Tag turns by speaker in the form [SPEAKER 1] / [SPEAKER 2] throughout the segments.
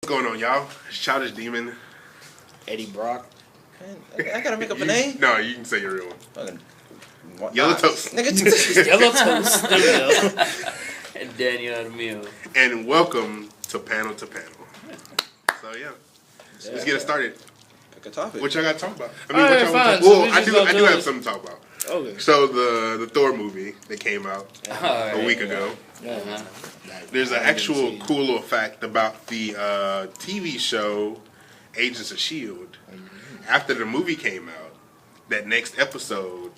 [SPEAKER 1] What's going on, y'all? Childish Demon.
[SPEAKER 2] Eddie Brock. Man, I gotta make up a name.
[SPEAKER 1] No, you can say your real one.
[SPEAKER 2] Fucking
[SPEAKER 1] Yellow Toast.
[SPEAKER 2] Yellow Toast.
[SPEAKER 3] And Daniel Armio.
[SPEAKER 1] And welcome to Panel to Panel. So yeah, let's get it started.
[SPEAKER 2] Pick a topic.
[SPEAKER 1] What y'all got to talk about? I
[SPEAKER 4] mean, what y'all
[SPEAKER 1] want to talk about? Well, I do have something to talk about.
[SPEAKER 4] Okay.
[SPEAKER 1] So the Thor movie that came out a week ago.
[SPEAKER 4] Uh-huh.
[SPEAKER 1] There's an actual cool little fact about the TV show Agents of S.H.I.E.L.D. After the movie came out, that next episode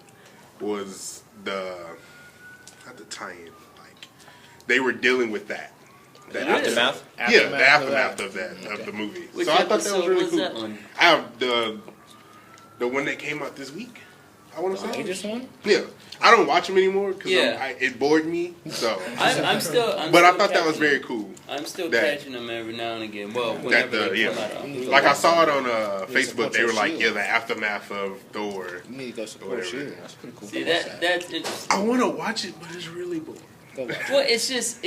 [SPEAKER 1] was not the tie-in. Like, they were dealing with that.
[SPEAKER 2] The aftermath?
[SPEAKER 1] Yeah, the aftermath of that, of the movie.
[SPEAKER 3] Which
[SPEAKER 1] so I thought that was really cool.
[SPEAKER 3] That one?
[SPEAKER 1] I have the one that came out this week. I want to say.
[SPEAKER 4] Aegis one?
[SPEAKER 1] Yeah, I don't watch them anymore because it bored me. So
[SPEAKER 3] I'm still.
[SPEAKER 1] But I thought that was very cool.
[SPEAKER 3] I'm still catching them every now and again. Well, whenever they come out.
[SPEAKER 1] Like I saw it on Facebook. They were like, the aftermath of Thor.
[SPEAKER 4] You need to go support S.H.I.E.L.D. That's pretty cool.
[SPEAKER 3] See, that's interesting.
[SPEAKER 1] I want to watch it, but it's really boring.
[SPEAKER 3] Well, it's just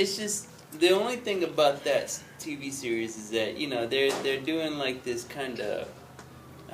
[SPEAKER 3] the only thing about that TV series is that they're doing like this kind of.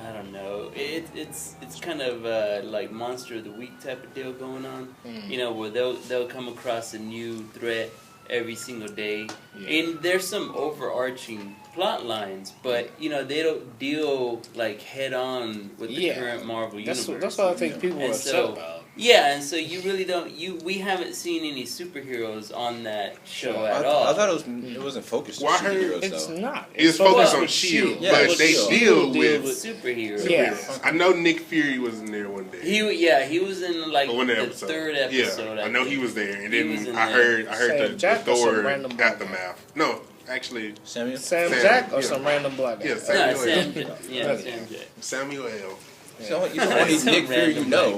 [SPEAKER 3] I don't know. It's kind of like Monster of the Week type of deal going on. Where they'll come across a new threat every single day, and there's some overarching plot lines, but they don't deal like head on with the current Marvel universe.
[SPEAKER 4] That's what I think people are upset about.
[SPEAKER 3] Yeah, and so you really don't. We haven't seen any superheroes on that show at all.
[SPEAKER 2] I thought it wasn't focused on superheroes.
[SPEAKER 4] It's not.
[SPEAKER 1] It's focused on S.H.I.E.L.D., but they deal with
[SPEAKER 3] superheroes.
[SPEAKER 4] Yeah.
[SPEAKER 1] I know Nick Fury was in there one day.
[SPEAKER 3] He was in like the third episode.
[SPEAKER 1] Yeah, I know he was there, and then I heard the Thor aftermath. No, actually,
[SPEAKER 2] Sam
[SPEAKER 4] Jack or some random black guy.
[SPEAKER 1] Yeah,
[SPEAKER 3] Sam Jack.
[SPEAKER 1] Samuel L.
[SPEAKER 2] So you the only Nick Fury you know.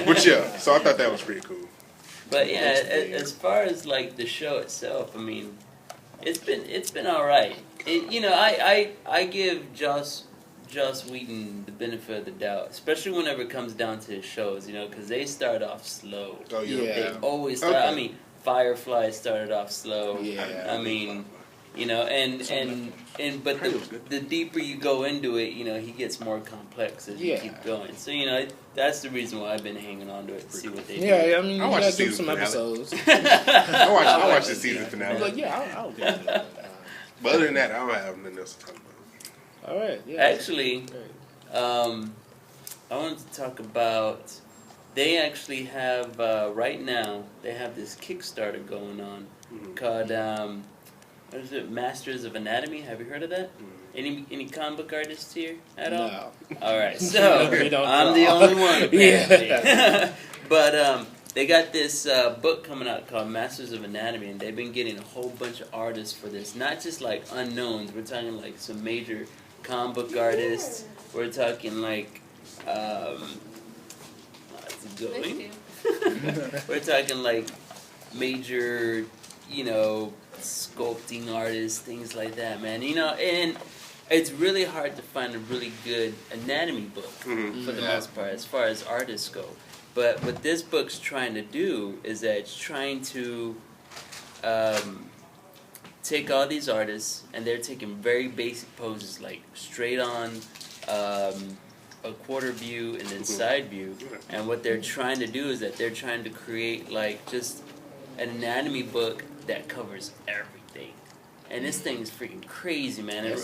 [SPEAKER 1] Which so I thought that was pretty cool.
[SPEAKER 3] But as far as like the show itself, I mean, it's been all right. I give Joss Whedon the benefit of the doubt, especially whenever it comes down to his shows, because they start off slow.
[SPEAKER 1] Oh yeah.
[SPEAKER 3] They always start. Okay. I mean, Firefly started off slow.
[SPEAKER 1] Yeah.
[SPEAKER 3] I mean, but the deeper you go into it, he gets more complex as you keep going. So that's the reason why I've been hanging on to it to see what they do.
[SPEAKER 4] Yeah, I mean, you gotta do some episodes. I
[SPEAKER 1] watched the season finale.
[SPEAKER 4] I'm like, I'll do that.
[SPEAKER 1] But other than that, I don't have nothing else to talk about.
[SPEAKER 4] All right. Yeah.
[SPEAKER 3] Actually, I wanted to talk about. They actually have right now. They have this Kickstarter going on called. What is it? Masters of Anatomy. Have you heard of that? Any comic book artists here at all?
[SPEAKER 4] No.
[SPEAKER 3] All right. So I'm the only one apparently. But they got this book coming out called Masters of Anatomy, and they've been getting a whole bunch of artists for this. Not just like unknowns. We're talking like some major comic book artists. We're talking like how's it going? We're talking like major, sculpting artists, things like that, man. And it's really hard to find a really good anatomy book for the most part, as far as artists go. But what this book's trying to do is that it's trying to take all these artists, and they're taking very basic poses, like straight on, a quarter view, and then side view. And what they're trying to do is that they're trying to create like just an anatomy book that covers everything, and this thing's freaking crazy, man. It's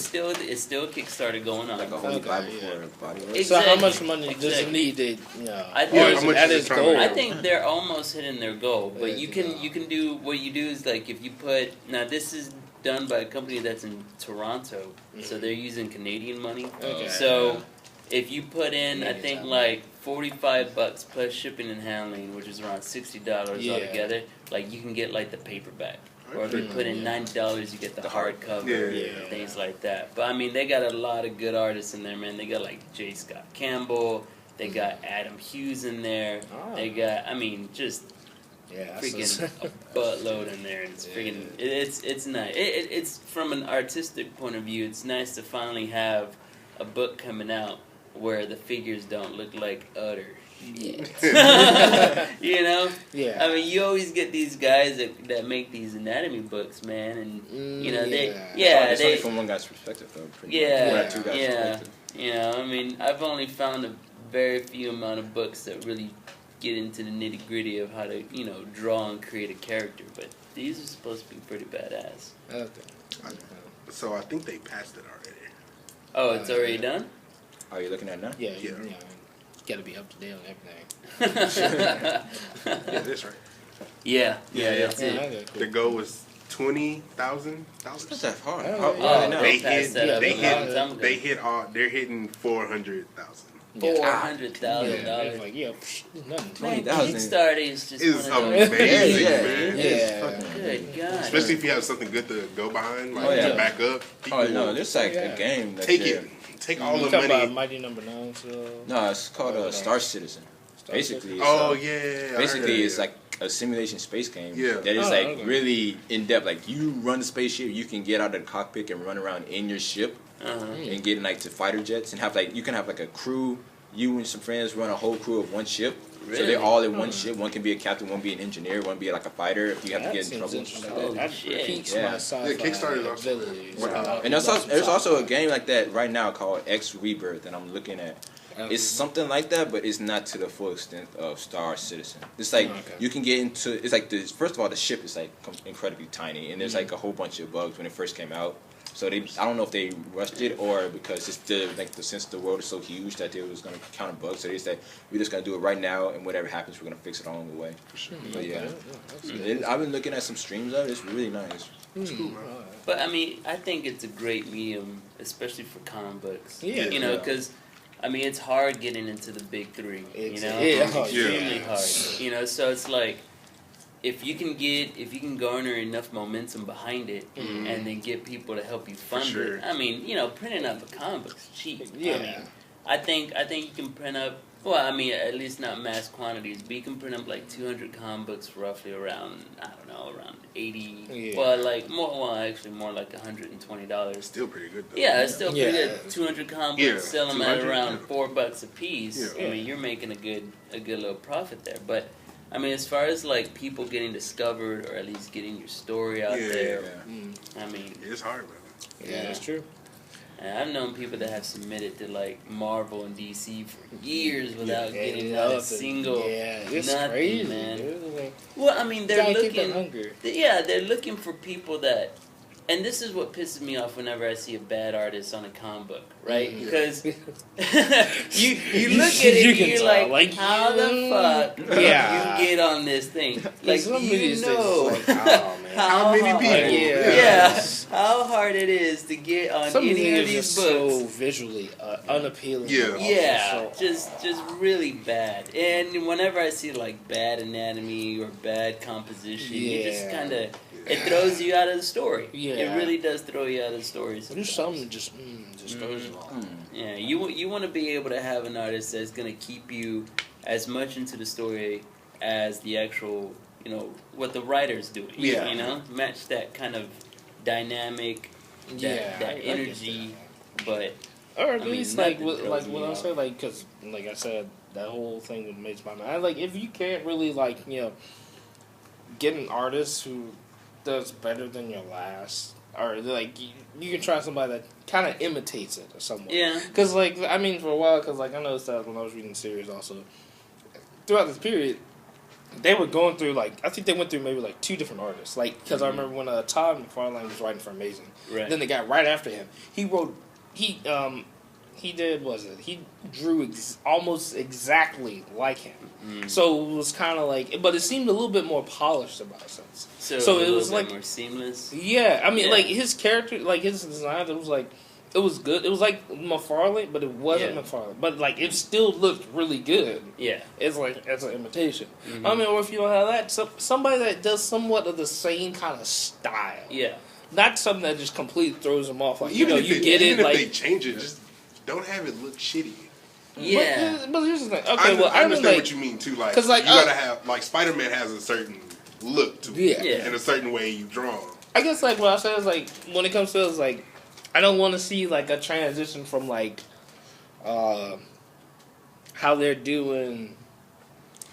[SPEAKER 3] still a Kickstarter going on.
[SPEAKER 2] Like a holy Bible for body.
[SPEAKER 4] Exactly. So how much money does it need?
[SPEAKER 3] I think they're almost hitting their goal, but you can do what you do is like if you put this is done by a company that's in Toronto, so they're using Canadian money.
[SPEAKER 4] Okay.
[SPEAKER 3] So if you put in, I think like $45 plus shipping and handling, which is around $60 altogether, like you can get like the paperback. Or if you put in $90, you get the hardcover, things like that. But I mean, they got a lot of good artists in there, man. They got like J. Scott Campbell, they got Adam Hughes in there, they got, just freaking a buttload in there. And it's freaking, it's nice. It's from an artistic point of view, it's nice to finally have a book coming out where the figures don't look like utter Yeah. You know?
[SPEAKER 2] Yeah.
[SPEAKER 3] I mean, you always get these guys that make these anatomy books, man, and you know
[SPEAKER 4] It's only from one guy's perspective, though. Pretty much. Two guys' perspective.
[SPEAKER 3] You know, I mean, I've only found a very few amount of books that really get into the nitty gritty of how to, you know, draw and create a character, but these are supposed to be pretty badass.
[SPEAKER 2] Okay.
[SPEAKER 1] So I think they passed it already.
[SPEAKER 3] Oh, it's already done?
[SPEAKER 4] Are you looking at it now?
[SPEAKER 2] Yeah.
[SPEAKER 1] Yeah.
[SPEAKER 2] Got to be up to date on everything.
[SPEAKER 1] Yeah, that's right.
[SPEAKER 3] Yeah, that's it.
[SPEAKER 2] Okay, cool.
[SPEAKER 1] The goal was $20,000.
[SPEAKER 4] It's not that hard.
[SPEAKER 1] They hit all. They're hitting 400,000.
[SPEAKER 3] $400,000.
[SPEAKER 2] Like, yeah,
[SPEAKER 3] Man,
[SPEAKER 2] nothing.
[SPEAKER 3] Kickstarter is just
[SPEAKER 1] It's
[SPEAKER 3] one of those.
[SPEAKER 1] amazing, man.
[SPEAKER 3] Good God.
[SPEAKER 1] Especially if you have something good to go behind, like to back up.
[SPEAKER 4] Oh no, there's like a game. That
[SPEAKER 1] Take all the
[SPEAKER 2] talking about
[SPEAKER 1] money.
[SPEAKER 2] Mighty Number 9. So.
[SPEAKER 4] No, it's called Star Citizen. Basically,
[SPEAKER 1] Yeah.
[SPEAKER 4] Basically, it's like a simulation space game.
[SPEAKER 1] Yeah.
[SPEAKER 4] That is really in depth. Like you run the spaceship, you can get out of the cockpit and run around in your ship and get like to fighter jets and have like you can have like a crew. You and some friends run a whole crew of one ship.
[SPEAKER 3] Really?
[SPEAKER 4] So they're all in one ship. One can be a captain, one be an engineer, one be like a fighter. If you have to get in trouble.
[SPEAKER 2] That
[SPEAKER 3] shit.
[SPEAKER 2] piques
[SPEAKER 4] Yeah.
[SPEAKER 2] my sci-fi
[SPEAKER 1] Kickstarter is also-
[SPEAKER 2] abilities.
[SPEAKER 4] And there's also a game like that right now called X Rebirth that I'm looking at. It's something like that, but it's not to the full extent of Star Citizen. It's like you can get into. It's like this. First of all, the ship is like incredibly tiny, and there's like a whole bunch of bugs when it first came out. So I don't know if they rushed it or because it's the sense of the world is so huge that they was gonna counter bugs. So they said we're just gonna do it right now, and whatever happens, we're gonna fix it along the way. But I've been looking at some streams of it. It's really nice.
[SPEAKER 1] It's cool, man.
[SPEAKER 3] But I mean, I think it's a great medium, especially for comic books.
[SPEAKER 2] Yeah.
[SPEAKER 3] You know, because I mean, it's hard getting into the big three. You know,
[SPEAKER 2] It's
[SPEAKER 3] extremely hard. You know, so it's like if you can garner enough momentum behind it, and then get people to help you fund
[SPEAKER 1] sure.
[SPEAKER 3] it. I mean, you know, printing up a comic book's cheap.
[SPEAKER 2] Yeah.
[SPEAKER 3] I mean, I think you can print up. Well, I mean, at least not mass quantities, but you can print up like 200 comic books for roughly around, I don't know, around 80.
[SPEAKER 2] Yeah.
[SPEAKER 3] Well, like actually more like $120.
[SPEAKER 1] Still pretty good though.
[SPEAKER 3] Yeah, it's still pretty good. 200 comic books, sell them at
[SPEAKER 1] 200,
[SPEAKER 3] around $4 a piece.
[SPEAKER 1] Yeah.
[SPEAKER 3] I mean, you're making a good little profit there. But I mean, as far as like people getting discovered or at least getting your story out there, I mean,
[SPEAKER 1] It's hard, man.
[SPEAKER 2] Yeah, that's true.
[SPEAKER 3] and I've known people that have submitted to like Marvel and DC for years without getting
[SPEAKER 2] nothing.
[SPEAKER 3] not a single.
[SPEAKER 2] Yeah, it's
[SPEAKER 3] nothing,
[SPEAKER 2] crazy,
[SPEAKER 3] man.
[SPEAKER 2] dude. Like,
[SPEAKER 3] Well, I mean, they're
[SPEAKER 2] gotta keep that
[SPEAKER 3] looking.
[SPEAKER 2] hunger.
[SPEAKER 3] Yeah, they're looking for people that, and this is what pisses me off whenever I see a bad artist on a comic book, right? Because you look at it,
[SPEAKER 2] You
[SPEAKER 3] and
[SPEAKER 2] can
[SPEAKER 3] you're
[SPEAKER 2] tell,
[SPEAKER 3] like, how the fuck you get on this thing? Like,
[SPEAKER 2] some
[SPEAKER 3] you
[SPEAKER 2] movies
[SPEAKER 3] know
[SPEAKER 2] just like, oh man.
[SPEAKER 1] How many
[SPEAKER 3] hard-
[SPEAKER 1] people?
[SPEAKER 3] Yeah, how hard it is to get on
[SPEAKER 2] Some
[SPEAKER 3] any of
[SPEAKER 2] movies are
[SPEAKER 3] these
[SPEAKER 2] just
[SPEAKER 3] books.
[SPEAKER 2] so visually unappealing.
[SPEAKER 1] Yeah.
[SPEAKER 3] Yeah,
[SPEAKER 2] So
[SPEAKER 3] just really bad. And whenever I see like bad anatomy or bad composition, you just
[SPEAKER 2] Yeah.
[SPEAKER 3] kind of it throws you out of the story.
[SPEAKER 2] Yeah.
[SPEAKER 3] It really does throw you out of the story.
[SPEAKER 2] there's
[SPEAKER 3] Sometimes.
[SPEAKER 2] something just throws you off.
[SPEAKER 3] Yeah, you want to be able to have an artist that's gonna keep you as much into the story as the actual, you know, what the writer's doing.
[SPEAKER 1] Yeah.
[SPEAKER 3] You know, match that kind of dynamic, that
[SPEAKER 2] I get
[SPEAKER 3] energy, but.
[SPEAKER 2] Or at
[SPEAKER 3] I mean,
[SPEAKER 2] least like
[SPEAKER 3] nothing
[SPEAKER 2] what,
[SPEAKER 3] throws
[SPEAKER 2] like
[SPEAKER 3] me
[SPEAKER 2] what I
[SPEAKER 3] off.
[SPEAKER 2] said, like because like I said, that whole thing with Mates by Man. Like if you can't really like get an artist who does better than your last, or like you can try somebody that kind of imitates it or somewhat.
[SPEAKER 3] Yeah.
[SPEAKER 2] Because like I mean for a while, because like I noticed that when I was reading the series also, throughout this period, they were going through like I think they went through maybe like 2 different artists. Like because I remember when Todd McFarlane was writing for Amazing,
[SPEAKER 3] Right.
[SPEAKER 2] then the guy right after him, he drew almost exactly like him. So it was kind of like, but it seemed a little bit more polished about it.
[SPEAKER 3] So
[SPEAKER 2] it was
[SPEAKER 3] like
[SPEAKER 2] like
[SPEAKER 3] more seamless.
[SPEAKER 2] yeah, I mean
[SPEAKER 3] Yeah.
[SPEAKER 2] like his character, like his design, it was like. It was good. It was like McFarlane, but it wasn't McFarlane. But like it still looked really good.
[SPEAKER 3] Yeah.
[SPEAKER 2] It's like it's an imitation. I mean, or if you don't have that, somebody that does somewhat of the same kind of style.
[SPEAKER 3] Yeah.
[SPEAKER 2] Not something that just completely throws them off. Like
[SPEAKER 1] Even if
[SPEAKER 2] you get
[SPEAKER 1] even
[SPEAKER 2] it.
[SPEAKER 1] if
[SPEAKER 2] Like
[SPEAKER 1] they change it, just don't have it look shitty.
[SPEAKER 3] Yeah.
[SPEAKER 2] But here's the thing.
[SPEAKER 1] I
[SPEAKER 2] Okay,
[SPEAKER 1] understand
[SPEAKER 2] like,
[SPEAKER 1] what you mean too. Like,
[SPEAKER 2] 'cause, like,
[SPEAKER 1] you gotta have like Spider-Man has a certain look to it,
[SPEAKER 2] Yeah.
[SPEAKER 1] and a certain way you draw him.
[SPEAKER 2] I guess like what I said is like when it comes to it, it's like I don't want to see like a transition from like how they're doing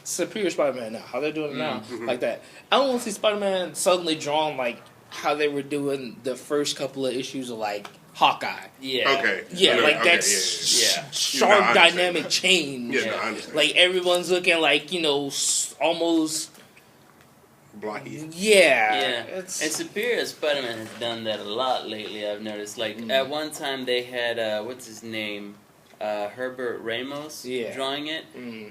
[SPEAKER 2] Superior Spider-Man now. How they're doing it now, like that. I don't want to see Spider-Man suddenly drawn like how they were doing the first couple of issues of like Hawkeye.
[SPEAKER 3] Yeah.
[SPEAKER 1] Okay.
[SPEAKER 2] Yeah,
[SPEAKER 1] Okay,
[SPEAKER 2] like
[SPEAKER 1] okay,
[SPEAKER 2] that's
[SPEAKER 3] yeah.
[SPEAKER 2] sharp
[SPEAKER 1] No, I understand.
[SPEAKER 2] dynamic change.
[SPEAKER 1] Yeah, no, I understand.
[SPEAKER 2] Like everyone's looking like almost.
[SPEAKER 1] Blocky.
[SPEAKER 2] Yeah.
[SPEAKER 3] And Superior Spider-Man has done that a lot lately, I've noticed. Like, at one time they had, what's his name? Herbert Ramos drawing it.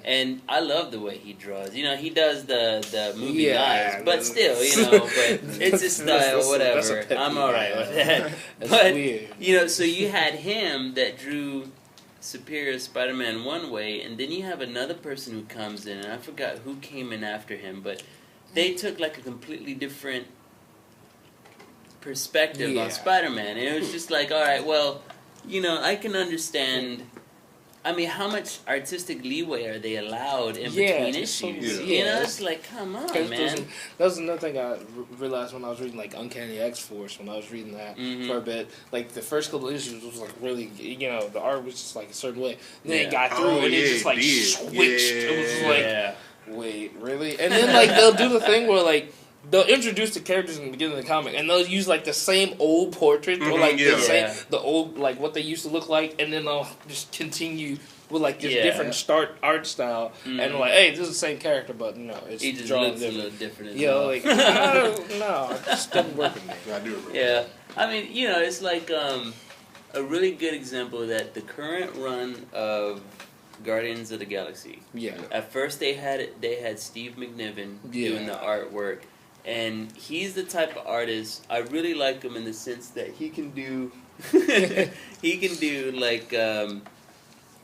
[SPEAKER 3] And I love the way he draws. You know, he does the movie eyes, but still, you know, but it's his style, whatever. I'm alright with that. But,
[SPEAKER 2] weird.
[SPEAKER 3] you know, so you had him that drew Superior Spider-Man one way, and then you have another person who comes in, and I forgot who came in after him, but they took like a completely different perspective on Spider-Man. And it was just like, alright, well, you know, I can understand. I mean, how much artistic leeway are they allowed in between issues? You know, it's like, come on, man.
[SPEAKER 2] That was another thing I realized when I was reading, like, Uncanny X-Force, when I was reading that for a bit. Like, the first couple of issues was, like, really, you know, the art was just, like, a certain way. And then it got through, and it just, like, switched. It was just like, wait, really? And then, like, they'll do the thing where, like, they'll introduce the characters in the beginning of the comic, and they'll use like the same old portrait or like the old like what they used to look like, and then they'll just continue with like this different art style, and like, hey, this is the same character, but you know, it's
[SPEAKER 3] he just
[SPEAKER 2] drawn
[SPEAKER 3] looks
[SPEAKER 2] different.
[SPEAKER 3] a little different.
[SPEAKER 2] Like no, it just doesn't work with me.
[SPEAKER 1] I do remember.
[SPEAKER 3] Yeah, I mean, you know, it's like a really good example of that the current run of Guardians of the Galaxy.
[SPEAKER 2] Yeah.
[SPEAKER 3] At first, they had Steve McNiven doing the artwork. And he's the type of artist, I really like him in the sense that he can do like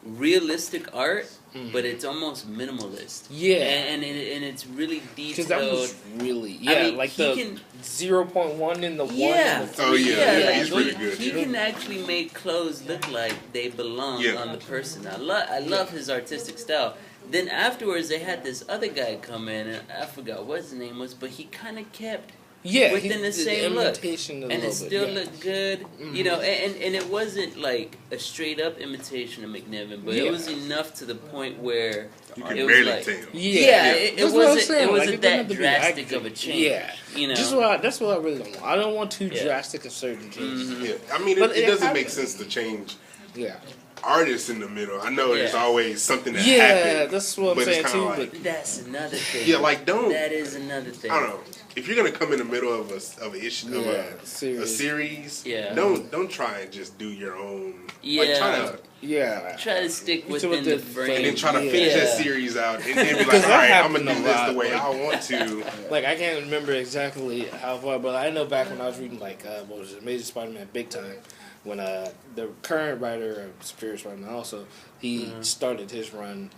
[SPEAKER 3] realistic art, but it's almost minimalist. Yeah. And it's really detailed.
[SPEAKER 2] Because that was really,
[SPEAKER 3] I mean,
[SPEAKER 2] like the 0.1 in the 1 and the 3.
[SPEAKER 1] Oh, yeah, he's really good.
[SPEAKER 3] He can actually make clothes look like they belong on the person. I love his artistic style. Then afterwards, they had this other guy come in, and I forgot what his name was, but he kind of kept within the same look, and it still looked good, you know. And it wasn't like a straight up imitation of McNiven, but it was enough to the point where
[SPEAKER 1] you could
[SPEAKER 3] it
[SPEAKER 1] barely
[SPEAKER 3] was like,
[SPEAKER 1] tell.
[SPEAKER 3] It wasn't that drastic of a change.
[SPEAKER 2] Yeah,
[SPEAKER 3] you know.
[SPEAKER 2] That's what I really don't want. I don't want too drastic of certain changes.
[SPEAKER 1] Yeah, I mean, it doesn't make sense to change.
[SPEAKER 2] Yeah.
[SPEAKER 1] Artists in the middle. I know there's always something that happens.
[SPEAKER 2] Yeah, that's what I'm saying too.
[SPEAKER 1] Like,
[SPEAKER 3] but that's another thing.
[SPEAKER 1] Yeah, like don't.
[SPEAKER 3] That is another thing.
[SPEAKER 1] I don't know. If you're gonna come in the middle of a issue of a series, don't try and just do your own.
[SPEAKER 3] Yeah.
[SPEAKER 1] Like,
[SPEAKER 3] try to stick within the frame.
[SPEAKER 1] And then try to finish that series out and then be like, all right, I'm gonna do this the way I want to.
[SPEAKER 2] Like I can't remember exactly how far, but I know back when I was reading like what was it, Amazing Spider-Man Big Time. When the current writer of Superior Spider-Man also, he started his run.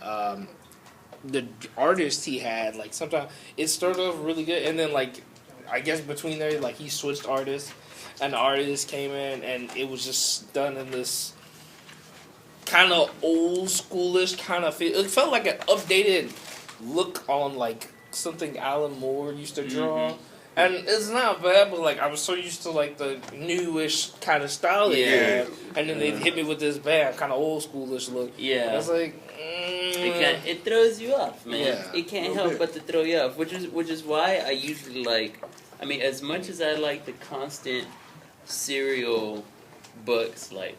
[SPEAKER 2] The artist he had, like, sometimes it started off really good, and then, like, I guess between there, like, he switched artists, and the artist came in, and it was just done in this kind of old schoolish kind of feel. It felt like an updated look on, like, something Alan Moore used to draw. And it's not bad, but like I was so used to like the newish kind of style they had, and then they hit me with this bad kind of old schoolish look. Yeah, I was like,
[SPEAKER 3] it throws you off, man.
[SPEAKER 2] Yeah.
[SPEAKER 3] It can't help but to throw you off, which is why I usually like. I mean, as much as I like the constant serial books, like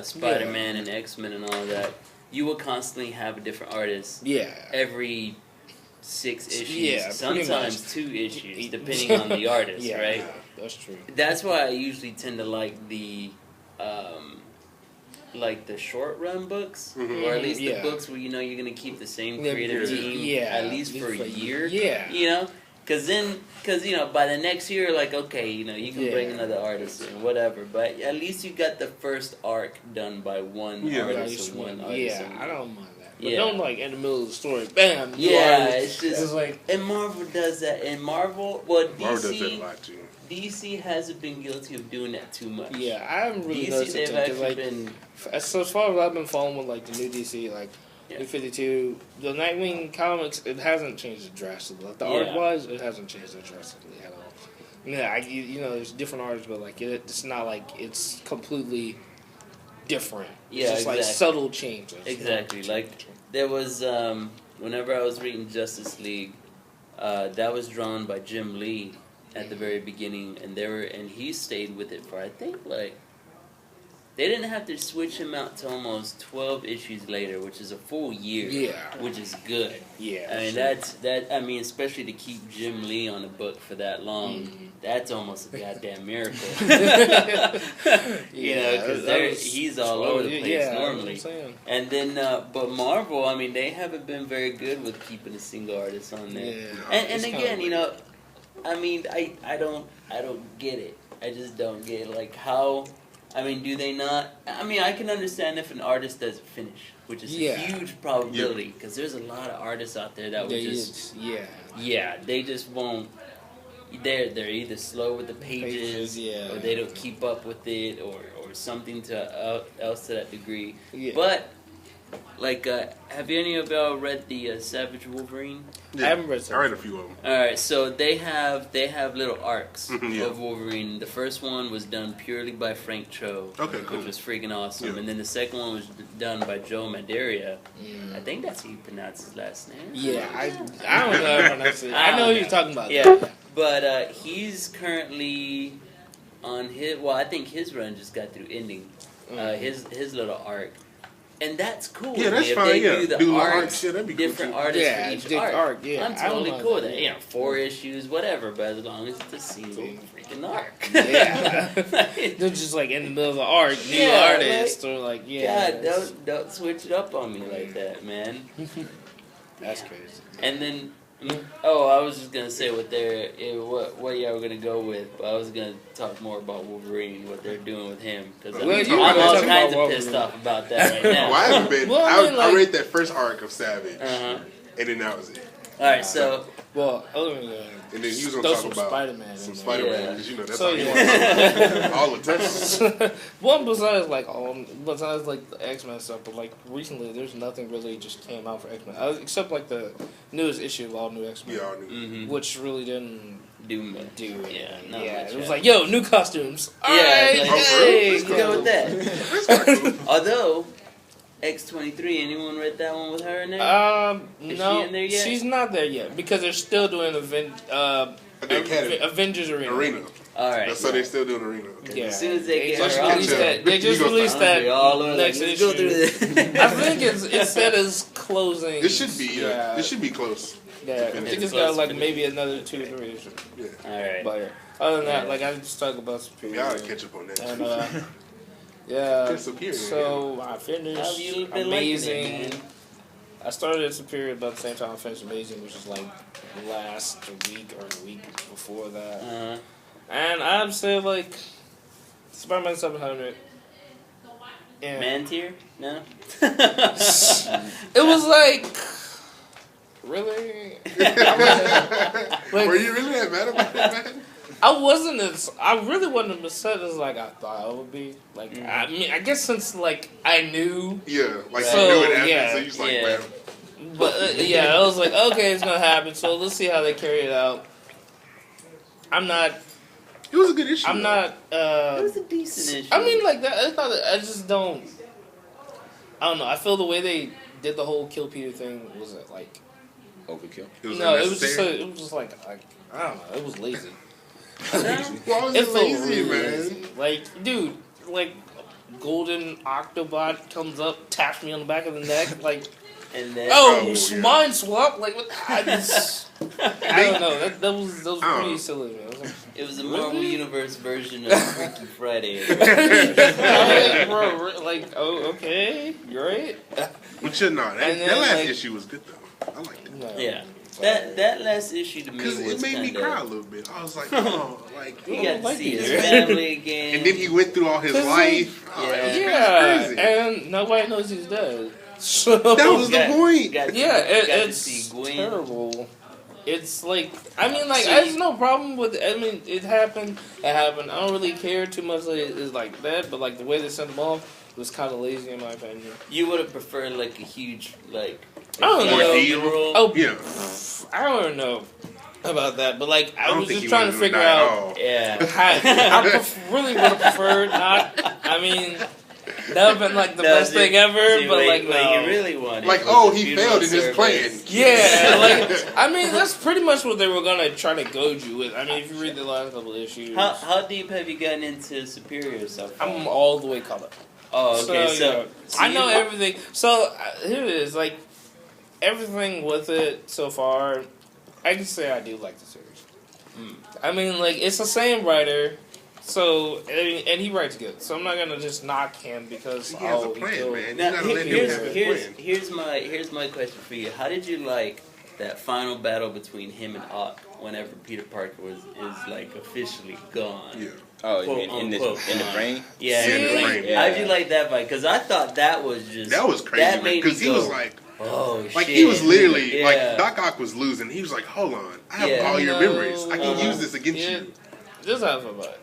[SPEAKER 3] Spider-Man and X-Men and all that, you will constantly have a different artist. Yeah, every 6 issues, sometimes 2 issues, depending on the artist, right?
[SPEAKER 2] Yeah, that's true.
[SPEAKER 3] That's why I usually tend to like the short run books, or at least the books where you know you're gonna keep the same creative team at least for a year. Yeah, you know, because by the next year, like okay, you know, you can bring another artist in, whatever. But at least you got the first arc done by one artist or one artist.
[SPEAKER 2] Yeah, I don't mind. But don't like in the middle of the story, bam.
[SPEAKER 3] It's just like, and Marvel does that. And Marvel
[SPEAKER 1] does that a lot too.
[SPEAKER 3] DC hasn't been guilty of doing that too much.
[SPEAKER 2] Yeah, I haven't really noticed it because like, so as far as I've been following with like the new DC, like New 52, the Nightwing comics, it hasn't changed drastically. Like the art wise, it hasn't changed drastically at all. Yeah, you know, there's different artists, but like it's not like it's completely different. It's just like subtle changes.
[SPEAKER 3] Exactly. Like there was whenever I was reading Justice League, that was drawn by Jim Lee at the very beginning, and he stayed with it for I think like they didn't have to switch him out to almost 12 issues later, which is a full year.
[SPEAKER 2] Yeah.
[SPEAKER 3] Which is good.
[SPEAKER 2] Yeah.
[SPEAKER 3] I mean I mean, especially to keep Jim Lee on the book for that long, that's almost a goddamn miracle. You know, because he's all over the place normally. And then, but Marvel, I mean, they haven't been very good with keeping a single artist on there.
[SPEAKER 1] Yeah.
[SPEAKER 3] And again, you know, I mean, I don't get it. I just don't get it. Like how. I mean, do they not? I mean, I can understand if an artist doesn't finish, which is a huge probability, because there's a lot of artists out there that would just, they just won't. They're either slow with the pages or they don't keep up with it, or something else to that degree. Yeah. But like, have any of y'all read the Savage Wolverine?
[SPEAKER 1] Yeah.
[SPEAKER 2] I haven't read some.
[SPEAKER 1] I read a few of them.
[SPEAKER 3] All right, so they have little arcs of Wolverine. The first one was done purely by Frank Cho, which was freaking awesome. And then the second one was done by Joe Madeira. I think that's how you pronounce his last name.
[SPEAKER 2] Yeah, I don't know how to pronounce it. I know who you're talking about.
[SPEAKER 3] Yeah, but he's currently on his. Well, I think his run just got through ending. His little arc. And that's cool.
[SPEAKER 1] Yeah, that's
[SPEAKER 3] if
[SPEAKER 1] fine.
[SPEAKER 3] they
[SPEAKER 1] Do
[SPEAKER 3] the arcs,
[SPEAKER 1] that'd be
[SPEAKER 3] different
[SPEAKER 1] cool
[SPEAKER 3] artists for each arc.
[SPEAKER 2] Yeah,
[SPEAKER 3] I'm totally cool with that. You know, 4 issues, whatever, but as long as it's a single freaking arc.
[SPEAKER 2] Yeah. They're just like in the middle of the arc, new artist, or like,
[SPEAKER 3] God, don't switch it up on me like that, man.
[SPEAKER 2] That's crazy.
[SPEAKER 3] And then, I was just gonna say what y'all were gonna go with, but I was gonna talk more about Wolverine, what they're doing with him, because I'm all kinds of pissed off about that right now.
[SPEAKER 1] Well, I haven't been. I read that first arc of Savage, and then that was it.
[SPEAKER 3] All right, so
[SPEAKER 1] and then you was gonna talk about
[SPEAKER 2] Spider-Man,
[SPEAKER 1] some Spider-Man, because you know that's all you want to talk about all the time.
[SPEAKER 2] Well, besides the X-Men stuff, but like recently, there's nothing really just came out for X-Men except like the newest issue of all new X-Men, which really didn't do much. It was like, yo, new costumes. All right,
[SPEAKER 3] let's go with that. Although X-23, anyone read that one with her in there? Is
[SPEAKER 2] no,
[SPEAKER 3] she in there yet?
[SPEAKER 2] She's not there yet because they're still doing Avengers Arena.
[SPEAKER 3] All right,
[SPEAKER 1] so they're still doing Arena.
[SPEAKER 3] Yeah. As soon as they get her out,
[SPEAKER 2] they just released that next issue. I think it said as closing.
[SPEAKER 1] It should be, It should be close.
[SPEAKER 2] Yeah, I think it's got like maybe another 2 or 3 issues.
[SPEAKER 1] Yeah.
[SPEAKER 3] All right.
[SPEAKER 2] But other than that, like I just talk about Superior.
[SPEAKER 1] We gotta catch up on that.
[SPEAKER 2] And, so I finished Amazing. I started Superior about the same time I finished Amazing, which was like last week or the week before that. And I'd say like Spider-Man 700. Yeah.
[SPEAKER 3] Man tier? No.
[SPEAKER 2] It was like, really?
[SPEAKER 1] Were you really that mad about it, man?
[SPEAKER 2] I really wasn't as upset as like I thought I would be. Like I mean, I guess since like I knew.
[SPEAKER 1] Yeah, like you knew it happened, so you was like, man.
[SPEAKER 2] But I was like, okay, it's gonna happen. So let's see how they carry it out.
[SPEAKER 1] It was a good issue.
[SPEAKER 3] It was a decent issue.
[SPEAKER 2] I mean, like that. I just don't. I don't know. I feel the way they did the whole Kill Peter thing was like
[SPEAKER 4] overkill.
[SPEAKER 2] It was just like I don't know. It was lazy.
[SPEAKER 1] Why was it lazy, man?
[SPEAKER 2] Like, dude, like Golden Octobot comes up, taps me on the back of the neck, like,
[SPEAKER 3] and then
[SPEAKER 2] mind swap, like what? I don't know. That was pretty silly, man.
[SPEAKER 3] It was a Marvel Universe version of Freaky Friday.
[SPEAKER 2] Okay, you're right.
[SPEAKER 1] But that last issue was good though. I liked it.
[SPEAKER 2] No.
[SPEAKER 3] Yeah. That last issue to me was
[SPEAKER 1] because it made me cry a little bit. I was like,
[SPEAKER 3] he got to see his family again,
[SPEAKER 1] and then he went through all his life.
[SPEAKER 2] Crazy. And nobody knows he's dead. So
[SPEAKER 1] that was the point.
[SPEAKER 2] It's terrible. It's like, I mean, like, there's no problem with it. I mean, it happened. I don't really care too much that it's like that, but like the way they sent them off was kind of lazy in my opinion.
[SPEAKER 3] You would have preferred like a huge, like,
[SPEAKER 2] I don't know.
[SPEAKER 1] Yeah.
[SPEAKER 2] I don't know about that, but like I was just trying to figure out.
[SPEAKER 3] Yeah.
[SPEAKER 2] I really would have preferred not. I mean, That would have been like the best thing ever,
[SPEAKER 3] see,
[SPEAKER 2] but
[SPEAKER 3] like,
[SPEAKER 2] like no.
[SPEAKER 3] you really wanted.
[SPEAKER 1] Like,
[SPEAKER 3] was
[SPEAKER 1] he
[SPEAKER 3] the
[SPEAKER 1] failed in
[SPEAKER 3] funeral
[SPEAKER 1] his plan.
[SPEAKER 3] service.
[SPEAKER 2] Yeah, like I mean that's pretty much what they were gonna try to goad you with. I mean, if you read the last couple of issues,
[SPEAKER 3] How deep have you gotten into Superior so far?
[SPEAKER 2] I'm all the way caught up.
[SPEAKER 3] Oh, okay. So
[SPEAKER 2] I know everything. So here it is. Like everything with it so far, I can say I do like the series. I mean, like it's the same writer, so and he writes good. So I'm not gonna just knock him because
[SPEAKER 1] he has a plan, man.
[SPEAKER 3] now,
[SPEAKER 1] You gotta let him have a plan.
[SPEAKER 3] here's my question for you. How did you like that final battle between him and Ock whenever Peter Parker is like officially gone?
[SPEAKER 1] Yeah.
[SPEAKER 4] Oh, you
[SPEAKER 3] Quote,
[SPEAKER 4] mean in the brain?
[SPEAKER 3] Yeah,
[SPEAKER 1] in the brain.
[SPEAKER 4] Yeah.
[SPEAKER 3] How'd you like that fight? Because I thought that was just
[SPEAKER 1] That was crazy,
[SPEAKER 3] That made
[SPEAKER 1] because
[SPEAKER 3] me
[SPEAKER 1] he
[SPEAKER 3] go,
[SPEAKER 1] was like,
[SPEAKER 3] shit.
[SPEAKER 1] he was literally
[SPEAKER 3] Yeah.
[SPEAKER 1] like Doc Ock was losing. He was like, hold on, I have all your memories. I can use this against you.
[SPEAKER 2] Just how I feel about it.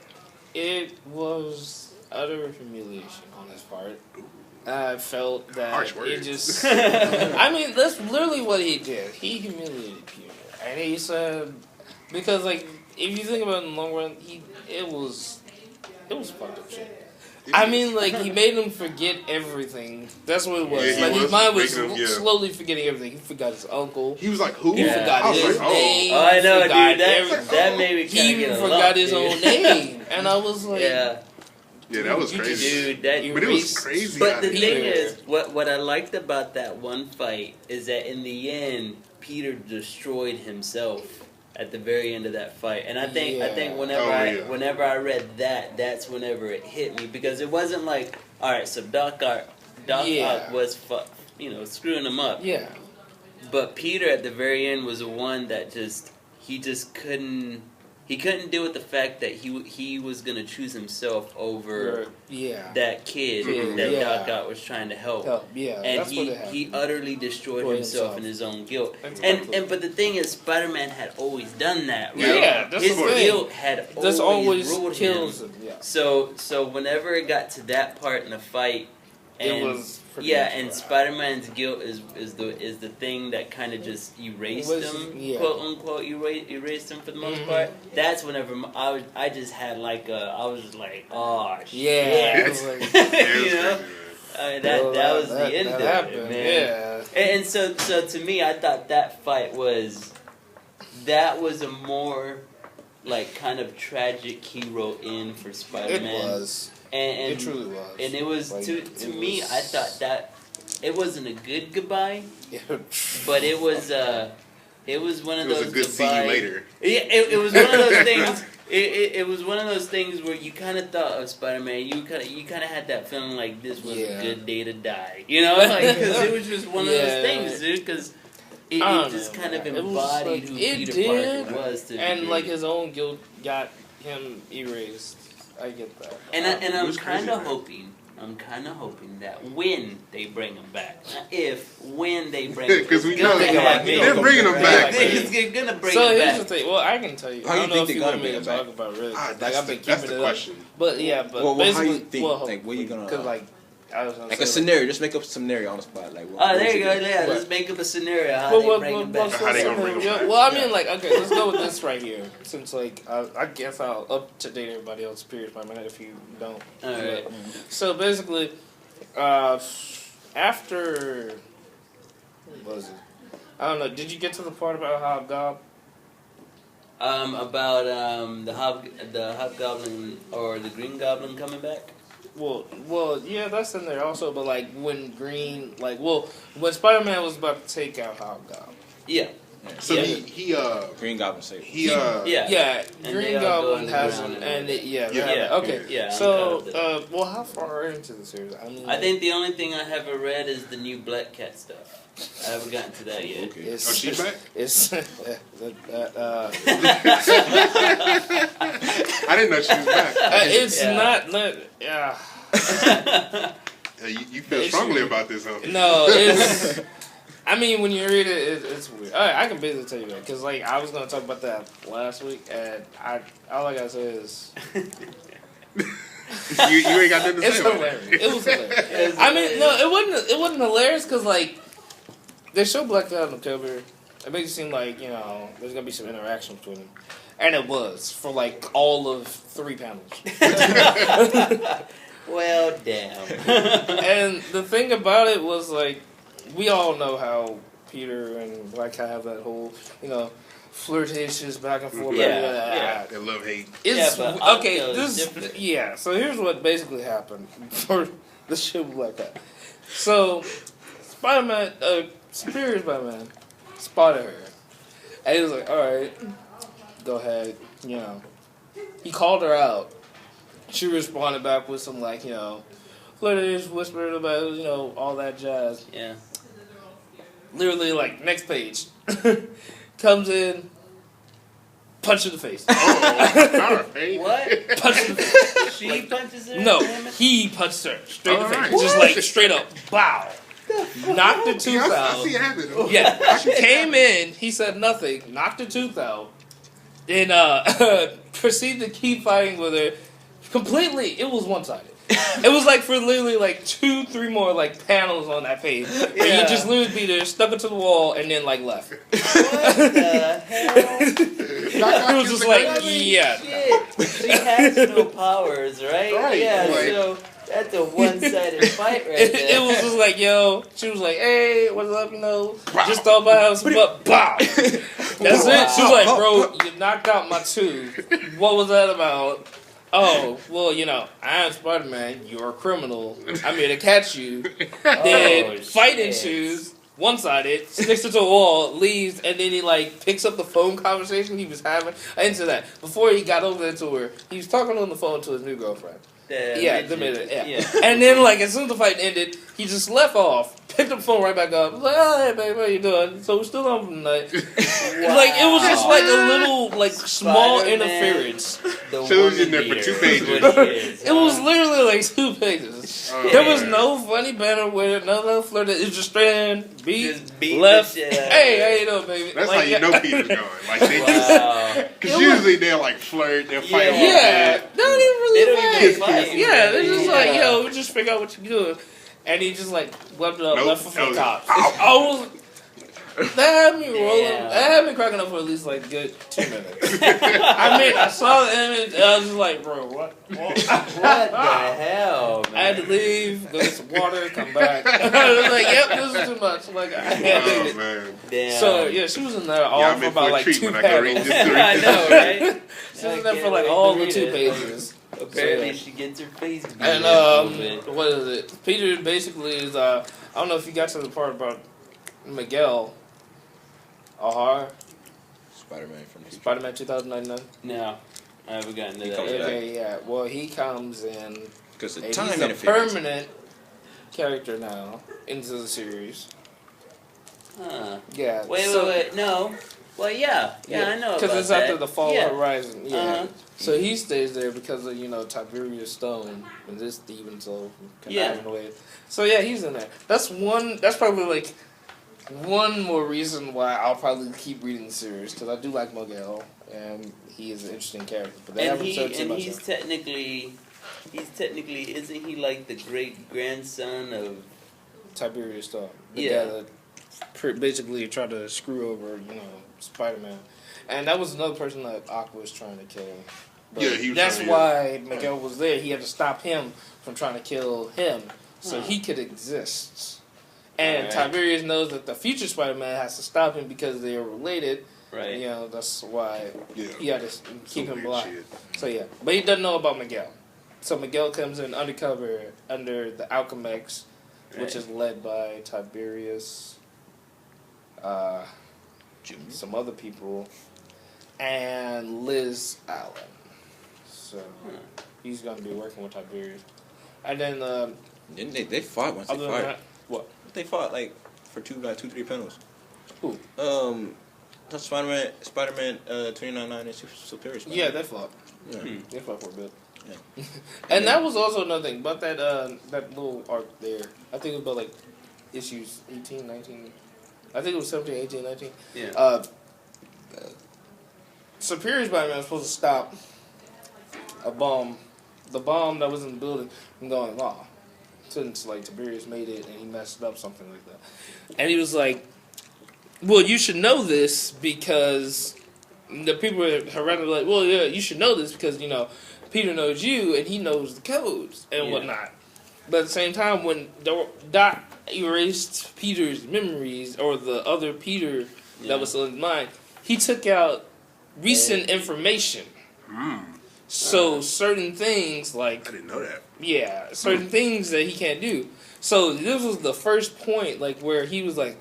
[SPEAKER 2] It was utter humiliation on his part. I felt that
[SPEAKER 1] Harsh
[SPEAKER 2] it
[SPEAKER 1] words.
[SPEAKER 2] just. I mean, that's literally what he did. He humiliated Peter, and he said because like if you think about it in the long run, it was fucked up shit. I mean, like, he made him forget everything. That's what it was.
[SPEAKER 1] Yeah,
[SPEAKER 2] like, his mind was
[SPEAKER 1] making him,
[SPEAKER 2] slowly forgetting everything. He forgot his uncle.
[SPEAKER 1] He was like, who?
[SPEAKER 2] He
[SPEAKER 3] Yeah.
[SPEAKER 2] forgot
[SPEAKER 1] I was
[SPEAKER 2] his
[SPEAKER 1] like, oh.
[SPEAKER 2] name.
[SPEAKER 3] Oh, I know,
[SPEAKER 2] He forgot
[SPEAKER 3] dude. That made me
[SPEAKER 2] He
[SPEAKER 3] kind of
[SPEAKER 2] even
[SPEAKER 3] get a
[SPEAKER 2] forgot
[SPEAKER 3] lump,
[SPEAKER 2] his
[SPEAKER 3] dude.
[SPEAKER 2] own name. And I was like...
[SPEAKER 3] Yeah.
[SPEAKER 1] Yeah, that was
[SPEAKER 2] You
[SPEAKER 1] crazy.
[SPEAKER 3] Dude, that
[SPEAKER 1] But it was crazy.
[SPEAKER 3] But
[SPEAKER 1] how
[SPEAKER 3] the
[SPEAKER 1] they
[SPEAKER 3] thing
[SPEAKER 1] did it.
[SPEAKER 3] is, what I liked about that one fight is that in the end, Peter destroyed himself at the very end of that fight, and I think whenever I read that, that's whenever it hit me, because it wasn't like, all right, so Doc Ock was screwing him up,
[SPEAKER 2] Yeah.
[SPEAKER 3] but Peter at the very end was the one that he couldn't deal with the fact that he was gonna choose himself over that kid that Doc Ock was trying to help. And
[SPEAKER 2] that's what it happened.
[SPEAKER 3] he utterly destroyed himself in his own guilt.
[SPEAKER 2] Exactly.
[SPEAKER 3] And but the thing is, Spider-Man had always done that, right?
[SPEAKER 2] Yeah, that's
[SPEAKER 3] his
[SPEAKER 2] the thing.
[SPEAKER 3] guilt had
[SPEAKER 2] That's always
[SPEAKER 3] ruled
[SPEAKER 2] kills
[SPEAKER 3] him.
[SPEAKER 2] him. Yeah.
[SPEAKER 3] So whenever it got to that part in the fight, and
[SPEAKER 2] It was pretty
[SPEAKER 3] yeah,
[SPEAKER 2] much
[SPEAKER 3] and
[SPEAKER 2] right.
[SPEAKER 3] Spider-Man's guilt is the thing that kind of just erased him, quote unquote, erased him for the most part. That's whenever I just had like I was just like, oh shit,
[SPEAKER 2] Yeah. It was like,
[SPEAKER 3] you know. That was the end of
[SPEAKER 2] happened,
[SPEAKER 3] it, man. And so to me, I thought that fight was a more like kind of tragic hero end for Spider-Man.
[SPEAKER 2] It was.
[SPEAKER 3] And
[SPEAKER 2] it truly was.
[SPEAKER 3] And it was
[SPEAKER 2] Like,
[SPEAKER 3] to me, I thought that it wasn't a good goodbye,
[SPEAKER 2] Yeah.
[SPEAKER 3] but it was one of those.
[SPEAKER 1] It was a good see you later.
[SPEAKER 3] Yeah, it was one of those things. It was one of those things where you kind of thought of Spider-Man. You kind of had that feeling like this was a good day to die. You know, like because it was just one of those things, dude. Because it just kind of embodied who Peter Parker was.
[SPEAKER 2] And like his own guilt got him erased. I get that.
[SPEAKER 3] And I'm kind of hoping that when they bring him back, not if, when they bring him back.
[SPEAKER 1] Because we know they're bringing him back.
[SPEAKER 3] They're going to bring
[SPEAKER 2] so
[SPEAKER 3] him
[SPEAKER 2] here's
[SPEAKER 3] back.
[SPEAKER 2] the thing. Well, I can tell you.
[SPEAKER 4] How
[SPEAKER 2] I
[SPEAKER 4] you
[SPEAKER 2] don't know
[SPEAKER 4] think
[SPEAKER 2] if
[SPEAKER 4] they're
[SPEAKER 2] you want
[SPEAKER 4] gonna
[SPEAKER 2] me to
[SPEAKER 4] bring him
[SPEAKER 2] talk about really. Like,
[SPEAKER 1] That's
[SPEAKER 2] I've been
[SPEAKER 1] the
[SPEAKER 2] keeping it
[SPEAKER 1] question.
[SPEAKER 2] up. But yeah, but
[SPEAKER 4] Well,
[SPEAKER 2] basically,
[SPEAKER 4] how you think? What are you gonna?
[SPEAKER 2] Because like, I was gonna
[SPEAKER 4] like
[SPEAKER 2] say,
[SPEAKER 4] a scenario. Just make up a scenario on the spot. Like,
[SPEAKER 3] There you go. Yeah,
[SPEAKER 2] What?
[SPEAKER 3] let's make up a scenario how they bring him back.
[SPEAKER 1] How they gonna bring him back?
[SPEAKER 2] Well, I mean, like, okay, let's go with this right here. Since, like, I guess I'll up to date everybody else, period, by minute if you don't.
[SPEAKER 3] All right.
[SPEAKER 2] So basically, after what was it? I don't know. Did you get to the part about Hobgoblin?
[SPEAKER 3] About the Hobgoblin or the Green Goblin coming back.
[SPEAKER 2] Well, yeah, that's in there also. But like when when Spider-Man was about to take out Hobgoblin.
[SPEAKER 3] Yeah.
[SPEAKER 1] So he
[SPEAKER 4] Green Goblin saved.
[SPEAKER 2] Yeah,
[SPEAKER 3] And
[SPEAKER 2] Green
[SPEAKER 3] they all go
[SPEAKER 2] Goblin has
[SPEAKER 3] underground
[SPEAKER 2] him,
[SPEAKER 3] and
[SPEAKER 2] and okay.
[SPEAKER 3] Yeah.
[SPEAKER 2] So, well, how far into the series? I mean,
[SPEAKER 3] I think the only thing I haven't read is the new Black Cat stuff. I haven't gotten to that yet.
[SPEAKER 4] Okay.
[SPEAKER 1] Oh, she back?
[SPEAKER 2] It's
[SPEAKER 1] I didn't know she was back.
[SPEAKER 2] it's not. Yeah.
[SPEAKER 1] You feel strongly about this, huh?
[SPEAKER 2] No, it's. I mean, when you read it, it's weird. I can basically tell you that because, like, I was gonna talk about that last week, and all I gotta say is,
[SPEAKER 1] you ain't got nothing to
[SPEAKER 2] it's
[SPEAKER 1] say. about
[SPEAKER 2] hilarious.
[SPEAKER 1] it.
[SPEAKER 2] It was hilarious. I mean, no, it wasn't hilarious because, like, they show Black Cat on the cover. It makes it seem like there's gonna be some interaction between them, and it was for like all of 3 panels.
[SPEAKER 3] Well, damn.
[SPEAKER 2] And the thing about it was, like, we all know how Peter and Black Cat have that whole, flirtatious back and forth.
[SPEAKER 3] Yeah.
[SPEAKER 1] They love hate.
[SPEAKER 2] It's,
[SPEAKER 3] Yeah, but
[SPEAKER 2] okay,
[SPEAKER 3] different.
[SPEAKER 2] so here's what basically happened for the shit with Black Cat. So, Spider-Man, Superior Spider-Man spotted her. And he was like, alright, go ahead, He called her out. She responded back with some, flirtatious whispering about, all that jazz.
[SPEAKER 3] Yeah.
[SPEAKER 2] Literally, next page. Comes in, punch in the face.
[SPEAKER 3] What?
[SPEAKER 2] Punch in the face.
[SPEAKER 3] She punches her?
[SPEAKER 2] No, he punched her straight in the face. Just straight up, bow. Knocked the tooth out.
[SPEAKER 1] I see it happen.
[SPEAKER 2] Yeah, she came in, he said nothing, knocked her tooth out, and proceeded to keep fighting with her. Completely, it was one-sided. It was for literally 2-3 more panels on that page. Yeah. And he just literally beat her, stuck her to the wall, and then left.
[SPEAKER 3] What the hell?
[SPEAKER 2] It was just yeah.
[SPEAKER 3] Shit. She has no powers, right? Yeah, so that's a one-sided fight right there.
[SPEAKER 2] It was just she was like, hey, what's up, just thought about having some butt. Bow. That's it. She was like, bro, you knocked out my tooth. What was that about? Oh, well, I am Spider-Man. You're a criminal. I'm here to catch you. Then fight ensues. One-sided, sticks it to a wall, leaves, and then he picks up the phone conversation he was having. Into that. Before he got over there to her, he was talking on the phone to his new girlfriend. Yeah. And then as soon as the fight ended, he just left off, picked up the phone right back up. Was like, oh, hey babe, how you doing? So we're still on from tonight. Wow. It was just a little small
[SPEAKER 3] Spider-Man,
[SPEAKER 2] interference.
[SPEAKER 1] Shows in there for 2 pages.
[SPEAKER 2] It was literally 2 pages. There was no funny banner with it, no flirt. It was just straight in, beat left. Hey, how you doing, baby?
[SPEAKER 1] That's how you know Peter's going. Because usually they'll flirt, they'll fight.
[SPEAKER 2] Yeah, not even really.
[SPEAKER 3] They don't even fight.
[SPEAKER 2] Yeah, they're just we just figure out what you're doing. And he just wept it up, left for the cops. That had me rolling. That had me cracking up for at least good 2 minutes. I saw the image and I was just like, bro, what?
[SPEAKER 3] What the hell, man?
[SPEAKER 2] I had to leave, go get some water, come back. I was like, yep, this is too much.
[SPEAKER 1] Oh, man.
[SPEAKER 2] Damn. So, yeah, she was in there all for about 2 panels.
[SPEAKER 3] I know, right?
[SPEAKER 2] She was in there for all the 2 pages.
[SPEAKER 3] Apparently, she gets her face beat.
[SPEAKER 2] And what is it? Peter basically is I don't know if you got to the part about Miguel O'Hara, Spider-Man 2099.
[SPEAKER 3] No, I haven't gotten to that.
[SPEAKER 2] Okay, yeah. Well, he comes in
[SPEAKER 4] because
[SPEAKER 2] he's a permanent character now into the series.
[SPEAKER 3] Huh.
[SPEAKER 2] Yeah.
[SPEAKER 3] Wait. No. Well, yeah, I know.
[SPEAKER 2] Because it's
[SPEAKER 3] that.
[SPEAKER 2] after the Fall Horizon. Yeah.
[SPEAKER 3] Uh-huh.
[SPEAKER 2] So he stays there because of Tiberius Stone and this Steven so conniving away. So yeah, he's in there. That's probably one more reason why I'll probably keep reading the series because I do like Miguel and he is an interesting character. But they haven't said too much.
[SPEAKER 3] He's technically isn't he the great grandson of
[SPEAKER 2] Tiberius Stone? The guy that basically tried to screw over Spider-Man, and that was another person that Aqua was trying to kill. But
[SPEAKER 1] he was
[SPEAKER 2] that's why Miguel was there. He had to stop him from trying to kill him, so he could exist. And Tiberius knows that the future Spider-Man has to stop him because they are related.
[SPEAKER 3] Right.
[SPEAKER 2] That's why he had to keep him blind.
[SPEAKER 1] Shit.
[SPEAKER 2] So yeah, but he doesn't know about Miguel. So Miguel comes in undercover under the Alchemex, which is led by Tiberius, some other people, and Liz Allen. So he's going to be working with Tiberius. And then
[SPEAKER 4] didn't they fought once they fought?
[SPEAKER 2] What?
[SPEAKER 4] They fought for 2-3 panels.
[SPEAKER 2] Who?
[SPEAKER 4] Spider-Man 2099 and Superior Spider-Man.
[SPEAKER 2] Yeah, they fought.
[SPEAKER 4] Yeah.
[SPEAKER 2] They fought for a bit.
[SPEAKER 4] Yeah.
[SPEAKER 2] And that was also another thing about that little arc there. I think it was about issues 18, 19. I think it was 17, 18, 19.
[SPEAKER 3] Yeah.
[SPEAKER 2] Superior Spider-Man was supposed to stop a bomb. The bomb that was in the building from going off. Since Tiberius made it and he messed up something like that. And he was like, well, you should know this because the people were like, well, yeah, you should know this because, Peter knows you, and he knows the codes and whatnot. But at the same time, when Doc erased Peter's memories, or the other Peter that was still in his mind, he took out recent information. So certain things, like...
[SPEAKER 1] I didn't know that.
[SPEAKER 2] Yeah, certain things that he can't do. So this was the first point, like, where he was like,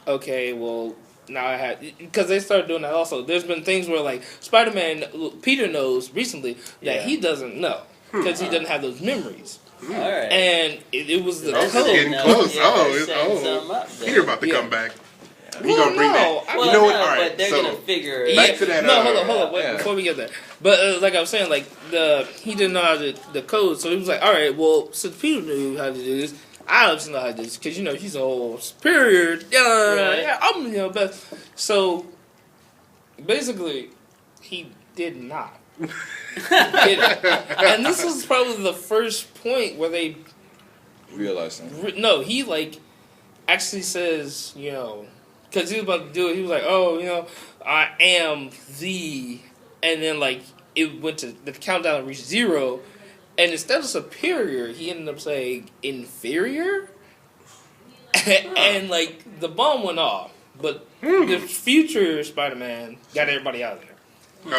[SPEAKER 2] okay, well, now I have... Because they started doing that also. There's been things where, like, Spider-Man, Peter knows recently that he doesn't know. Because he doesn't have those memories.
[SPEAKER 3] All right.
[SPEAKER 2] And it was the code.
[SPEAKER 1] Getting close. Peter about to come back. He gonna bring that.
[SPEAKER 3] Well,
[SPEAKER 1] you know what?
[SPEAKER 3] no,
[SPEAKER 1] All right.
[SPEAKER 3] but they're
[SPEAKER 1] so
[SPEAKER 3] gonna figure it.
[SPEAKER 1] back to that.
[SPEAKER 2] No, hold on. Wait, before we get there. But like I was saying, like he didn't know how to the code, so he was like, all right, well, since Peter knew how to do this, I obviously know how to do this because he's a whole superior. Yeah, I'm best. So basically, he did not. And this was probably the first point where they
[SPEAKER 4] realized something.
[SPEAKER 2] No, he like actually says, because he was about to do it, he was like, oh, I am the, and then like it went to the countdown reached 0, and instead of superior, he ended up saying inferior, and like the bomb went off, but the future Spider-Man got everybody out of there.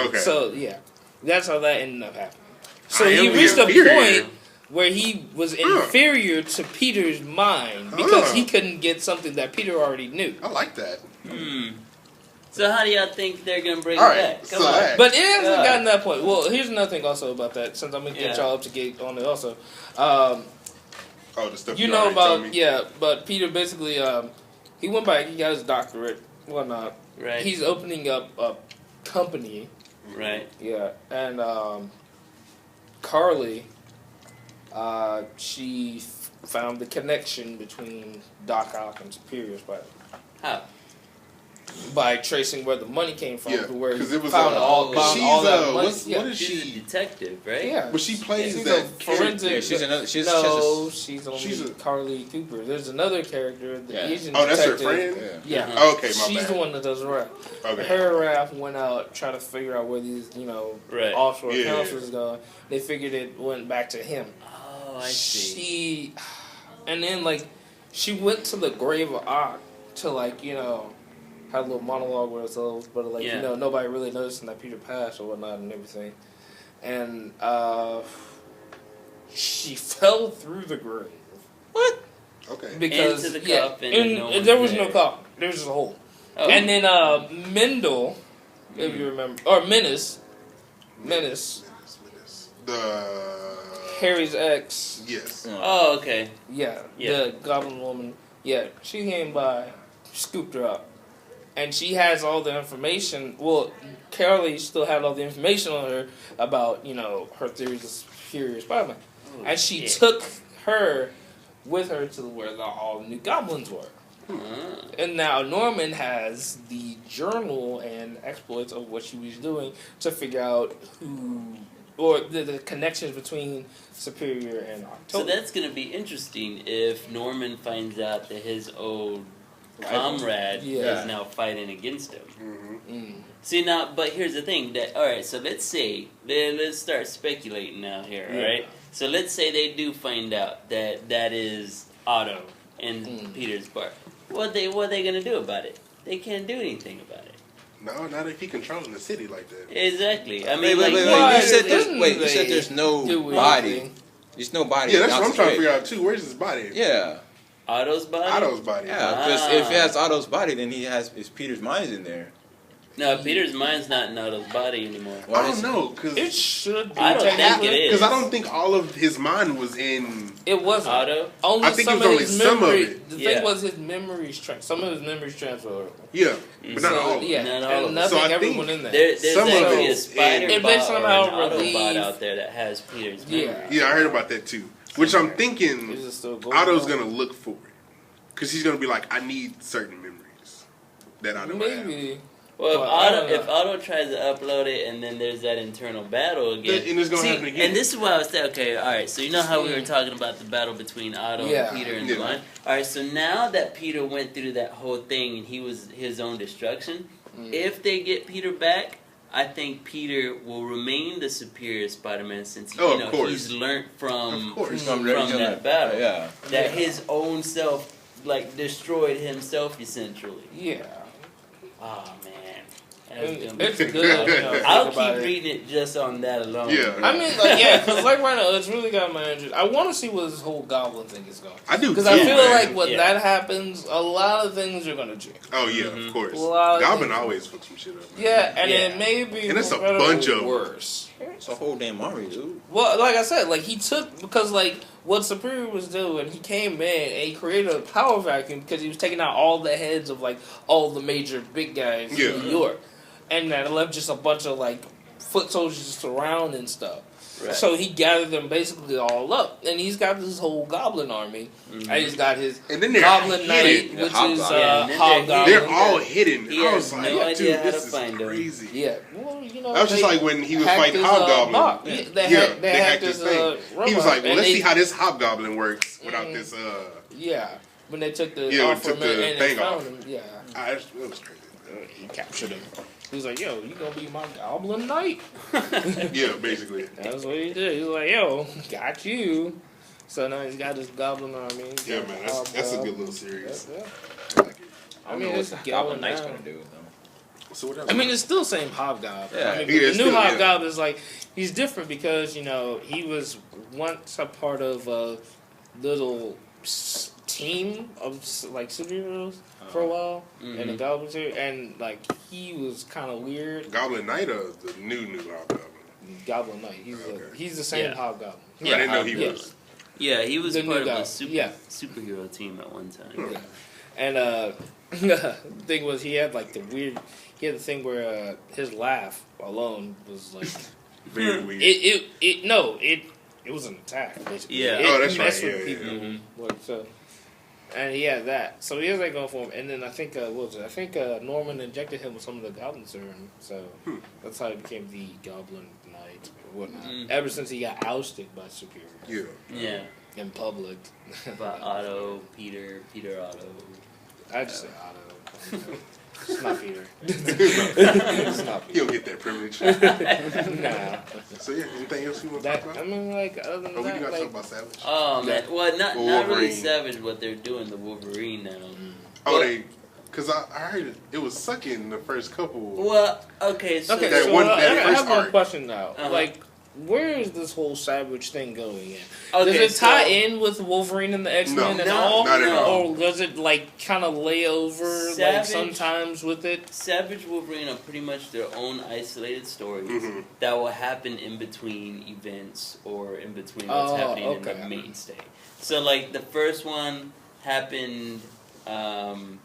[SPEAKER 1] Okay.
[SPEAKER 2] So yeah, that's how that ended up happening. So he reached a point where he was inferior to Peter's mind because he couldn't get something that Peter already knew.
[SPEAKER 1] I like that.
[SPEAKER 3] So how do y'all think they're gonna bring it
[SPEAKER 1] right,
[SPEAKER 3] back? Come on.
[SPEAKER 2] But it hasn't gotten that point. Well, here's another thing also about that, since I'm gonna get y'all up to date on it also.
[SPEAKER 1] The stuff you know
[SPEAKER 2] about but Peter basically he went back, he got his doctorate, whatnot.
[SPEAKER 3] Right.
[SPEAKER 2] He's opening up a company.
[SPEAKER 3] Right.
[SPEAKER 2] Yeah, and Carly, she found the connection between Doc Ock and Superior Spider.
[SPEAKER 3] How?
[SPEAKER 2] By tracing where the money came from, to where he
[SPEAKER 1] it was
[SPEAKER 2] found all that money.
[SPEAKER 1] What is
[SPEAKER 3] She's
[SPEAKER 1] she?
[SPEAKER 3] a detective, right?
[SPEAKER 2] Yeah,
[SPEAKER 1] But she plays
[SPEAKER 2] she's
[SPEAKER 1] that
[SPEAKER 2] a forensic.
[SPEAKER 4] Yeah, she's another. She's
[SPEAKER 2] Carly Cooper. There's another character, the Asian
[SPEAKER 1] that's her
[SPEAKER 2] detective.
[SPEAKER 1] friend.
[SPEAKER 2] Yeah.
[SPEAKER 1] Okay, my
[SPEAKER 2] She's
[SPEAKER 1] bad.
[SPEAKER 2] the one that does the rap.
[SPEAKER 1] Okay.
[SPEAKER 2] Her and Raph went out trying to figure out where these, offshore accounts was going. They figured it went back to him.
[SPEAKER 3] Oh, I see.
[SPEAKER 2] And then she went to the grave of Ock to had a little monologue with herself, but nobody really noticing that Peter passed or whatnot and everything. And she fell through the grave.
[SPEAKER 1] What? Okay.
[SPEAKER 2] Because
[SPEAKER 3] into the coffin.
[SPEAKER 2] and there was no coffin. There was just a hole.
[SPEAKER 3] Oh.
[SPEAKER 2] And then Mendel, if you remember, or Menace,
[SPEAKER 1] The
[SPEAKER 2] Harry's ex.
[SPEAKER 1] Yes.
[SPEAKER 3] Oh, okay.
[SPEAKER 2] Yeah, the Goblin Woman. Yeah, she came by, scooped her up. And she has all the information. Well, Carly still had all the information on her about, her theories of Superior Spider-Man. Oh, and she took her with her to where all the new goblins were. And now Norman has the journal and exploits of what she was doing to figure out or the connections between Superior and October.
[SPEAKER 3] So that's going to be interesting if Norman finds out that his old comrade is now fighting against him. See now, but here's the thing alright, so let's start speculating now here, alright? So let's say they do find out that is Otto in Peter's bar. What are they gonna do about it? They can't do anything about it.
[SPEAKER 1] No, not if he controlling the city like that.
[SPEAKER 3] Exactly. I mean,
[SPEAKER 4] you said there's no body. There's no body.
[SPEAKER 1] Yeah, that's what I'm trying to figure out too. Where's his body?
[SPEAKER 4] Yeah.
[SPEAKER 3] Otto's body?
[SPEAKER 1] Otto's body.
[SPEAKER 4] Yeah, because if he has Otto's body, then is Peter's mind's in there.
[SPEAKER 3] No, Peter's mind's not in Otto's body anymore.
[SPEAKER 1] I don't know, because
[SPEAKER 2] it should be.
[SPEAKER 3] I don't think it is.
[SPEAKER 1] Because I don't think all of his mind was in.
[SPEAKER 2] It wasn't.
[SPEAKER 3] Otto?
[SPEAKER 2] I think it was only some of it. The thing was his memories some of his memories transferred.
[SPEAKER 1] Yeah, but not all.
[SPEAKER 2] Yeah,
[SPEAKER 3] not all
[SPEAKER 2] and nothing. Everyone in there.
[SPEAKER 3] There's
[SPEAKER 1] some
[SPEAKER 3] actually
[SPEAKER 1] of
[SPEAKER 3] a spider
[SPEAKER 2] it
[SPEAKER 3] bot
[SPEAKER 2] makes
[SPEAKER 3] or an
[SPEAKER 2] somehow
[SPEAKER 3] Autobot out there that has Peter's memory.
[SPEAKER 1] Yeah, I heard about that too. Which I'm thinking Otto's gonna look for it. Because he's going to be like, I need certain memories that I don't have.
[SPEAKER 3] Well, if Otto tries to upload it and then there's that internal battle again.
[SPEAKER 1] And it's going to happen again.
[SPEAKER 3] And this is why I was saying, okay, alright, so you know how we were talking about the battle between Otto and Peter and the line? Alright, so now that Peter went through that whole thing and he was his own destruction, if they get Peter back, I think Peter will remain the superior Spider-Man since he's learned from that battle.
[SPEAKER 4] Yeah.
[SPEAKER 3] That his own self destroyed himself essentially.
[SPEAKER 2] Yeah.
[SPEAKER 3] Oh man.
[SPEAKER 2] It's good.
[SPEAKER 3] I'll keep reading it just on that alone.
[SPEAKER 1] Yeah.
[SPEAKER 2] I mean, because right now, it's really got my interest. I want to see where this whole Goblin thing is going.
[SPEAKER 1] I do,
[SPEAKER 2] because I feel like when that happens, a lot of things are going to change.
[SPEAKER 1] Oh, yeah, of course. Goblin always fucks some shit up. Man.
[SPEAKER 2] Yeah, and it may be
[SPEAKER 1] and it's a bunch of
[SPEAKER 2] worse.
[SPEAKER 4] It's a whole damn army, dude.
[SPEAKER 2] Well, like I said, he took, because, what Superior was doing, he came in and he created a power vacuum because he was taking out all the heads of, all the major big guys in New York. And that left just a bunch of foot soldiers just around and stuff. Right. So he gathered them basically all up, and he's got this whole Goblin army. And he's got his Goblin Knight, which is Hobgoblin.
[SPEAKER 1] They're all hidden.
[SPEAKER 3] He has no idea how to find them.
[SPEAKER 1] Crazy.
[SPEAKER 2] Yeah, well,
[SPEAKER 1] that was just like when he was fighting Hobgoblin.
[SPEAKER 2] They hacked his thing.
[SPEAKER 1] He was like, "Well, let's see how this Hobgoblin works without this."
[SPEAKER 2] Yeah, when they took the
[SPEAKER 1] thing off.
[SPEAKER 2] Him,
[SPEAKER 1] it was crazy.
[SPEAKER 2] He captured him. He was like, "Yo, you gonna be my Goblin Knight?"
[SPEAKER 1] Yeah, basically.
[SPEAKER 2] That's what he did. He was like, "Yo, got you." So now he's got this Goblin army.
[SPEAKER 1] Yeah, man, that's a good little series.
[SPEAKER 2] Yeah.
[SPEAKER 1] I like it.
[SPEAKER 2] I mean, it's
[SPEAKER 4] Goblin Knight's gonna do though.
[SPEAKER 1] So what else?
[SPEAKER 2] I mean, it's still the same Hobgoblin.
[SPEAKER 4] Yeah,
[SPEAKER 2] I mean, the new Hobgoblin is he's different because he was once a part of a little team of superheroes for a while, and the Goblin series, and he was kind of weird.
[SPEAKER 1] Goblin Knight or the new Hobgoblin?
[SPEAKER 2] Goblin Knight. He's the same Hobgoblin.
[SPEAKER 1] Yeah, I didn't know he was.
[SPEAKER 3] Yeah, he was part of the
[SPEAKER 2] superhero
[SPEAKER 3] team at one time.
[SPEAKER 2] Yeah. And the thing was, he had he had the thing where his laugh alone was
[SPEAKER 1] very weird.
[SPEAKER 2] It was an attack, basically.
[SPEAKER 3] Yeah.
[SPEAKER 2] It
[SPEAKER 1] that's right.
[SPEAKER 2] with people. So, and he had that. So he has that going for him. And then I think, I think Norman injected him with some of the Goblin serum. So that's how he became the Goblin Knight or whatnot. Ever since he got ousted by Superior.
[SPEAKER 3] Yeah.
[SPEAKER 2] In public.
[SPEAKER 3] By Peter Otto.
[SPEAKER 2] I just say Otto. It's not Peter. It's not Peter.
[SPEAKER 1] He'll get that privilege.
[SPEAKER 2] Nah.
[SPEAKER 1] So yeah, anything else you want to talk about?
[SPEAKER 2] I mean, other than
[SPEAKER 1] we
[SPEAKER 2] that,
[SPEAKER 1] got to talk about Savage.
[SPEAKER 3] Oh man, well, not really Savage. What they're doing, the Wolverine now.
[SPEAKER 1] Because I heard it was sucking the first couple.
[SPEAKER 3] Well, okay, so
[SPEAKER 2] I have one question now. Where is this whole Savage thing going in?
[SPEAKER 3] Okay,
[SPEAKER 2] does it tie in with Wolverine and the X-Men at all?
[SPEAKER 1] Not at all.
[SPEAKER 2] Or does it kind of lay over sometimes with it?
[SPEAKER 3] Savage Wolverine are pretty much their own isolated stories that will happen in between events or in between what's happening in the mainstay. So the first one happened. And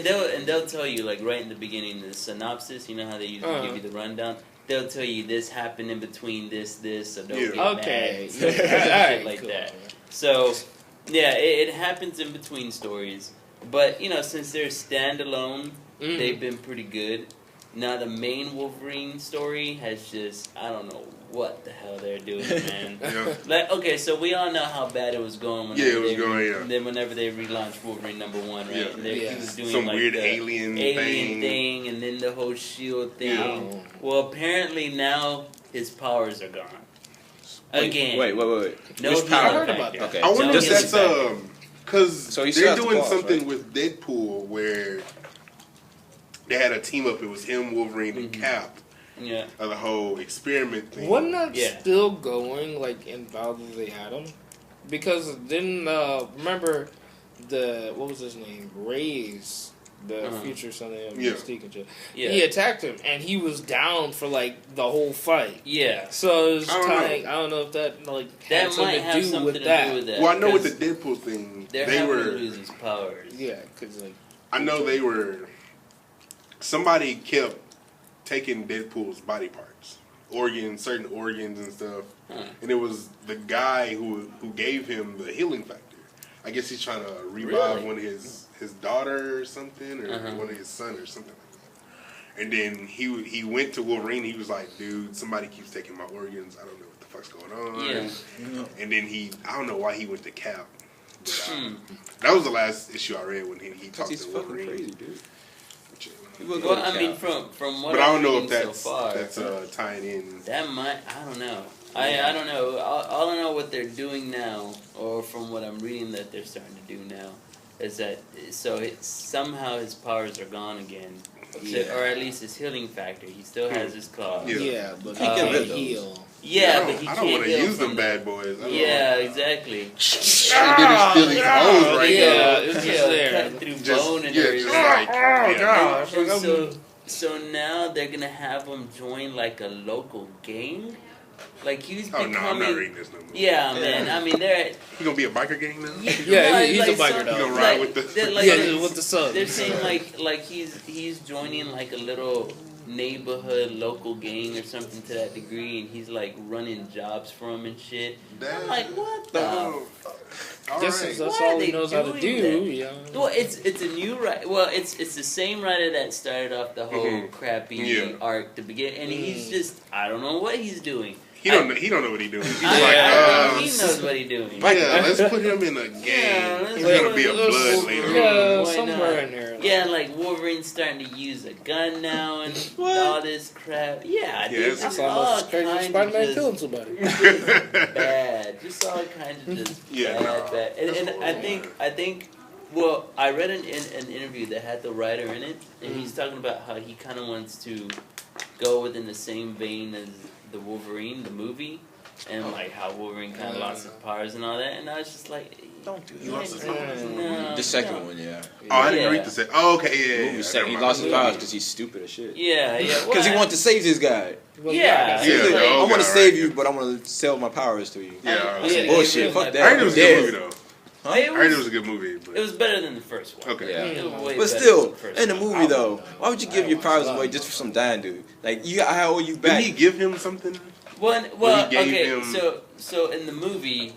[SPEAKER 3] they'll tell you right in the beginning the synopsis. You know how they usually give you the rundown. They'll tell you this happened in between this, so don't get mad. Shit like that. So, it happens in between stories. But, since they're standalone, they've been pretty good. Now, the main Wolverine story has just, I don't know what the hell they're doing, man. So we all know how bad it was going. Then whenever they relaunched Wolverine #1, right? And he was doing
[SPEAKER 1] some weird alien
[SPEAKER 3] thing, and then the whole S.H.I.E.L.D. thing. Yeah. Well, apparently now his powers are gone. Again.
[SPEAKER 4] Wait.
[SPEAKER 3] No,
[SPEAKER 4] which power?
[SPEAKER 2] I heard about that.
[SPEAKER 4] Okay.
[SPEAKER 1] I wonder if that's because they're doing something with Deadpool where they had a team up. It was him, Wolverine, and Cap.
[SPEAKER 3] Yeah.
[SPEAKER 1] Of the whole experiment thing.
[SPEAKER 2] Wasn't that still going in Battle they had him? Because then remember what was his name? Ray's the future son of Mystique and shit. Yeah. He attacked him and he was down for the whole fight.
[SPEAKER 3] Yeah.
[SPEAKER 2] So it was I don't know if that had something to do with that.
[SPEAKER 1] Well, I know with the Deadpool thing,
[SPEAKER 3] they were losing his powers.
[SPEAKER 2] Yeah, because
[SPEAKER 1] I know they were. Somebody kept taking Deadpool's body parts, certain organs and stuff, and it was the guy who gave him the healing factor. I guess he's trying to revive one of his daughter or something, or one of his son or something like that. And then he went to Wolverine. He was like, "Dude, somebody keeps taking my organs. I don't know what the fuck's going on."
[SPEAKER 3] Yeah.
[SPEAKER 1] And then I don't know why he went to Cap. But, that was the last issue I read when he talked to Wolverine.
[SPEAKER 4] Crazy, dude.
[SPEAKER 3] Well, I mean, from what
[SPEAKER 1] but I don't know
[SPEAKER 3] reading
[SPEAKER 1] if that's
[SPEAKER 3] so far,
[SPEAKER 1] that's tying in.
[SPEAKER 3] that might, I don't know. I don't know. All I know what they're doing now, or from what I'm reading that they're starting to do now, is that somehow his powers are gone again, or at least his healing factor. He still has his claws.
[SPEAKER 2] Yeah, but he
[SPEAKER 3] can't
[SPEAKER 2] can't heal.
[SPEAKER 3] Yeah, but he
[SPEAKER 1] I
[SPEAKER 3] can't
[SPEAKER 1] don't want to
[SPEAKER 3] heal
[SPEAKER 1] use them
[SPEAKER 3] from
[SPEAKER 1] bad boys.
[SPEAKER 3] Yeah, exactly.
[SPEAKER 1] He did steal these hoes right
[SPEAKER 2] Yeah,
[SPEAKER 1] now.
[SPEAKER 2] it's just there.
[SPEAKER 3] Cut through
[SPEAKER 1] Just,
[SPEAKER 3] bone and
[SPEAKER 1] yeah,
[SPEAKER 3] everything.
[SPEAKER 1] just like, yeah.
[SPEAKER 3] And so now they're gonna have him join like a local gang. Like he's
[SPEAKER 1] Oh
[SPEAKER 3] becoming.
[SPEAKER 1] no, I'm not reading this no more.
[SPEAKER 3] Yeah, man. I mean, they're.
[SPEAKER 1] He gonna be a biker gang now?
[SPEAKER 2] Yeah, he's a biker
[SPEAKER 1] He
[SPEAKER 2] though.
[SPEAKER 1] gonna ride with the.
[SPEAKER 2] With the sun.
[SPEAKER 3] They're saying like he's joining like a little neighborhood local gang or something to that degree, and he's like running jobs for him and shit. I'm like, what the?
[SPEAKER 2] That's all he knows how to do. Yeah.
[SPEAKER 3] Well, it's a new writer. Well, it's the same writer that started off the whole crappy arc to begin, and he's just I don't know what he's doing.
[SPEAKER 1] He don't know what he's doing. He's
[SPEAKER 3] he knows what he's doing.
[SPEAKER 1] Yeah, let's put him in a gang. He's gonna be a blood later.
[SPEAKER 2] Yeah, somewhere in there.
[SPEAKER 3] Yeah, like Wolverine's starting to use a gun now and all this crap. Yeah, dude,
[SPEAKER 2] That's almost crazy. Spider-Man killing somebody.
[SPEAKER 3] Bad, just all kinds of just bad. And I think. Well, I read an interview that had the writer in it, and he's talking about how he kind of wants to go within the same vein as the Wolverine, the movie, and like how Wolverine kind of lost his powers and all that. And I was just like,
[SPEAKER 4] don't do
[SPEAKER 3] that. No,
[SPEAKER 4] the second one,
[SPEAKER 1] Oh, I didn't read the second. Oh, okay, yeah.
[SPEAKER 4] He lost his powers because he's stupid as shit.
[SPEAKER 3] Yeah.
[SPEAKER 4] Because he wanted to save this guy. I want to save you, but I want to sell my powers to you.
[SPEAKER 1] Yeah,
[SPEAKER 4] bullshit. Fuck that.
[SPEAKER 1] I heard it was a good movie though.
[SPEAKER 3] Huh?
[SPEAKER 1] I heard it was a good movie. But
[SPEAKER 3] it was better than the first one.
[SPEAKER 1] Okay.
[SPEAKER 3] Yeah.
[SPEAKER 4] But still, in the movie though, why would you give your powers away just for some dying dude? Like, I owe you back.
[SPEAKER 1] Did he give him something?
[SPEAKER 3] Well, okay. So in the movie,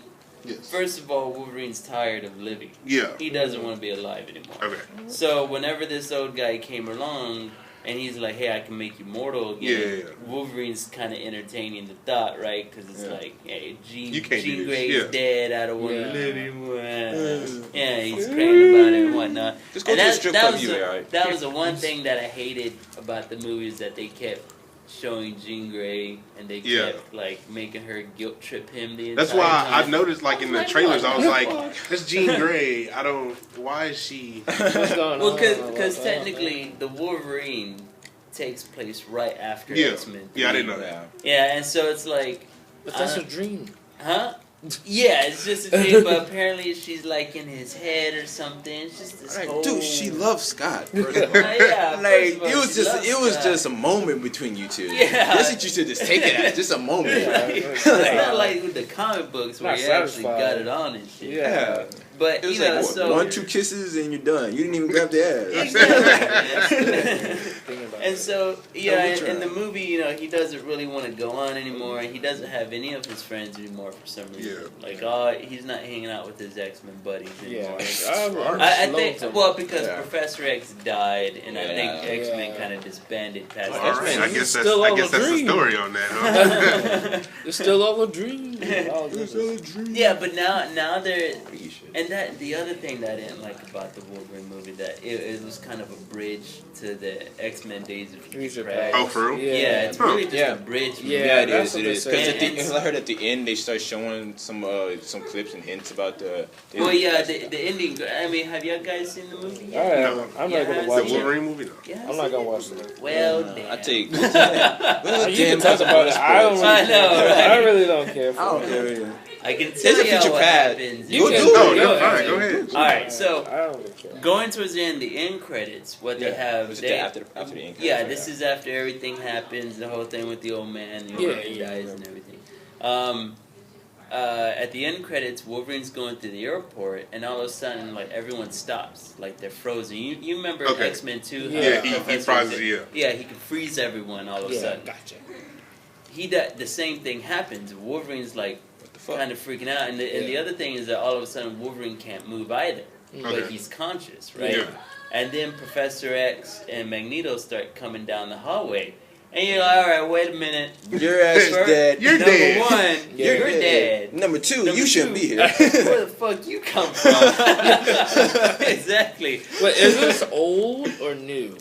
[SPEAKER 3] first of all, Wolverine's tired of living.
[SPEAKER 1] Yeah.
[SPEAKER 3] He doesn't want to be alive anymore.
[SPEAKER 1] Okay.
[SPEAKER 3] So whenever this old guy came along, and he's like, "Hey, I can make you mortal again." Wolverine's kind of entertaining the thought, right? Because it's like, "Hey, Jean Grey's dead. I don't want to live anymore." Yeah, he's praying about it and whatnot.
[SPEAKER 4] Just go to the strip club, right?
[SPEAKER 3] That was the one thing that I hated about the movie is that they kept showing Jean Grey and they kept like making her guilt trip him the entire
[SPEAKER 1] That's why
[SPEAKER 3] time.
[SPEAKER 1] I've noticed, like in the trailers, I was like, "That's Jean Grey." Why is she?
[SPEAKER 3] Well, because technically the Wolverine takes place right after X-Men.
[SPEAKER 1] Yeah, I didn't know that.
[SPEAKER 3] Yeah, and so it's like,
[SPEAKER 2] but that's a dream,
[SPEAKER 3] huh? Yeah, it's just a dream, but apparently she's like in his head or something. It's just this whole...
[SPEAKER 4] Dude, she loves Scott.
[SPEAKER 3] Yeah,
[SPEAKER 4] like it was just a moment between you two.
[SPEAKER 3] Yeah,
[SPEAKER 4] that's what you should just take it as, just a moment.
[SPEAKER 3] It's not like with the comic books where you actually got it on and shit.
[SPEAKER 4] Yeah.
[SPEAKER 3] But
[SPEAKER 4] it was
[SPEAKER 3] like
[SPEAKER 4] so 1-2 kisses and you're done. You didn't even grab the ass.
[SPEAKER 3] And so in the movie, he doesn't really want to go on anymore, and he doesn't have any of his friends anymore for some reason. He's not hanging out with his X-Men buddies anymore. I think because Professor X died, and I think X-Men kind of disbanded past that.
[SPEAKER 1] All right, I guess that's the story on that. Huh?
[SPEAKER 2] It's still all a dream.
[SPEAKER 3] Yeah, but now they're. And that the other thing that I didn't like about the Wolverine movie, that it was kind of a bridge to the X-Men Days of Future Past.
[SPEAKER 1] Oh, for real?
[SPEAKER 3] Yeah, it's really just a bridge.
[SPEAKER 4] Yeah, it is. Because I heard at the end they start showing some clips and hints about the
[SPEAKER 3] the ending. I mean, have you guys seen the movie yet?
[SPEAKER 2] No. I'm not gonna watch
[SPEAKER 1] the Wolverine movie. No.
[SPEAKER 2] I'm not gonna watch it.
[SPEAKER 3] Well, damn.
[SPEAKER 4] I take.
[SPEAKER 2] You can talk about it. I really don't care.
[SPEAKER 3] I can tell you what happens.
[SPEAKER 1] Go ahead.
[SPEAKER 3] All right, so going towards the end credits, what they have.
[SPEAKER 4] After the end credits.
[SPEAKER 3] Yeah, this is after everything happens, the whole thing with the old man, the old man dies and everything. At the end credits, Wolverine's going through the airport, and all of a sudden, like everyone stops, like they're frozen. You remember X-Men 2?
[SPEAKER 1] Yeah, he freezes you.
[SPEAKER 3] Yeah, he can freeze everyone all of a sudden.
[SPEAKER 2] Gotcha.
[SPEAKER 3] The same thing happens. Wolverine's like kind of freaking out, and the other thing is that all of a sudden Wolverine can't move either, but he's conscious, right? Yeah. And then Professor X and Magneto start coming down the hallway, and you're like, all right, wait a minute,
[SPEAKER 4] your ass is dead.
[SPEAKER 1] You're dead.
[SPEAKER 3] Number one, you're dead.
[SPEAKER 4] Number two, you shouldn't be here.
[SPEAKER 3] Where the fuck you come from? Exactly.
[SPEAKER 2] But is this old or new?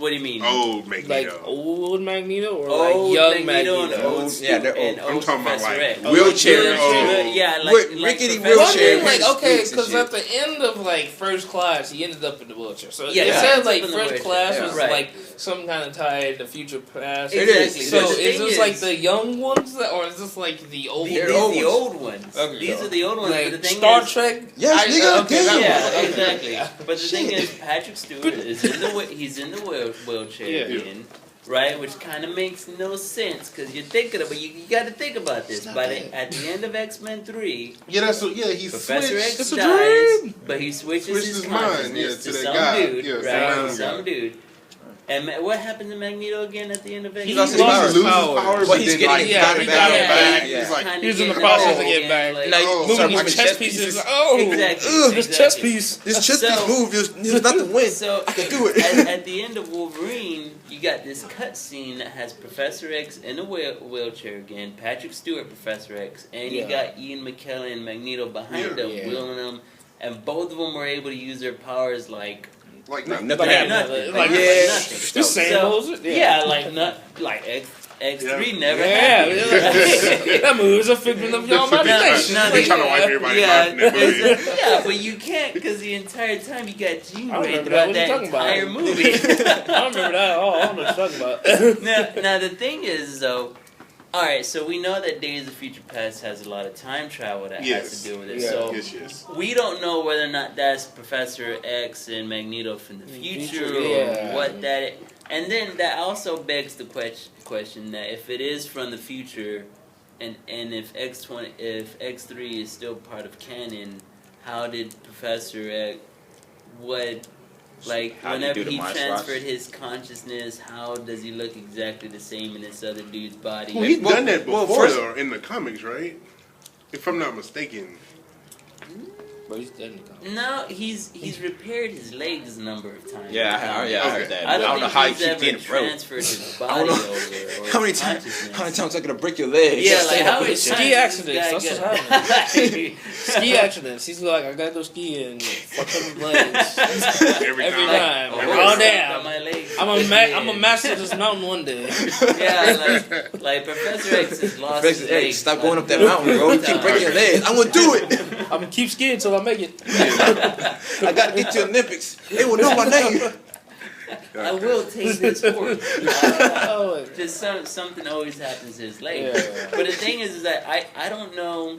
[SPEAKER 3] What do you mean?
[SPEAKER 1] Old Magneto.
[SPEAKER 2] Like old Magneto or
[SPEAKER 3] Old
[SPEAKER 2] like young
[SPEAKER 3] Magneto and
[SPEAKER 2] Magneto?
[SPEAKER 3] old
[SPEAKER 4] Yeah, they're
[SPEAKER 3] and
[SPEAKER 4] old.
[SPEAKER 1] I'm talking about
[SPEAKER 3] Professor
[SPEAKER 1] like
[SPEAKER 3] X.
[SPEAKER 1] wheelchair old.
[SPEAKER 3] Yeah, like
[SPEAKER 4] Rickety
[SPEAKER 3] Professor
[SPEAKER 4] wheelchair.
[SPEAKER 2] Well, I mean, like, okay,
[SPEAKER 4] Streets and
[SPEAKER 2] because
[SPEAKER 4] shit.
[SPEAKER 2] at the end of like first class, he ended up in the wheelchair. So
[SPEAKER 3] Yeah,
[SPEAKER 2] it
[SPEAKER 3] he
[SPEAKER 2] said
[SPEAKER 3] ends
[SPEAKER 2] like
[SPEAKER 3] up in the
[SPEAKER 2] first
[SPEAKER 3] wheelchair.
[SPEAKER 2] class
[SPEAKER 4] Yeah.
[SPEAKER 2] was
[SPEAKER 3] Right.
[SPEAKER 2] like some kind of tied to future past.
[SPEAKER 4] It
[SPEAKER 3] Exactly.
[SPEAKER 4] is.
[SPEAKER 2] So
[SPEAKER 3] But the
[SPEAKER 2] is
[SPEAKER 3] thing
[SPEAKER 2] this like the young ones, or is this like the old?
[SPEAKER 3] These
[SPEAKER 2] ones?
[SPEAKER 3] are the old ones.
[SPEAKER 2] Okay.
[SPEAKER 3] These are the old ones.
[SPEAKER 2] Like
[SPEAKER 3] but the thing
[SPEAKER 2] Star
[SPEAKER 3] is,
[SPEAKER 2] Trek.
[SPEAKER 4] Yes, nigga,
[SPEAKER 2] okay,
[SPEAKER 4] damn.
[SPEAKER 3] Yeah,
[SPEAKER 2] okay.
[SPEAKER 3] exactly. But the thing
[SPEAKER 4] Shit.
[SPEAKER 3] is, Patrick Stewart is in the he's in the wheelchair
[SPEAKER 2] Yeah.
[SPEAKER 3] again, right? Which kind of makes no sense because you're thinking about you got to think about this. At the end of X-Men 3,
[SPEAKER 1] Yeah, he's
[SPEAKER 3] Professor
[SPEAKER 1] switched.
[SPEAKER 3] X
[SPEAKER 2] It's a
[SPEAKER 3] dies,
[SPEAKER 2] dream.
[SPEAKER 3] but he switches
[SPEAKER 1] Switched
[SPEAKER 3] his
[SPEAKER 1] his mind,
[SPEAKER 3] consciousness
[SPEAKER 1] to
[SPEAKER 3] to
[SPEAKER 1] that
[SPEAKER 3] some
[SPEAKER 1] guy.
[SPEAKER 3] dude,
[SPEAKER 1] Yeah,
[SPEAKER 3] right?
[SPEAKER 1] some
[SPEAKER 3] Some
[SPEAKER 1] guy.
[SPEAKER 3] dude. And what happened to Magneto again at the end of
[SPEAKER 4] He
[SPEAKER 3] X-Men?
[SPEAKER 4] lost his
[SPEAKER 1] He
[SPEAKER 4] powers.
[SPEAKER 1] loses powers,
[SPEAKER 4] But he's
[SPEAKER 1] then,
[SPEAKER 4] getting
[SPEAKER 1] like,
[SPEAKER 2] yeah,
[SPEAKER 1] got
[SPEAKER 2] he
[SPEAKER 1] it
[SPEAKER 2] got
[SPEAKER 1] back.
[SPEAKER 2] it back.
[SPEAKER 1] He's like,
[SPEAKER 3] kinda
[SPEAKER 2] He's in the
[SPEAKER 3] getting
[SPEAKER 2] process of
[SPEAKER 3] old
[SPEAKER 2] getting
[SPEAKER 3] again,
[SPEAKER 2] back.
[SPEAKER 4] Like,
[SPEAKER 1] Oh,
[SPEAKER 2] Moving
[SPEAKER 4] start
[SPEAKER 2] his
[SPEAKER 4] moving
[SPEAKER 2] chess pieces. Oh,
[SPEAKER 3] Exactly.
[SPEAKER 2] His
[SPEAKER 3] Exactly.
[SPEAKER 2] chess piece.
[SPEAKER 4] This chess
[SPEAKER 3] So-
[SPEAKER 4] piece move is not to win.
[SPEAKER 3] So
[SPEAKER 4] I can do it.
[SPEAKER 3] at the end of Wolverine, you got this cutscene that has Professor X in a wheelchair again, Patrick Stewart, Professor X, and you
[SPEAKER 2] Yeah.
[SPEAKER 3] got Ian McKellen and Magneto behind
[SPEAKER 1] Yeah.
[SPEAKER 3] them,
[SPEAKER 2] Yeah.
[SPEAKER 3] wheeling them, and both of them were able to use their powers like
[SPEAKER 1] nothing.
[SPEAKER 4] Nothing
[SPEAKER 3] like
[SPEAKER 4] happened.
[SPEAKER 3] nothing,
[SPEAKER 2] Like,
[SPEAKER 4] yeah.
[SPEAKER 3] nothing.
[SPEAKER 2] Just saying bullshit.
[SPEAKER 3] Yeah, like not like X3
[SPEAKER 1] Yeah.
[SPEAKER 3] never
[SPEAKER 2] Yeah,
[SPEAKER 3] happened.
[SPEAKER 2] that movie is a figment of your imagination.
[SPEAKER 3] No,
[SPEAKER 1] They trying to wipe everybody's
[SPEAKER 3] yeah,
[SPEAKER 1] life in that movie.
[SPEAKER 3] yeah, but you can't because the entire time you got Jean
[SPEAKER 2] I
[SPEAKER 3] Grey
[SPEAKER 2] remember
[SPEAKER 3] throughout
[SPEAKER 2] that.
[SPEAKER 3] that
[SPEAKER 2] What you talking
[SPEAKER 3] entire
[SPEAKER 2] about?
[SPEAKER 3] movie.
[SPEAKER 2] I don't remember that at all. I don't know what you're talking about.
[SPEAKER 3] now the thing is though, all right, so we know that Days of Future Past has a lot of time travel that
[SPEAKER 1] Yes.
[SPEAKER 3] has to do with it.
[SPEAKER 2] Yeah.
[SPEAKER 3] So
[SPEAKER 1] Yes.
[SPEAKER 3] we don't know whether or not that's Professor X and Magneto from the future or
[SPEAKER 2] Yeah.
[SPEAKER 3] what that is. And then that also begs the question that if it is from the future, and if X3 is still part of canon, how did Professor X
[SPEAKER 4] How do you do
[SPEAKER 3] whenever
[SPEAKER 4] the
[SPEAKER 3] he
[SPEAKER 4] mind
[SPEAKER 3] transferred
[SPEAKER 4] swaps?
[SPEAKER 3] his consciousness, how does he look exactly the same in this other dude's body?
[SPEAKER 1] Well, he's
[SPEAKER 4] Well,
[SPEAKER 1] done that
[SPEAKER 4] well,
[SPEAKER 1] before
[SPEAKER 4] first-
[SPEAKER 1] though, in the comics, right? If I'm not mistaken.
[SPEAKER 2] But he's dead.
[SPEAKER 3] No, he's repaired his legs a number of times.
[SPEAKER 4] Yeah, I
[SPEAKER 1] Okay.
[SPEAKER 4] heard that.
[SPEAKER 3] I don't,
[SPEAKER 4] know
[SPEAKER 3] think
[SPEAKER 4] how
[SPEAKER 3] he's
[SPEAKER 4] you keep
[SPEAKER 3] ever
[SPEAKER 4] getting broke.
[SPEAKER 3] transferred his
[SPEAKER 4] I
[SPEAKER 3] body
[SPEAKER 4] don't
[SPEAKER 3] over.
[SPEAKER 4] know
[SPEAKER 3] Or
[SPEAKER 4] how many
[SPEAKER 3] his
[SPEAKER 4] times.
[SPEAKER 3] consciousness.
[SPEAKER 4] How many times I could break your legs?
[SPEAKER 3] Yeah,
[SPEAKER 4] Just
[SPEAKER 3] like
[SPEAKER 4] say
[SPEAKER 3] how
[SPEAKER 4] that
[SPEAKER 3] many
[SPEAKER 4] bitch.
[SPEAKER 3] times
[SPEAKER 2] Ski
[SPEAKER 3] this
[SPEAKER 2] accidents,
[SPEAKER 3] guy
[SPEAKER 2] that's
[SPEAKER 3] got-
[SPEAKER 2] what's Ski accidents. He's like, I gotta go ski and fuck up his legs.
[SPEAKER 1] Every
[SPEAKER 2] Every
[SPEAKER 1] time.
[SPEAKER 2] time.
[SPEAKER 3] Oh,
[SPEAKER 2] Oh,
[SPEAKER 3] got
[SPEAKER 2] damn.
[SPEAKER 3] my legs.
[SPEAKER 2] I'm a master of this mountain one day.
[SPEAKER 3] Yeah, like Professor X has lost his
[SPEAKER 4] Professor
[SPEAKER 3] legs.
[SPEAKER 4] X, stop going up that mountain, bro. You keep breaking your legs. I'm gonna do it.
[SPEAKER 2] I'm gonna keep skiing until I make it.
[SPEAKER 4] I gotta get to the Olympics. They will know my name.
[SPEAKER 3] I will take this sport.
[SPEAKER 2] Oh,
[SPEAKER 3] Just something always happens to his legs.
[SPEAKER 2] yeah.
[SPEAKER 3] But the thing is that I don't know,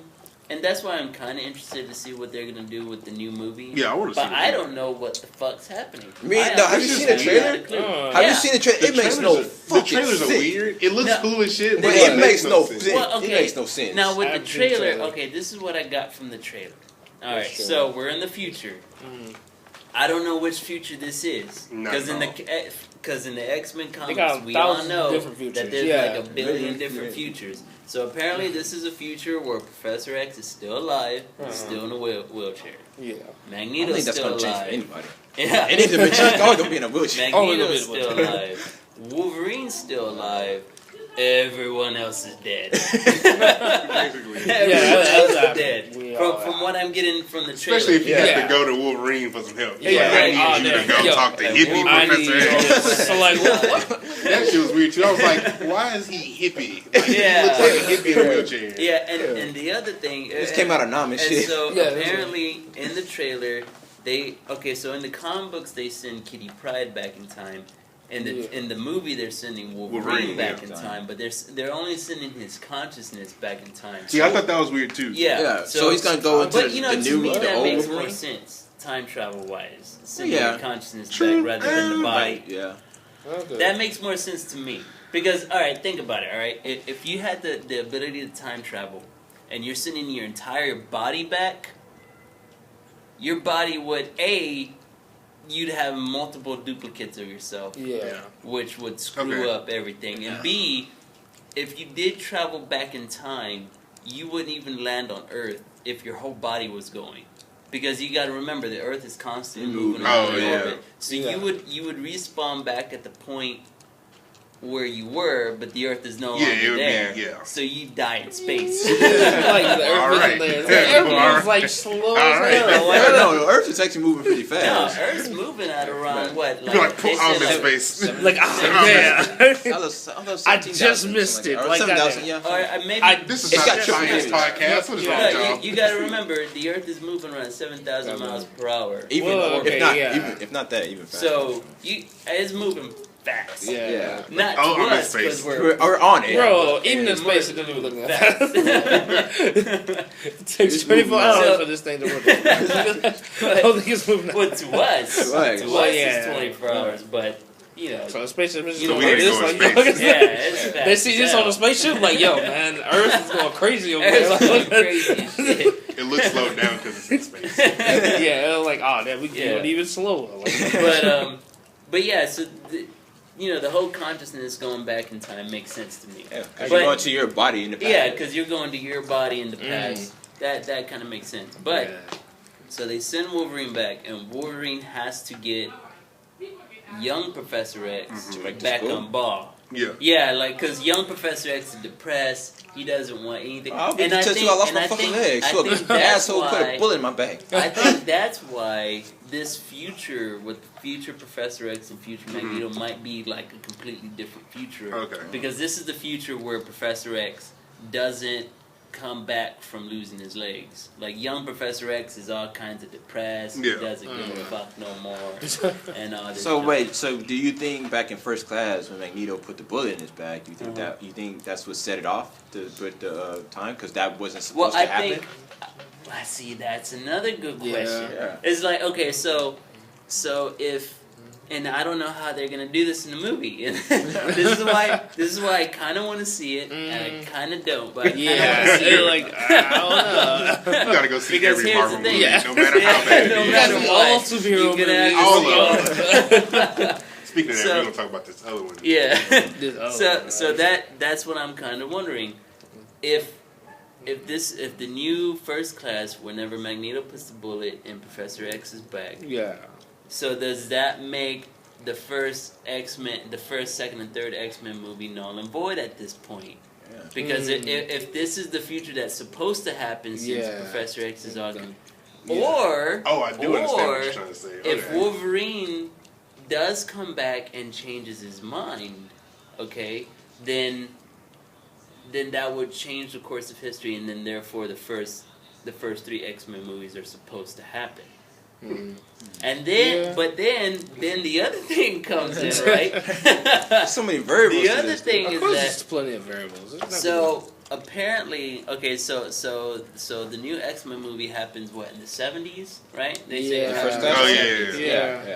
[SPEAKER 3] and that's why I'm kind of interested to see what they're gonna do with the new movie.
[SPEAKER 1] Yeah, I want to see.
[SPEAKER 3] But I don't know what the fuck's happening.
[SPEAKER 4] Me, no, have you seen the trailer? Have you seen the trailer? It makes no
[SPEAKER 1] The
[SPEAKER 4] fucking
[SPEAKER 1] trailers are
[SPEAKER 4] sense.
[SPEAKER 1] weird. It looks
[SPEAKER 3] No.
[SPEAKER 1] cool as shit,
[SPEAKER 4] But
[SPEAKER 1] but
[SPEAKER 4] it makes no
[SPEAKER 1] sense.
[SPEAKER 4] sense.
[SPEAKER 3] Well, okay.
[SPEAKER 4] It makes no sense.
[SPEAKER 3] Now with
[SPEAKER 2] I
[SPEAKER 3] the
[SPEAKER 2] haven't seen the
[SPEAKER 3] trailer,
[SPEAKER 2] trailer.
[SPEAKER 3] okay, this is what I got from the trailer. All
[SPEAKER 2] What's
[SPEAKER 3] right,
[SPEAKER 2] the
[SPEAKER 3] so
[SPEAKER 2] trailer?
[SPEAKER 3] we're in the future.
[SPEAKER 2] Mm.
[SPEAKER 3] I don't know which future this is
[SPEAKER 1] Not
[SPEAKER 3] because in
[SPEAKER 1] at
[SPEAKER 3] the X-Men
[SPEAKER 2] got
[SPEAKER 3] comics we all
[SPEAKER 2] thousands
[SPEAKER 3] know
[SPEAKER 2] of different futures.
[SPEAKER 3] that there's
[SPEAKER 2] Yeah.
[SPEAKER 3] like a billion different futures. So apparently this is a future where Professor X is still alive, still in a wheelchair.
[SPEAKER 2] Yeah.
[SPEAKER 4] I don't
[SPEAKER 3] Magneto's
[SPEAKER 4] think that's
[SPEAKER 3] still
[SPEAKER 4] gonna change for
[SPEAKER 3] alive.
[SPEAKER 4] anybody.
[SPEAKER 3] Yeah.
[SPEAKER 4] Any dimension, he's always gonna be in a wheelchair.
[SPEAKER 3] Magneto's still alive. Wolverine's still alive. Everyone else is dead.
[SPEAKER 1] Basically.
[SPEAKER 3] Everyone else is dead.
[SPEAKER 2] We all
[SPEAKER 3] From what I'm getting from the trailer.
[SPEAKER 1] Especially if you
[SPEAKER 2] Yeah.
[SPEAKER 1] have to go to Wolverine for some help.
[SPEAKER 2] Yeah,
[SPEAKER 1] Like, I
[SPEAKER 2] right.
[SPEAKER 1] need you to go
[SPEAKER 2] Yo,
[SPEAKER 1] talk to
[SPEAKER 3] like,
[SPEAKER 1] hippie
[SPEAKER 2] I need
[SPEAKER 1] Professor X.
[SPEAKER 2] so like what?
[SPEAKER 1] That shit was weird too. I was like, why is he hippie? Like,
[SPEAKER 3] Yeah.
[SPEAKER 1] He looks like a hippie in a wheelchair.
[SPEAKER 3] Yeah, and the other thing.
[SPEAKER 4] This came out of Nam and
[SPEAKER 3] And
[SPEAKER 4] shit.
[SPEAKER 3] so
[SPEAKER 2] Yeah, that's
[SPEAKER 3] apparently in the trailer, so in the comic books they send Kitty Pryde back in time. In the movie they're sending Wolverine
[SPEAKER 1] Wolverine,
[SPEAKER 3] back
[SPEAKER 1] yeah.
[SPEAKER 3] in time, but they're only sending his consciousness back in time.
[SPEAKER 1] See, I thought that was weird too.
[SPEAKER 3] Yeah,
[SPEAKER 4] So he's gonna go into
[SPEAKER 3] but you know,
[SPEAKER 4] the
[SPEAKER 3] to
[SPEAKER 4] new,
[SPEAKER 3] me
[SPEAKER 4] the
[SPEAKER 3] that
[SPEAKER 4] old
[SPEAKER 3] makes more
[SPEAKER 4] Wolverine.
[SPEAKER 3] sense, time travel wise, sending
[SPEAKER 4] Yeah.
[SPEAKER 3] your consciousness
[SPEAKER 1] True.
[SPEAKER 3] back rather than the body.
[SPEAKER 4] Yeah.
[SPEAKER 2] Okay.
[SPEAKER 3] That makes more sense to me because all right, think about it. All right, if you had the ability to time travel, and you're sending your entire body back, your body would you'd have multiple duplicates of yourself,
[SPEAKER 2] Yeah.
[SPEAKER 3] which would screw
[SPEAKER 1] Okay.
[SPEAKER 3] up everything. And B, if you did travel back in time, you wouldn't even land on Earth if your whole body was going. Because you got to remember, the Earth is constantly moving
[SPEAKER 1] Oh,
[SPEAKER 3] around in
[SPEAKER 1] yeah.
[SPEAKER 3] orbit. So
[SPEAKER 2] Yeah.
[SPEAKER 3] you would respawn back at the point where you were, but the Earth is no longer there. So you die in space.
[SPEAKER 2] Like the Earth isn't there. Everything was like slow as hell.
[SPEAKER 4] Like, no, the Earth is actually moving pretty fast.
[SPEAKER 3] No, Earth's moving at around what?
[SPEAKER 1] Like put out in space.
[SPEAKER 2] Like I just missed it. Like
[SPEAKER 3] 7,000, yeah. Or maybe
[SPEAKER 1] this is not a science podcast. What is wrong with y'all?
[SPEAKER 3] You got to remember, the Earth is moving around 7,000 miles per hour.
[SPEAKER 4] If not that, even faster.
[SPEAKER 3] So it's moving fast.
[SPEAKER 2] Yeah.
[SPEAKER 3] Not to us, because we're
[SPEAKER 4] on it.
[SPEAKER 2] Bro, even in space it doesn't even look that fast. It takes 24 hours for this thing to work. I don't think it's moving that
[SPEAKER 3] fast. Well, to us, it's 24 hours, but... You know,
[SPEAKER 2] so a spaceship is
[SPEAKER 1] going
[SPEAKER 2] like this, like
[SPEAKER 3] it's fast.
[SPEAKER 2] They see this on the spaceship, like, yo, man, Earth is going crazy over there.
[SPEAKER 3] Going crazy shit.
[SPEAKER 1] It looks slowed down because it's in space.
[SPEAKER 2] Yeah, like, oh, damn, we can do it even slower. Like,
[SPEAKER 3] but yeah, so the whole consciousness going back in time makes sense to me.
[SPEAKER 4] Yeah, because you're going to your body in the past.
[SPEAKER 3] Yeah, because you're going to your body in the past. That kind of makes sense. But so they send Wolverine back, and Wolverine has to get young Professor X back on ball. Yeah, like, because young Professor X is depressed. He doesn't want anything.
[SPEAKER 4] I lost my fucking legs. So the asshole put a bullet in my back.
[SPEAKER 3] I think that's why this future with future Professor X and future Magneto might be like a completely different future.
[SPEAKER 1] Okay.
[SPEAKER 3] Because this is the future where Professor X doesn't come back from losing his legs. Like, young Professor X is all kinds of depressed. He doesn't give a fuck no more. And all this stuff.
[SPEAKER 4] So do you think back in First Class when Magneto put the bullet in his back, you think that's what set it off to put the time, because that wasn't supposed to happen?
[SPEAKER 3] I see. That's another good question.
[SPEAKER 4] Yeah.
[SPEAKER 3] It's like, okay, so if. And I don't know how they're gonna do this in the movie. This is why I kind of want to see it, and I kind of don't. But
[SPEAKER 2] I don't know.
[SPEAKER 1] You gotta go see
[SPEAKER 3] because
[SPEAKER 1] every Marvel movie,
[SPEAKER 2] Yeah.
[SPEAKER 1] no matter how bad it
[SPEAKER 3] No
[SPEAKER 1] is.
[SPEAKER 3] matter what,
[SPEAKER 2] all superhero movies.
[SPEAKER 1] All of them. Speaking of that, we're gonna talk about this other one.
[SPEAKER 3] Yeah. So that's what I'm kind of wondering. If the new First Class, whenever Magneto puts the bullet in Professor X's back.
[SPEAKER 2] Yeah.
[SPEAKER 3] So does that make the first X-Men, the first, second, and third X-Men movie null and void at this point? Yeah. Because if this is the future that's supposed to happen since Professor X is all gone, or
[SPEAKER 1] I do understand what you're trying to say.
[SPEAKER 3] If Wolverine does come back and changes his mind, okay, then that would change the course of history, and then therefore the first three X-Men movies are supposed to happen. And then, but then the other thing comes in, right?
[SPEAKER 4] So many variables.
[SPEAKER 3] The other thing is that
[SPEAKER 2] there's plenty of variables.
[SPEAKER 3] So apparently, okay, so the new X-Men movie happens in the 70s, right? They say
[SPEAKER 2] the
[SPEAKER 4] first
[SPEAKER 2] time.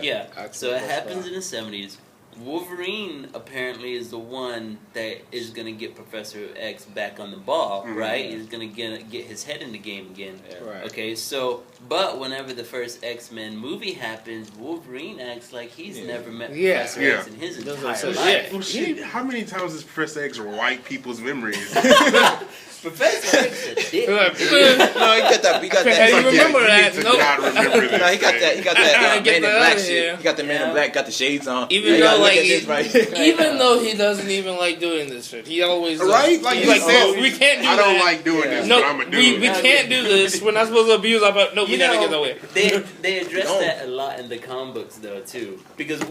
[SPEAKER 3] Yeah. So it happens in the 70s. Wolverine apparently is the one that is going to get Professor X back on the ball, right? He's going to get his head in the game again.
[SPEAKER 2] Right.
[SPEAKER 3] Okay, so, but whenever the first X-Men movie happens, Wolverine acts like he's never met Professor X in his entire life.
[SPEAKER 1] Well, shit, how many times does Professor X wipe people's memories?
[SPEAKER 3] Professor X is a dick.
[SPEAKER 4] No, he got that.
[SPEAKER 2] Hey, you remember that?
[SPEAKER 1] He got
[SPEAKER 4] that. He got that Man in Black shit. He got the Man in Black. Got the shades on.
[SPEAKER 2] Even though he doesn't even like doing this shit, he always
[SPEAKER 1] right. Like he says,
[SPEAKER 2] we can't do
[SPEAKER 1] I
[SPEAKER 2] that.
[SPEAKER 1] don't like doing this, but I'm gonna do it.
[SPEAKER 2] We can't do this. We're not supposed to abuse our. No, we gotta get away.
[SPEAKER 3] They address that a lot in the comic books though too, because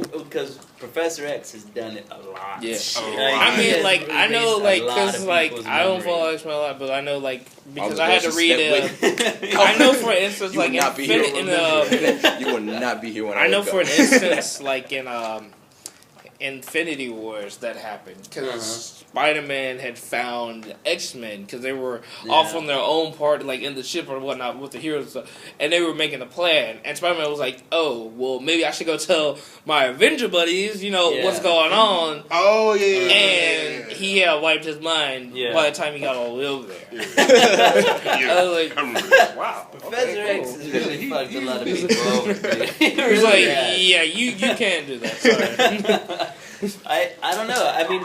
[SPEAKER 3] Professor X has done it a lot.
[SPEAKER 2] Yeah.
[SPEAKER 3] I
[SPEAKER 2] mean, like I know, like because like I don't follow X-Men a lot, but I know like because I had to read it. I know for instance, like
[SPEAKER 4] you will not be here when
[SPEAKER 2] I know for an instance, like in Infinity Wars that happened because Spider-Man had found X-Men because they were off on their own part, like in the ship or whatnot with the heroes, and they were making a plan. And Spider-Man was like, "Oh, well, maybe I should go tell my Avenger buddies, what's going on."
[SPEAKER 1] Oh yeah.
[SPEAKER 2] And he had wiped his mind by the time he got all the way over there.
[SPEAKER 1] I
[SPEAKER 2] was like, "Wow,
[SPEAKER 3] Professor X has really fucked a lot of people over."
[SPEAKER 2] He's like, "Yeah, you can't do that." Sorry.
[SPEAKER 3] I don't know. I mean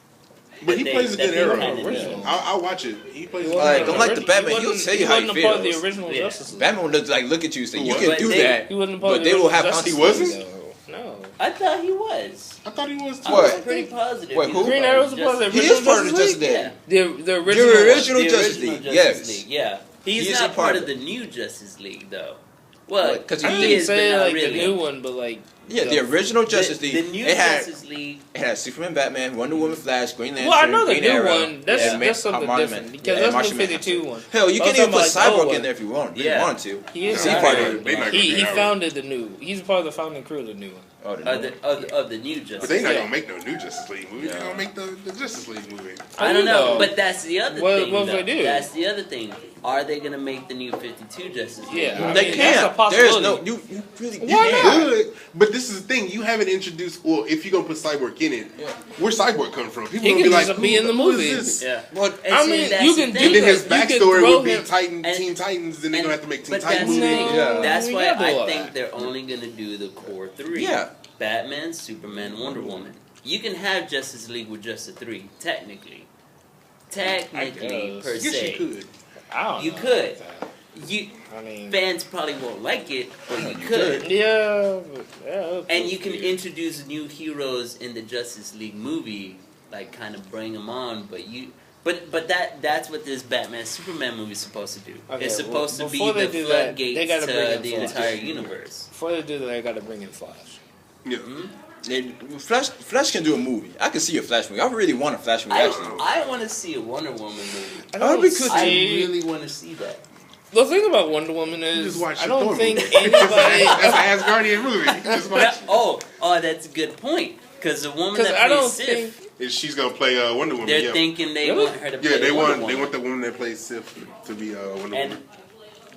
[SPEAKER 1] But he plays a good
[SPEAKER 3] they
[SPEAKER 1] hero.
[SPEAKER 3] kinda do.
[SPEAKER 1] I'll watch it. He plays.
[SPEAKER 4] Like, I'm like the Batman. He'll tell you how he
[SPEAKER 2] wasn't a part of the
[SPEAKER 4] feels.
[SPEAKER 2] original Justice League.
[SPEAKER 4] Batman will like look at you and say, "You
[SPEAKER 1] What?
[SPEAKER 4] can
[SPEAKER 3] But
[SPEAKER 4] do
[SPEAKER 3] they-
[SPEAKER 4] that,"
[SPEAKER 2] He wasn't a part
[SPEAKER 4] but
[SPEAKER 2] of the
[SPEAKER 4] they will
[SPEAKER 2] original
[SPEAKER 4] have
[SPEAKER 2] Justice
[SPEAKER 1] He wasn't?
[SPEAKER 2] League, though. No.
[SPEAKER 3] I thought he was.
[SPEAKER 1] I thought he was too.
[SPEAKER 3] I
[SPEAKER 4] What?
[SPEAKER 3] was pretty positive.
[SPEAKER 4] Wait,
[SPEAKER 3] he
[SPEAKER 4] who?
[SPEAKER 3] was
[SPEAKER 2] Green
[SPEAKER 3] part
[SPEAKER 2] Arrow's
[SPEAKER 3] of
[SPEAKER 2] a part of the
[SPEAKER 3] Justice
[SPEAKER 4] He
[SPEAKER 2] original
[SPEAKER 4] is part of the
[SPEAKER 2] Justice
[SPEAKER 4] Justice
[SPEAKER 2] League?
[SPEAKER 4] League.
[SPEAKER 3] Yeah.
[SPEAKER 2] The original.
[SPEAKER 4] The original
[SPEAKER 3] The
[SPEAKER 4] Justice
[SPEAKER 3] original
[SPEAKER 4] League.
[SPEAKER 3] Justice
[SPEAKER 4] Yes.
[SPEAKER 3] League, yeah. He's
[SPEAKER 4] He is
[SPEAKER 3] not
[SPEAKER 4] a
[SPEAKER 3] part
[SPEAKER 4] part
[SPEAKER 3] of
[SPEAKER 4] of
[SPEAKER 3] the new Justice League, though. Well,
[SPEAKER 4] What? 'Cause
[SPEAKER 2] I
[SPEAKER 4] he
[SPEAKER 2] didn't
[SPEAKER 3] is, but
[SPEAKER 2] say
[SPEAKER 3] not
[SPEAKER 2] like
[SPEAKER 3] really.
[SPEAKER 2] the new one, but like
[SPEAKER 4] Yeah, the original Justice League.
[SPEAKER 3] The new
[SPEAKER 4] it had
[SPEAKER 3] Justice League.
[SPEAKER 4] it had Superman, Batman, Wonder Woman, Flash, Green Lantern.
[SPEAKER 2] well, I know the
[SPEAKER 4] Green
[SPEAKER 2] new
[SPEAKER 4] Arrow,
[SPEAKER 2] one. That's
[SPEAKER 4] and
[SPEAKER 2] that's something
[SPEAKER 4] Martian
[SPEAKER 2] different
[SPEAKER 4] Man.
[SPEAKER 2] because
[SPEAKER 4] Yeah,
[SPEAKER 2] that's
[SPEAKER 4] Martian
[SPEAKER 2] the
[SPEAKER 4] Man.
[SPEAKER 2] 52 one.
[SPEAKER 4] Hell, you
[SPEAKER 2] I was
[SPEAKER 4] can even put
[SPEAKER 2] talking about, like,
[SPEAKER 4] Cyborg
[SPEAKER 2] old
[SPEAKER 4] in there if you want. If
[SPEAKER 3] Yeah.
[SPEAKER 4] you want to.
[SPEAKER 2] He is
[SPEAKER 4] He
[SPEAKER 2] part
[SPEAKER 4] part
[SPEAKER 2] of
[SPEAKER 4] of
[SPEAKER 2] it.
[SPEAKER 1] They not
[SPEAKER 2] He
[SPEAKER 1] gonna do that
[SPEAKER 2] founded the new. He's part of the founding crew of the new one.
[SPEAKER 4] Oh, the new one.
[SPEAKER 3] Of the new Justice
[SPEAKER 1] But they not
[SPEAKER 3] League.
[SPEAKER 1] gonna make no new Justice League movie.
[SPEAKER 4] Yeah.
[SPEAKER 1] They're gonna make the Justice League movie.
[SPEAKER 3] I don't know,
[SPEAKER 2] know.
[SPEAKER 3] but that's the other
[SPEAKER 2] What-
[SPEAKER 3] thing.
[SPEAKER 2] what
[SPEAKER 3] though.
[SPEAKER 2] if they do?
[SPEAKER 3] That's the other thing. Are they gonna make the new 52 Justice League?
[SPEAKER 2] Yeah. I
[SPEAKER 4] They
[SPEAKER 2] mean,
[SPEAKER 4] can't.
[SPEAKER 2] that's a
[SPEAKER 4] There's
[SPEAKER 2] possibility.
[SPEAKER 4] no. You really. You
[SPEAKER 2] Why
[SPEAKER 4] can't.
[SPEAKER 2] not?
[SPEAKER 1] Good, but this is the thing. You haven't introduced. Well, if you're gonna put Cyborg in it, where's Cyborg come from? People
[SPEAKER 2] He
[SPEAKER 1] gonna
[SPEAKER 2] can
[SPEAKER 1] be like,
[SPEAKER 2] just be in the
[SPEAKER 1] who is
[SPEAKER 2] movie.
[SPEAKER 1] this?
[SPEAKER 3] Yeah.
[SPEAKER 4] Well,
[SPEAKER 3] And
[SPEAKER 2] I
[SPEAKER 3] see,
[SPEAKER 2] mean,
[SPEAKER 3] that's
[SPEAKER 2] you
[SPEAKER 3] the
[SPEAKER 2] can
[SPEAKER 3] thing.
[SPEAKER 1] And then his
[SPEAKER 2] You could
[SPEAKER 1] backstory
[SPEAKER 2] throw
[SPEAKER 1] would be
[SPEAKER 2] him-
[SPEAKER 1] Teen Titans. Then they're gonna have to make Teen
[SPEAKER 3] But that's
[SPEAKER 1] Titans.
[SPEAKER 3] the
[SPEAKER 1] movie.
[SPEAKER 3] thing.
[SPEAKER 4] Yeah.
[SPEAKER 3] That's
[SPEAKER 2] We
[SPEAKER 3] why
[SPEAKER 2] gotta do
[SPEAKER 3] I
[SPEAKER 2] all
[SPEAKER 3] think
[SPEAKER 2] that.
[SPEAKER 3] they're only gonna do the core three.
[SPEAKER 4] Yeah.
[SPEAKER 3] Batman, Superman, Wonder Woman. You can have Justice League with just the three, technically. Technically,
[SPEAKER 2] guess.
[SPEAKER 3] per
[SPEAKER 1] Yes,
[SPEAKER 3] se.
[SPEAKER 1] you could.
[SPEAKER 2] I don't
[SPEAKER 3] You
[SPEAKER 2] know
[SPEAKER 3] could.
[SPEAKER 2] about that.
[SPEAKER 3] You
[SPEAKER 2] I mean,
[SPEAKER 3] fans probably won't like it, but you could.
[SPEAKER 2] yeah, but, yeah.
[SPEAKER 3] And you can introduce new heroes in the Justice League movie, like kind of bring them on. But that's what this Batman Superman movie is supposed to do.
[SPEAKER 2] Okay,
[SPEAKER 3] It's supposed to be
[SPEAKER 2] before they
[SPEAKER 3] the
[SPEAKER 2] do that, they
[SPEAKER 3] floodgates
[SPEAKER 2] gotta bring
[SPEAKER 3] to
[SPEAKER 2] in
[SPEAKER 3] the
[SPEAKER 2] Flash.
[SPEAKER 3] entire universe.
[SPEAKER 2] Before they do that, they got to bring in Flash.
[SPEAKER 1] Yeah.
[SPEAKER 4] Flash can do a movie. I can see a Flash movie. I really want a Flash movie. Actually,
[SPEAKER 3] I want to see a Wonder Woman movie.
[SPEAKER 2] I
[SPEAKER 4] Oh,
[SPEAKER 2] don't
[SPEAKER 4] we could
[SPEAKER 3] I
[SPEAKER 2] see.
[SPEAKER 3] really want to see that.
[SPEAKER 2] The thing about Wonder Woman
[SPEAKER 1] You
[SPEAKER 2] is,
[SPEAKER 1] just watch
[SPEAKER 2] I
[SPEAKER 1] the
[SPEAKER 2] don't
[SPEAKER 1] Thor
[SPEAKER 2] think
[SPEAKER 1] movie.
[SPEAKER 2] anybody.
[SPEAKER 1] That's an Asgardian movie. You just watch.
[SPEAKER 3] Oh, that's a good point. Because the woman
[SPEAKER 2] Because
[SPEAKER 3] that
[SPEAKER 2] I
[SPEAKER 3] plays
[SPEAKER 2] don't
[SPEAKER 3] Sif,
[SPEAKER 2] think.
[SPEAKER 1] And she's gonna play Wonder Woman.
[SPEAKER 3] they're
[SPEAKER 1] Yeah,
[SPEAKER 3] thinking they
[SPEAKER 2] Really?
[SPEAKER 3] want her to play
[SPEAKER 1] yeah. They
[SPEAKER 3] Wonder
[SPEAKER 1] want
[SPEAKER 3] Woman.
[SPEAKER 1] the woman that plays Sif to be Wonder
[SPEAKER 3] And
[SPEAKER 1] Woman.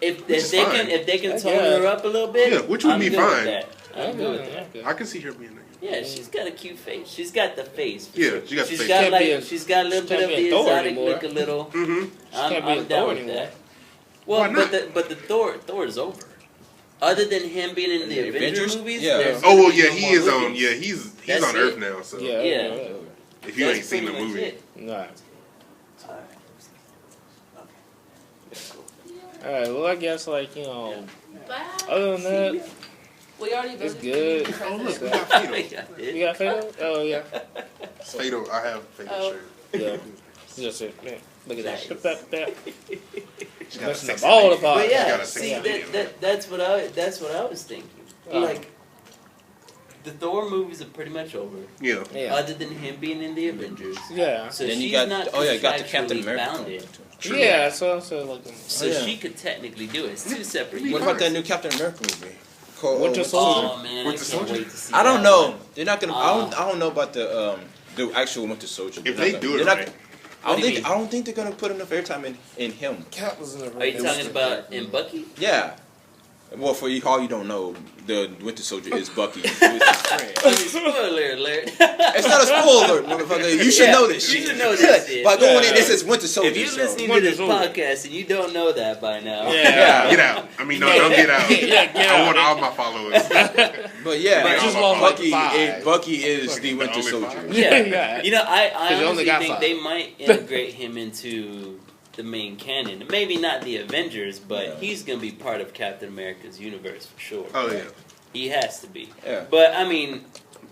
[SPEAKER 3] if
[SPEAKER 1] Which is
[SPEAKER 3] they
[SPEAKER 1] fine.
[SPEAKER 3] can
[SPEAKER 2] I
[SPEAKER 3] tone
[SPEAKER 2] guess.
[SPEAKER 3] her up a little bit,
[SPEAKER 1] Yeah, which would
[SPEAKER 3] I'm
[SPEAKER 1] be
[SPEAKER 3] good with
[SPEAKER 1] fine.
[SPEAKER 3] that. I'm good with that.
[SPEAKER 2] Okay.
[SPEAKER 1] I can see her being there.
[SPEAKER 3] Yeah, she's got a cute face. She's got the face. for
[SPEAKER 1] Yeah,
[SPEAKER 3] sure.
[SPEAKER 1] she got the
[SPEAKER 3] She's
[SPEAKER 1] face.
[SPEAKER 3] got
[SPEAKER 2] Can't
[SPEAKER 3] like
[SPEAKER 2] be a-
[SPEAKER 3] she's got a little
[SPEAKER 2] she
[SPEAKER 3] bit
[SPEAKER 2] can't
[SPEAKER 3] of
[SPEAKER 2] be
[SPEAKER 3] the
[SPEAKER 2] a Thor
[SPEAKER 3] exotic
[SPEAKER 2] anymore.
[SPEAKER 3] look, a little.
[SPEAKER 1] Mm-hmm.
[SPEAKER 2] can't be a
[SPEAKER 3] I'm down
[SPEAKER 2] Thor
[SPEAKER 3] with
[SPEAKER 2] anymore.
[SPEAKER 3] that. Well,
[SPEAKER 1] Why not?
[SPEAKER 3] but the Thor is over. Other than him being in the
[SPEAKER 4] The
[SPEAKER 3] Avengers
[SPEAKER 4] Avengers?
[SPEAKER 3] movies,
[SPEAKER 4] Yeah.
[SPEAKER 3] there's
[SPEAKER 1] Oh well,
[SPEAKER 3] gonna be
[SPEAKER 1] yeah,
[SPEAKER 3] no
[SPEAKER 1] he
[SPEAKER 3] more
[SPEAKER 1] is on.
[SPEAKER 3] movies.
[SPEAKER 1] Yeah, he's
[SPEAKER 3] That's
[SPEAKER 1] on
[SPEAKER 3] it.
[SPEAKER 1] Earth now. So
[SPEAKER 2] Yeah.
[SPEAKER 3] Yeah.
[SPEAKER 1] if you
[SPEAKER 3] That's
[SPEAKER 1] ain't seen the
[SPEAKER 3] pretty much
[SPEAKER 1] movie,
[SPEAKER 3] it.
[SPEAKER 2] Nah.
[SPEAKER 3] Okay.
[SPEAKER 2] All right. Well, I guess like
[SPEAKER 3] Yeah.
[SPEAKER 2] other than that,
[SPEAKER 5] We already
[SPEAKER 2] it's
[SPEAKER 5] voted
[SPEAKER 2] good.
[SPEAKER 5] for
[SPEAKER 1] oh
[SPEAKER 5] you
[SPEAKER 1] look, we
[SPEAKER 5] president.
[SPEAKER 1] got Fatal.
[SPEAKER 2] You got Fatal? Oh yeah.
[SPEAKER 1] It's Fatal. I have Fatal
[SPEAKER 5] Oh.
[SPEAKER 1] shirt.
[SPEAKER 2] Yeah. Just it. Yeah. Look at
[SPEAKER 3] Nice.
[SPEAKER 2] that.
[SPEAKER 1] She got a
[SPEAKER 2] Messing up
[SPEAKER 1] sexy
[SPEAKER 2] all the
[SPEAKER 1] lady.
[SPEAKER 2] parts.
[SPEAKER 3] But
[SPEAKER 1] She got
[SPEAKER 3] yeah,
[SPEAKER 1] a
[SPEAKER 3] see
[SPEAKER 1] sexy lady.
[SPEAKER 3] that's what I was thinking.
[SPEAKER 2] Oh.
[SPEAKER 3] Like the Thor movies are pretty much over,
[SPEAKER 1] Yeah.
[SPEAKER 2] Yeah.
[SPEAKER 3] other than him being in the Avengers.
[SPEAKER 2] Yeah.
[SPEAKER 3] So
[SPEAKER 4] then
[SPEAKER 3] she's
[SPEAKER 4] you got
[SPEAKER 3] not
[SPEAKER 4] you got the Captain
[SPEAKER 3] contractually
[SPEAKER 4] America.
[SPEAKER 3] bounded.
[SPEAKER 1] True.
[SPEAKER 2] Yeah. So like.
[SPEAKER 3] So
[SPEAKER 4] yeah.
[SPEAKER 3] she could technically do it. It's two separate.
[SPEAKER 4] What about that new Captain America movie? Called,
[SPEAKER 2] Winter Soldier?
[SPEAKER 3] Oh man,
[SPEAKER 1] Winter
[SPEAKER 3] I can't
[SPEAKER 1] Soldier?
[SPEAKER 3] wait to see.
[SPEAKER 4] I don't
[SPEAKER 3] that
[SPEAKER 4] know.
[SPEAKER 3] one.
[SPEAKER 4] They're not gonna. I don't know about the actual Winter Soldier.
[SPEAKER 1] If
[SPEAKER 4] They're
[SPEAKER 1] they
[SPEAKER 4] not
[SPEAKER 1] do
[SPEAKER 4] gonna-
[SPEAKER 1] it
[SPEAKER 4] they're not-
[SPEAKER 1] right,
[SPEAKER 3] What do you mean?
[SPEAKER 4] I don't think they're gonna put enough airtime in him.
[SPEAKER 2] Cap was in the
[SPEAKER 3] Are you talking about in Bucky?
[SPEAKER 4] Yeah. Well, for you, all you don't know, the Winter Soldier is Bucky. It's his friend.
[SPEAKER 3] Spoiler alert.
[SPEAKER 4] It's not a spoiler, motherfucker. You should
[SPEAKER 3] Yeah,
[SPEAKER 4] know this
[SPEAKER 3] you
[SPEAKER 4] shit.
[SPEAKER 3] should know this shit.
[SPEAKER 4] By going in, this is Winter Soldier.
[SPEAKER 3] If you're
[SPEAKER 4] so-
[SPEAKER 3] listening to
[SPEAKER 2] Winter
[SPEAKER 3] this
[SPEAKER 2] Soldier.
[SPEAKER 3] podcast and you don't know that by now,
[SPEAKER 2] Yeah.
[SPEAKER 1] get out. I mean, no, don't get out.
[SPEAKER 2] Yeah, get
[SPEAKER 1] I
[SPEAKER 2] out.
[SPEAKER 1] want all my followers.
[SPEAKER 4] But yeah,
[SPEAKER 1] But
[SPEAKER 2] just lost like
[SPEAKER 4] Bucky,
[SPEAKER 2] five.
[SPEAKER 4] Bucky is
[SPEAKER 1] Fucking
[SPEAKER 4] the
[SPEAKER 1] the
[SPEAKER 4] Winter
[SPEAKER 1] only
[SPEAKER 4] Soldier.
[SPEAKER 1] five.
[SPEAKER 3] Yeah.
[SPEAKER 2] Yeah.
[SPEAKER 3] You know, I
[SPEAKER 2] 'Cause you only
[SPEAKER 3] honestly
[SPEAKER 2] got
[SPEAKER 3] think
[SPEAKER 2] five.
[SPEAKER 3] they might integrate him into the main canon. Maybe not the Avengers, but
[SPEAKER 4] Yeah.
[SPEAKER 3] he's going to be part of Captain America's universe for sure.
[SPEAKER 1] Oh yeah.
[SPEAKER 3] He has to be.
[SPEAKER 4] Yeah.
[SPEAKER 3] But, I mean,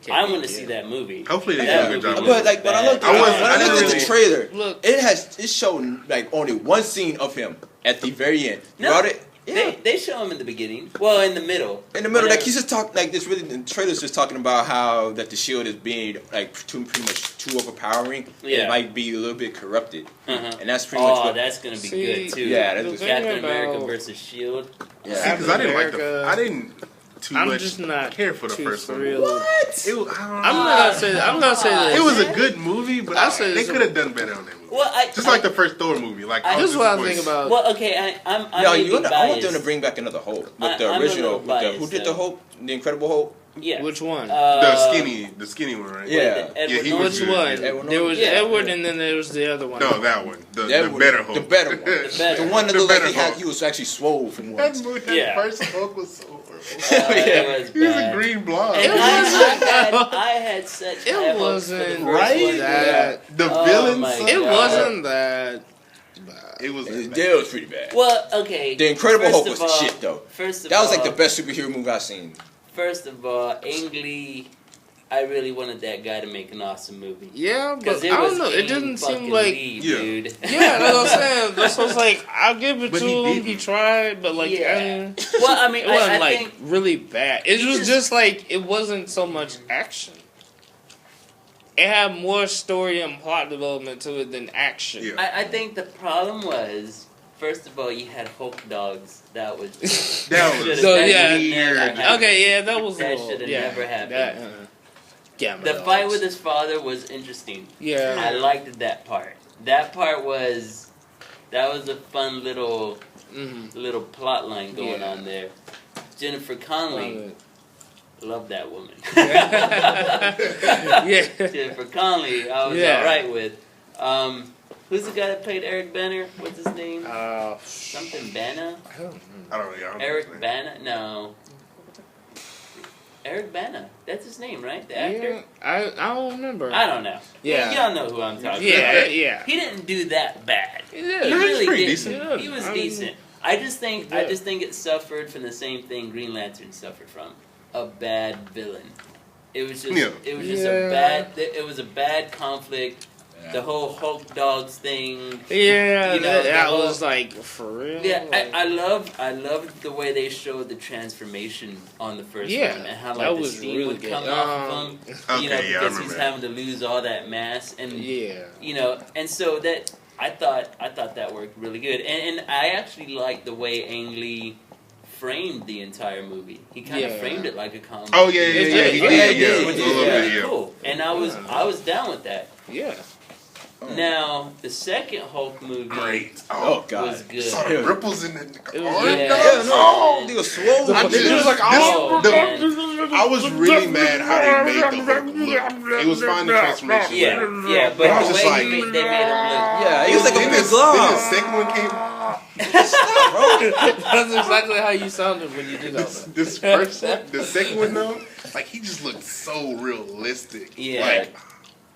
[SPEAKER 2] Can't
[SPEAKER 3] I
[SPEAKER 2] be,
[SPEAKER 3] want to
[SPEAKER 2] yeah.
[SPEAKER 3] see that movie.
[SPEAKER 1] Hopefully they
[SPEAKER 3] That
[SPEAKER 1] do a good
[SPEAKER 3] movie
[SPEAKER 1] job.
[SPEAKER 3] looks
[SPEAKER 4] But like when I looked,
[SPEAKER 3] bad.
[SPEAKER 1] I
[SPEAKER 4] at
[SPEAKER 1] didn't
[SPEAKER 4] the
[SPEAKER 1] really-
[SPEAKER 4] trailer,
[SPEAKER 2] Look.
[SPEAKER 4] it showed like only one scene of him at the very end.
[SPEAKER 3] No.
[SPEAKER 4] Throughout it, yeah.
[SPEAKER 3] They show him in the beginning. Well, in the middle.
[SPEAKER 4] In the middle, like
[SPEAKER 3] Whatever.
[SPEAKER 4] he's just talking, like this. Really, the trailer's just talking about how that the shield is being like pretty much too overpowering.
[SPEAKER 3] Yeah.
[SPEAKER 4] It might be a little bit corrupted,
[SPEAKER 3] Uh-huh.
[SPEAKER 4] and that's pretty much
[SPEAKER 3] Oh,
[SPEAKER 4] what.
[SPEAKER 3] that's going to be
[SPEAKER 2] See,
[SPEAKER 3] good, too.
[SPEAKER 4] Yeah, that's
[SPEAKER 2] the
[SPEAKER 4] what-
[SPEAKER 2] thing
[SPEAKER 3] Captain America
[SPEAKER 2] about-
[SPEAKER 3] versus S.H.I.E.L.D.
[SPEAKER 4] Yeah.
[SPEAKER 1] Because I didn't like
[SPEAKER 2] America-
[SPEAKER 1] I didn't too
[SPEAKER 2] I'm
[SPEAKER 1] much
[SPEAKER 2] just not
[SPEAKER 1] care for the
[SPEAKER 2] too
[SPEAKER 1] first one.
[SPEAKER 2] thrilled.
[SPEAKER 4] What?
[SPEAKER 1] It was, I don't know.
[SPEAKER 2] I'm not gonna say that. I'm gonna say that.
[SPEAKER 1] It was a good movie, but
[SPEAKER 2] I'll say
[SPEAKER 1] they
[SPEAKER 2] it's a-
[SPEAKER 1] could have done better on that movie.
[SPEAKER 3] Well,
[SPEAKER 1] Just like the first Thor movie. Like
[SPEAKER 3] I-
[SPEAKER 1] was
[SPEAKER 2] This is what I
[SPEAKER 1] disappointed.
[SPEAKER 2] think about.
[SPEAKER 3] Well, okay, I
[SPEAKER 4] No,
[SPEAKER 3] may be
[SPEAKER 4] I want them
[SPEAKER 3] biased.
[SPEAKER 4] to bring back another Hulk with
[SPEAKER 3] I'm
[SPEAKER 4] the
[SPEAKER 3] a
[SPEAKER 4] original.
[SPEAKER 3] little
[SPEAKER 4] With the, who
[SPEAKER 3] biased,
[SPEAKER 4] did the
[SPEAKER 3] though.
[SPEAKER 4] Hulk? The Incredible Hulk.
[SPEAKER 3] Yeah.
[SPEAKER 2] Which one?
[SPEAKER 1] the skinny one, right?
[SPEAKER 4] Yeah.
[SPEAKER 3] Edward
[SPEAKER 1] he was
[SPEAKER 2] Which
[SPEAKER 1] good.
[SPEAKER 2] one?
[SPEAKER 4] Edward
[SPEAKER 2] There was
[SPEAKER 3] Yeah.
[SPEAKER 2] Edward, and then there was the other one.
[SPEAKER 1] No, that one. The
[SPEAKER 4] That
[SPEAKER 1] better
[SPEAKER 4] one-
[SPEAKER 1] Hulk.
[SPEAKER 4] The better one.
[SPEAKER 3] The better.
[SPEAKER 4] The one that
[SPEAKER 1] The
[SPEAKER 4] looked like
[SPEAKER 1] better Hulk.
[SPEAKER 4] he was actually swole from
[SPEAKER 1] That
[SPEAKER 4] once.
[SPEAKER 1] movie, that
[SPEAKER 3] Yeah.
[SPEAKER 1] first Hulk was so horrible.
[SPEAKER 3] It was
[SPEAKER 1] He was a
[SPEAKER 3] bad.
[SPEAKER 1] green blob.
[SPEAKER 3] And I had such high
[SPEAKER 2] It
[SPEAKER 3] hopes for the
[SPEAKER 2] wasn't
[SPEAKER 3] first
[SPEAKER 1] right?
[SPEAKER 3] one.
[SPEAKER 2] that.
[SPEAKER 1] The
[SPEAKER 3] Oh
[SPEAKER 1] villain.
[SPEAKER 3] my
[SPEAKER 1] sucked.
[SPEAKER 2] It
[SPEAKER 3] God.
[SPEAKER 2] wasn't that bad.
[SPEAKER 1] It was.
[SPEAKER 4] It was pretty bad.
[SPEAKER 3] Well, okay.
[SPEAKER 4] The Incredible
[SPEAKER 3] first
[SPEAKER 4] Hulk
[SPEAKER 3] of
[SPEAKER 4] was
[SPEAKER 3] all-
[SPEAKER 4] the shit, though.
[SPEAKER 3] First of
[SPEAKER 4] That was
[SPEAKER 3] all,
[SPEAKER 4] like the best superhero movie I've seen.
[SPEAKER 3] First of all, Ang Lee, I really wanted that guy to make an awesome movie.
[SPEAKER 2] Yeah, but
[SPEAKER 3] Because
[SPEAKER 2] I
[SPEAKER 3] it was
[SPEAKER 2] don't know. It
[SPEAKER 3] Ang
[SPEAKER 2] didn't seem
[SPEAKER 3] fucking
[SPEAKER 2] like.
[SPEAKER 3] Lee,
[SPEAKER 1] Yeah.
[SPEAKER 3] dude.
[SPEAKER 2] Yeah, that's what I'm saying. That's what's like. I'll give it
[SPEAKER 1] But
[SPEAKER 2] to
[SPEAKER 1] he
[SPEAKER 2] him.
[SPEAKER 1] didn't.
[SPEAKER 2] He tried, but like,
[SPEAKER 3] Yeah. Well, I mean,
[SPEAKER 2] it wasn't
[SPEAKER 3] I
[SPEAKER 2] like
[SPEAKER 3] think
[SPEAKER 2] really bad. It
[SPEAKER 3] he
[SPEAKER 2] was
[SPEAKER 3] just-
[SPEAKER 2] just like it wasn't so much action. It had more story and plot development to it than action.
[SPEAKER 1] Yeah.
[SPEAKER 3] I think the problem was, first of all, you had Hulk dogs. That was
[SPEAKER 1] That was
[SPEAKER 2] So,
[SPEAKER 3] that
[SPEAKER 2] yeah.
[SPEAKER 3] should never happen.
[SPEAKER 2] Okay, yeah, that was a
[SPEAKER 3] That
[SPEAKER 2] little,
[SPEAKER 3] should have
[SPEAKER 2] yeah,
[SPEAKER 3] never happened.
[SPEAKER 2] That, gamma
[SPEAKER 3] The
[SPEAKER 2] dogs.
[SPEAKER 3] fight with his father was interesting.
[SPEAKER 2] Yeah.
[SPEAKER 3] I liked that part. That part was a fun little plot line going
[SPEAKER 2] Yeah.
[SPEAKER 3] on there. Jennifer Connelly, love that woman.
[SPEAKER 2] Yeah.
[SPEAKER 3] Jennifer Connelly, I was
[SPEAKER 2] Yeah.
[SPEAKER 3] alright with. Who's the guy that played Eric Banner? What's his name? Something Bana?
[SPEAKER 2] I don't know.
[SPEAKER 1] I don't know. I don't know
[SPEAKER 3] Eric
[SPEAKER 1] his name.
[SPEAKER 3] Bana? No. Eric Bana. That's his name, right? The actor?
[SPEAKER 2] Yeah, I don't remember.
[SPEAKER 3] I don't know.
[SPEAKER 2] Yeah.
[SPEAKER 3] Y'all know who I'm talking
[SPEAKER 2] Yeah,
[SPEAKER 3] about.
[SPEAKER 2] yeah.
[SPEAKER 3] He didn't do that bad.
[SPEAKER 2] He
[SPEAKER 3] He
[SPEAKER 2] did.
[SPEAKER 1] No, he's
[SPEAKER 3] really
[SPEAKER 1] pretty
[SPEAKER 3] didn't.
[SPEAKER 1] decent.
[SPEAKER 3] He was
[SPEAKER 2] I mean,
[SPEAKER 3] decent. I just think
[SPEAKER 2] yeah.
[SPEAKER 3] it suffered from the same thing Green Lantern suffered from. A bad villain. It was just
[SPEAKER 1] Yeah.
[SPEAKER 3] it was a bad conflict. The whole Hulk dogs thing.
[SPEAKER 2] Yeah,
[SPEAKER 3] You know,
[SPEAKER 2] that
[SPEAKER 3] the whole-
[SPEAKER 2] was like for real.
[SPEAKER 3] Yeah,
[SPEAKER 2] like,
[SPEAKER 3] I loved the way they showed the transformation on the first
[SPEAKER 2] Yeah,
[SPEAKER 3] one and how
[SPEAKER 2] that
[SPEAKER 3] like the
[SPEAKER 2] was
[SPEAKER 3] steam
[SPEAKER 2] really
[SPEAKER 3] would
[SPEAKER 2] good.
[SPEAKER 3] come off of him. You know,
[SPEAKER 1] Okay, yeah, I
[SPEAKER 3] because he's
[SPEAKER 1] remember
[SPEAKER 3] having to lose all that mass and
[SPEAKER 2] yeah.
[SPEAKER 3] you know, and so that I thought that worked really good, and I actually liked the way Ang Lee framed the entire movie. He kind of
[SPEAKER 2] Yeah.
[SPEAKER 3] framed it like a comic.
[SPEAKER 1] Oh yeah, yeah, yeah. He
[SPEAKER 2] Yeah,
[SPEAKER 1] did.
[SPEAKER 3] yeah,
[SPEAKER 1] Yeah,
[SPEAKER 3] which
[SPEAKER 1] a
[SPEAKER 3] is
[SPEAKER 1] little
[SPEAKER 3] really
[SPEAKER 1] bit. Yeah.
[SPEAKER 3] cool, and I was down with that.
[SPEAKER 2] Yeah.
[SPEAKER 3] Now the second Hulk movie
[SPEAKER 1] Great.
[SPEAKER 4] Oh, God.
[SPEAKER 3] was good.
[SPEAKER 1] Saw the ripples in the
[SPEAKER 2] It was-
[SPEAKER 1] orange
[SPEAKER 3] Yeah.
[SPEAKER 1] dogs?
[SPEAKER 4] Yeah, no.
[SPEAKER 1] Oh,
[SPEAKER 4] They were swole.
[SPEAKER 1] I
[SPEAKER 2] It
[SPEAKER 1] just-
[SPEAKER 2] was like,
[SPEAKER 3] oh,
[SPEAKER 1] the-
[SPEAKER 3] man.
[SPEAKER 1] I was really mad how they made the Hulk look. It was fine the transformation.
[SPEAKER 3] Yeah, yeah, but
[SPEAKER 1] But I was
[SPEAKER 3] the
[SPEAKER 1] just
[SPEAKER 3] way
[SPEAKER 1] like-
[SPEAKER 3] they made him look.
[SPEAKER 4] Yeah, he was like a
[SPEAKER 1] Then
[SPEAKER 4] big
[SPEAKER 1] the
[SPEAKER 4] glob.
[SPEAKER 1] second one came.
[SPEAKER 2] That's exactly how you sounded when you did all that.
[SPEAKER 1] This first one, the second one though, like he just looked so realistic.
[SPEAKER 3] Yeah.
[SPEAKER 1] Like,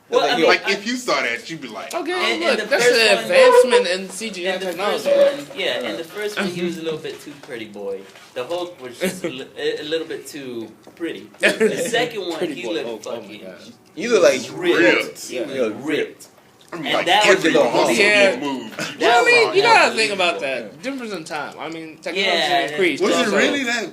[SPEAKER 3] Well, I mean,
[SPEAKER 1] like if you saw that, you'd be like,
[SPEAKER 2] Okay,
[SPEAKER 3] And
[SPEAKER 2] look,
[SPEAKER 3] the
[SPEAKER 2] that's
[SPEAKER 3] first
[SPEAKER 2] an
[SPEAKER 3] one-
[SPEAKER 2] advancement in CGI
[SPEAKER 3] in the first
[SPEAKER 2] technology.
[SPEAKER 3] one, yeah, in the first one he was a little bit too pretty boy. The Hulk was just a little bit too pretty. The second one
[SPEAKER 2] Pretty
[SPEAKER 3] he
[SPEAKER 2] boy
[SPEAKER 3] looked
[SPEAKER 2] Hulk, oh my
[SPEAKER 3] fucking
[SPEAKER 2] gosh.
[SPEAKER 4] You look like
[SPEAKER 1] ripped.
[SPEAKER 3] He was
[SPEAKER 4] Yeah.
[SPEAKER 3] ripped.
[SPEAKER 1] I mean,
[SPEAKER 3] And
[SPEAKER 1] like
[SPEAKER 3] that
[SPEAKER 1] every
[SPEAKER 3] was
[SPEAKER 1] muscle
[SPEAKER 2] Yeah.
[SPEAKER 1] he moved.
[SPEAKER 3] That
[SPEAKER 2] Well, I mean,
[SPEAKER 3] was
[SPEAKER 2] you gotta think
[SPEAKER 3] unbelievable.
[SPEAKER 2] about that. Difference in time. I mean, technology
[SPEAKER 3] Yeah,
[SPEAKER 2] increased.
[SPEAKER 1] Was it
[SPEAKER 2] also.
[SPEAKER 1] really that?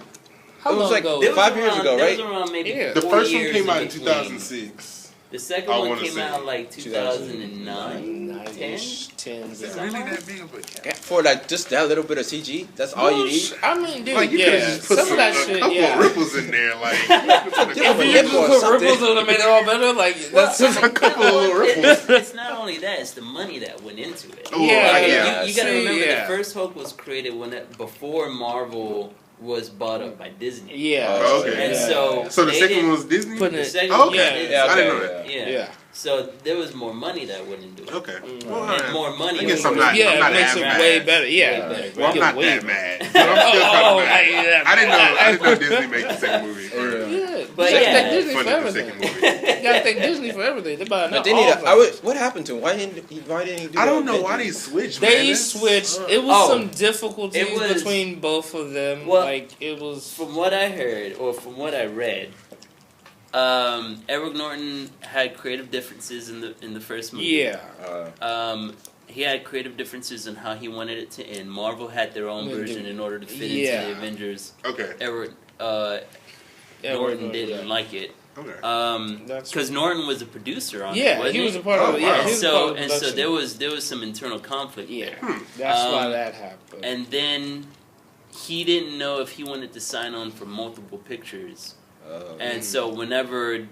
[SPEAKER 2] How
[SPEAKER 4] It was
[SPEAKER 2] long
[SPEAKER 4] like-
[SPEAKER 2] ago?
[SPEAKER 3] There was
[SPEAKER 4] 5 years
[SPEAKER 3] around-
[SPEAKER 4] ago,
[SPEAKER 3] there
[SPEAKER 4] right?
[SPEAKER 3] was around maybe
[SPEAKER 2] Yeah.
[SPEAKER 1] The
[SPEAKER 3] 4
[SPEAKER 1] first one
[SPEAKER 3] years
[SPEAKER 1] came out in
[SPEAKER 3] between.
[SPEAKER 1] 2006.
[SPEAKER 3] The second
[SPEAKER 1] I
[SPEAKER 3] one
[SPEAKER 1] wanna
[SPEAKER 3] came
[SPEAKER 1] say
[SPEAKER 3] out like 2009.
[SPEAKER 2] 9-ish, 10.
[SPEAKER 1] Is it
[SPEAKER 3] Something
[SPEAKER 1] really
[SPEAKER 3] like
[SPEAKER 1] that big of a gap?
[SPEAKER 4] For like just that little bit of CG, that's all you need.
[SPEAKER 2] I mean, dude,
[SPEAKER 1] Like you could
[SPEAKER 2] yeah.
[SPEAKER 1] have just put
[SPEAKER 2] Some of that
[SPEAKER 1] a
[SPEAKER 2] shit,
[SPEAKER 1] couple
[SPEAKER 2] yeah.
[SPEAKER 1] of ripples in there, like
[SPEAKER 2] If you just
[SPEAKER 4] Or
[SPEAKER 2] put
[SPEAKER 4] something.
[SPEAKER 2] ripples on it, made it all better. Like that's
[SPEAKER 1] just a couple of little ripples.
[SPEAKER 3] It's not only that; it's the money that went into it.
[SPEAKER 1] Oh,
[SPEAKER 2] Yeah,
[SPEAKER 1] yeah.
[SPEAKER 3] You gotta
[SPEAKER 2] See,
[SPEAKER 3] remember
[SPEAKER 2] yeah.
[SPEAKER 3] the first Hulk was created before Marvel was bought up by Disney.
[SPEAKER 2] yeah.
[SPEAKER 4] Oh,
[SPEAKER 1] okay.
[SPEAKER 3] And
[SPEAKER 2] yeah.
[SPEAKER 3] so
[SPEAKER 1] the
[SPEAKER 3] they
[SPEAKER 1] second
[SPEAKER 3] didn't-
[SPEAKER 1] one was Disney.
[SPEAKER 2] Putting
[SPEAKER 3] the
[SPEAKER 2] it-
[SPEAKER 3] second
[SPEAKER 1] Oh,
[SPEAKER 3] one
[SPEAKER 1] okay.
[SPEAKER 3] was
[SPEAKER 1] Yeah, I didn't know
[SPEAKER 3] Disney.
[SPEAKER 1] that.
[SPEAKER 3] Yeah.
[SPEAKER 2] Yeah.
[SPEAKER 3] So there was more money that went into it.
[SPEAKER 1] Okay.
[SPEAKER 2] Mm.
[SPEAKER 1] Well,
[SPEAKER 3] And more money.
[SPEAKER 1] I guess
[SPEAKER 3] was
[SPEAKER 1] I'm not.
[SPEAKER 2] Yeah,
[SPEAKER 1] I'm not
[SPEAKER 2] it makes
[SPEAKER 1] as
[SPEAKER 2] it
[SPEAKER 1] mad.
[SPEAKER 2] way better. Yeah.
[SPEAKER 3] Way better.
[SPEAKER 1] Well, I'm
[SPEAKER 2] You
[SPEAKER 1] not
[SPEAKER 2] get
[SPEAKER 1] that
[SPEAKER 2] way
[SPEAKER 1] mad. But I'm still kind
[SPEAKER 2] Oh,
[SPEAKER 1] of mad.
[SPEAKER 2] yeah.
[SPEAKER 1] I didn't know Disney made the second movie. Or
[SPEAKER 2] Yeah,
[SPEAKER 3] But
[SPEAKER 2] you gotta
[SPEAKER 3] yeah,
[SPEAKER 2] thank Disney for
[SPEAKER 1] funded the
[SPEAKER 2] everything.
[SPEAKER 1] second movie.
[SPEAKER 2] You gotta thank Disney for everything. They buy
[SPEAKER 4] But they need. What happened to him? Why didn't he do
[SPEAKER 1] I
[SPEAKER 4] that
[SPEAKER 1] don't know
[SPEAKER 4] with
[SPEAKER 1] why
[SPEAKER 4] Disney?
[SPEAKER 1] they switched. man.
[SPEAKER 2] They
[SPEAKER 1] That's-
[SPEAKER 2] switched. It was
[SPEAKER 3] Oh.
[SPEAKER 2] some difficulties
[SPEAKER 3] It was-
[SPEAKER 2] between both of them.
[SPEAKER 3] Well,
[SPEAKER 2] like it was.
[SPEAKER 3] From what I heard, or from what I read, Edward Norton had creative differences in the first movie.
[SPEAKER 2] Yeah.
[SPEAKER 3] He had creative differences in how he wanted it to end. Marvel had their own
[SPEAKER 2] Yeah,
[SPEAKER 3] version in order to fit
[SPEAKER 2] yeah.
[SPEAKER 3] into the Avengers.
[SPEAKER 1] Okay.
[SPEAKER 3] Edward
[SPEAKER 2] Yeah,
[SPEAKER 3] Norton
[SPEAKER 2] yeah.
[SPEAKER 3] didn't like it
[SPEAKER 1] Okay.
[SPEAKER 2] That's
[SPEAKER 3] because Norton was a producer on it.
[SPEAKER 2] Yeah,
[SPEAKER 3] wasn't
[SPEAKER 2] he was a
[SPEAKER 3] he?
[SPEAKER 2] part of it.
[SPEAKER 1] Oh,
[SPEAKER 2] Yeah,
[SPEAKER 1] wow.
[SPEAKER 2] he
[SPEAKER 3] And
[SPEAKER 2] was a
[SPEAKER 3] so
[SPEAKER 2] part of the
[SPEAKER 3] and so
[SPEAKER 2] production.
[SPEAKER 3] there was some internal conflict
[SPEAKER 2] Yeah,
[SPEAKER 3] there.
[SPEAKER 2] that's why
[SPEAKER 3] Um,
[SPEAKER 2] that happened.
[SPEAKER 3] And then he didn't know if he wanted to sign on for multiple pictures. And so whenever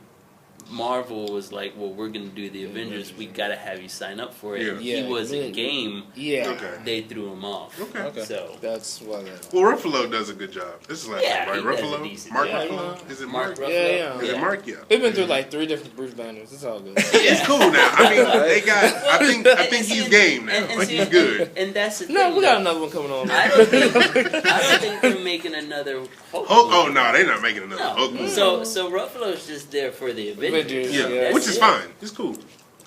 [SPEAKER 3] Marvel was like, well, we're gonna do the Avengers. We gotta have you sign up for it.
[SPEAKER 1] Yeah.
[SPEAKER 3] He was a game.
[SPEAKER 2] Yeah.
[SPEAKER 1] Okay.
[SPEAKER 3] They threw him off.
[SPEAKER 1] Okay.
[SPEAKER 3] So
[SPEAKER 2] That's why.
[SPEAKER 1] Well, Ruffalo does a good job. This is last
[SPEAKER 3] Yeah,
[SPEAKER 1] time,
[SPEAKER 3] he
[SPEAKER 1] right?
[SPEAKER 3] does a
[SPEAKER 1] Ruffalo?
[SPEAKER 3] decent
[SPEAKER 1] Mark
[SPEAKER 2] job.
[SPEAKER 1] Ruffalo? Is it
[SPEAKER 3] Mark
[SPEAKER 1] Mark?
[SPEAKER 3] Ruffalo.
[SPEAKER 2] Yeah.
[SPEAKER 1] Is it Mark? Yeah.
[SPEAKER 2] We've been through like 3 different Bruce Banners. It's all good.
[SPEAKER 1] It's cool now. I mean, they got. I think he's game now.
[SPEAKER 3] And
[SPEAKER 1] Like
[SPEAKER 3] see,
[SPEAKER 1] he's good.
[SPEAKER 3] And that's the thing.
[SPEAKER 2] No, we got
[SPEAKER 3] though.
[SPEAKER 2] another one coming on.
[SPEAKER 3] I don't think they're making another Hulk.
[SPEAKER 1] Hulk. Oh
[SPEAKER 3] movie.
[SPEAKER 1] no, they're not making another Hulk
[SPEAKER 3] No.
[SPEAKER 1] movie.
[SPEAKER 3] So Ruffalo's just there for the Avengers.
[SPEAKER 1] Yeah,
[SPEAKER 2] Yeah.
[SPEAKER 1] which is
[SPEAKER 3] it.
[SPEAKER 1] fine. It's cool.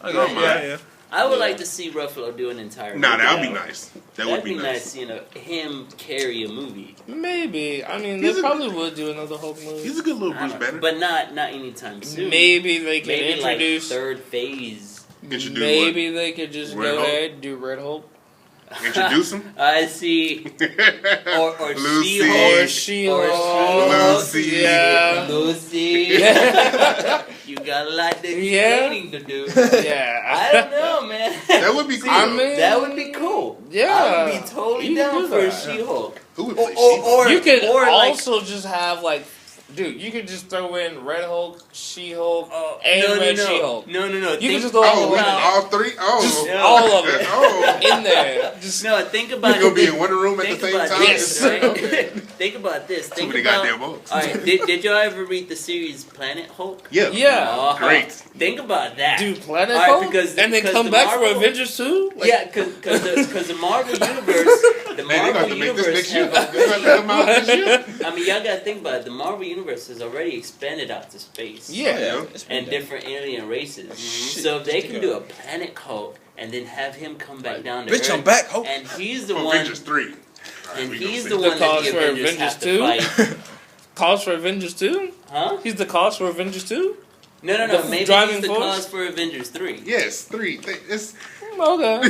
[SPEAKER 4] Yeah.
[SPEAKER 3] I would like to see Ruffalo do an entire.
[SPEAKER 1] Nah,
[SPEAKER 3] movie,
[SPEAKER 1] that would be
[SPEAKER 3] though.
[SPEAKER 1] nice. That
[SPEAKER 3] That'd
[SPEAKER 1] would be nice.
[SPEAKER 3] him carry a movie,
[SPEAKER 2] Maybe. I mean,
[SPEAKER 1] He's
[SPEAKER 2] they
[SPEAKER 1] a
[SPEAKER 2] probably would do another Hulk movie.
[SPEAKER 1] He's a good little Bruce Banner.
[SPEAKER 3] but not anytime soon.
[SPEAKER 2] Maybe they can
[SPEAKER 3] Maybe
[SPEAKER 2] introduce.
[SPEAKER 3] like third phase.
[SPEAKER 1] Introduce
[SPEAKER 2] Maybe they could just
[SPEAKER 1] Red
[SPEAKER 2] go
[SPEAKER 1] Hulk?
[SPEAKER 2] ahead and do Red Hulk.
[SPEAKER 1] Introduce him.
[SPEAKER 3] I see. Or
[SPEAKER 1] Lucy.
[SPEAKER 3] She-Hulk.
[SPEAKER 2] Or She-Hulk.
[SPEAKER 1] Lucy.
[SPEAKER 2] Yeah.
[SPEAKER 3] Lucy. You got a lot of
[SPEAKER 2] Yeah.
[SPEAKER 3] explaining to do.
[SPEAKER 2] Yeah.
[SPEAKER 3] I don't know, man.
[SPEAKER 1] That would be cool.
[SPEAKER 2] I
[SPEAKER 1] though.
[SPEAKER 2] mean-
[SPEAKER 3] That would be cool.
[SPEAKER 2] Yeah.
[SPEAKER 3] I would be totally
[SPEAKER 2] You can
[SPEAKER 3] down
[SPEAKER 2] do
[SPEAKER 3] for a
[SPEAKER 2] that.
[SPEAKER 3] She-Hulk.
[SPEAKER 1] Who would play
[SPEAKER 3] Or
[SPEAKER 2] You could
[SPEAKER 3] or like-
[SPEAKER 2] also just have like, dude, you could just throw in Red Hulk, She-Hulk,
[SPEAKER 3] Oh,
[SPEAKER 2] and Red She-Hulk.
[SPEAKER 3] No.
[SPEAKER 2] You can
[SPEAKER 3] Think
[SPEAKER 2] just throw
[SPEAKER 1] Oh,
[SPEAKER 2] all around
[SPEAKER 1] all three? Oh.
[SPEAKER 2] Just
[SPEAKER 3] Yeah.
[SPEAKER 2] all of it
[SPEAKER 1] Oh.
[SPEAKER 2] in there. Just
[SPEAKER 3] No, think about
[SPEAKER 1] You're going to be
[SPEAKER 3] it.
[SPEAKER 1] in one room at the
[SPEAKER 3] Think
[SPEAKER 1] same
[SPEAKER 3] about
[SPEAKER 1] time?
[SPEAKER 3] this,
[SPEAKER 2] Yes.
[SPEAKER 3] right?
[SPEAKER 1] Okay.
[SPEAKER 3] Think about this.
[SPEAKER 1] Too
[SPEAKER 3] Think
[SPEAKER 1] many
[SPEAKER 3] about.
[SPEAKER 1] goddamn books.
[SPEAKER 3] All right, did y'all ever read the series Planet Hulk?
[SPEAKER 1] Yeah.
[SPEAKER 2] yeah,
[SPEAKER 3] Uh-huh.
[SPEAKER 1] Great.
[SPEAKER 3] Think about that.
[SPEAKER 2] dude, Planet
[SPEAKER 3] All right,
[SPEAKER 2] Hulk,
[SPEAKER 3] because-
[SPEAKER 2] and then
[SPEAKER 3] because
[SPEAKER 2] come
[SPEAKER 3] the
[SPEAKER 2] back for
[SPEAKER 3] Marvel-
[SPEAKER 2] Avengers 2. Like,
[SPEAKER 3] Yeah, because the Marvel universe, the
[SPEAKER 1] Man, they got
[SPEAKER 3] Marvel
[SPEAKER 1] to make this
[SPEAKER 3] universe,
[SPEAKER 1] next year.
[SPEAKER 3] have,
[SPEAKER 1] They got to come out this year.
[SPEAKER 3] I mean, y'all gotta think about it. The Marvel universe has already expanded out to space.
[SPEAKER 2] yeah.
[SPEAKER 3] And different alien races.
[SPEAKER 1] Mm-hmm.
[SPEAKER 3] So if they can do a Planet Hulk and then have him come back down to
[SPEAKER 4] Bitch,
[SPEAKER 3] Earth,
[SPEAKER 4] I'm back, Hulk.
[SPEAKER 3] and he's the one,
[SPEAKER 1] Avengers 3. All right,
[SPEAKER 3] and
[SPEAKER 1] we gonna
[SPEAKER 3] he's
[SPEAKER 1] see.
[SPEAKER 3] the one that
[SPEAKER 2] calls
[SPEAKER 3] the
[SPEAKER 2] for
[SPEAKER 3] Avengers
[SPEAKER 2] Avengers
[SPEAKER 3] have
[SPEAKER 2] 2?
[SPEAKER 3] to fight.
[SPEAKER 2] Cause for Avengers 2?
[SPEAKER 3] Huh?
[SPEAKER 2] He's the cause for Avengers 2?
[SPEAKER 3] No.
[SPEAKER 2] The
[SPEAKER 3] Maybe
[SPEAKER 2] driving
[SPEAKER 3] he's the
[SPEAKER 2] force?
[SPEAKER 3] cause for Avengers 3.
[SPEAKER 1] Yes, 3. It's
[SPEAKER 2] Okay.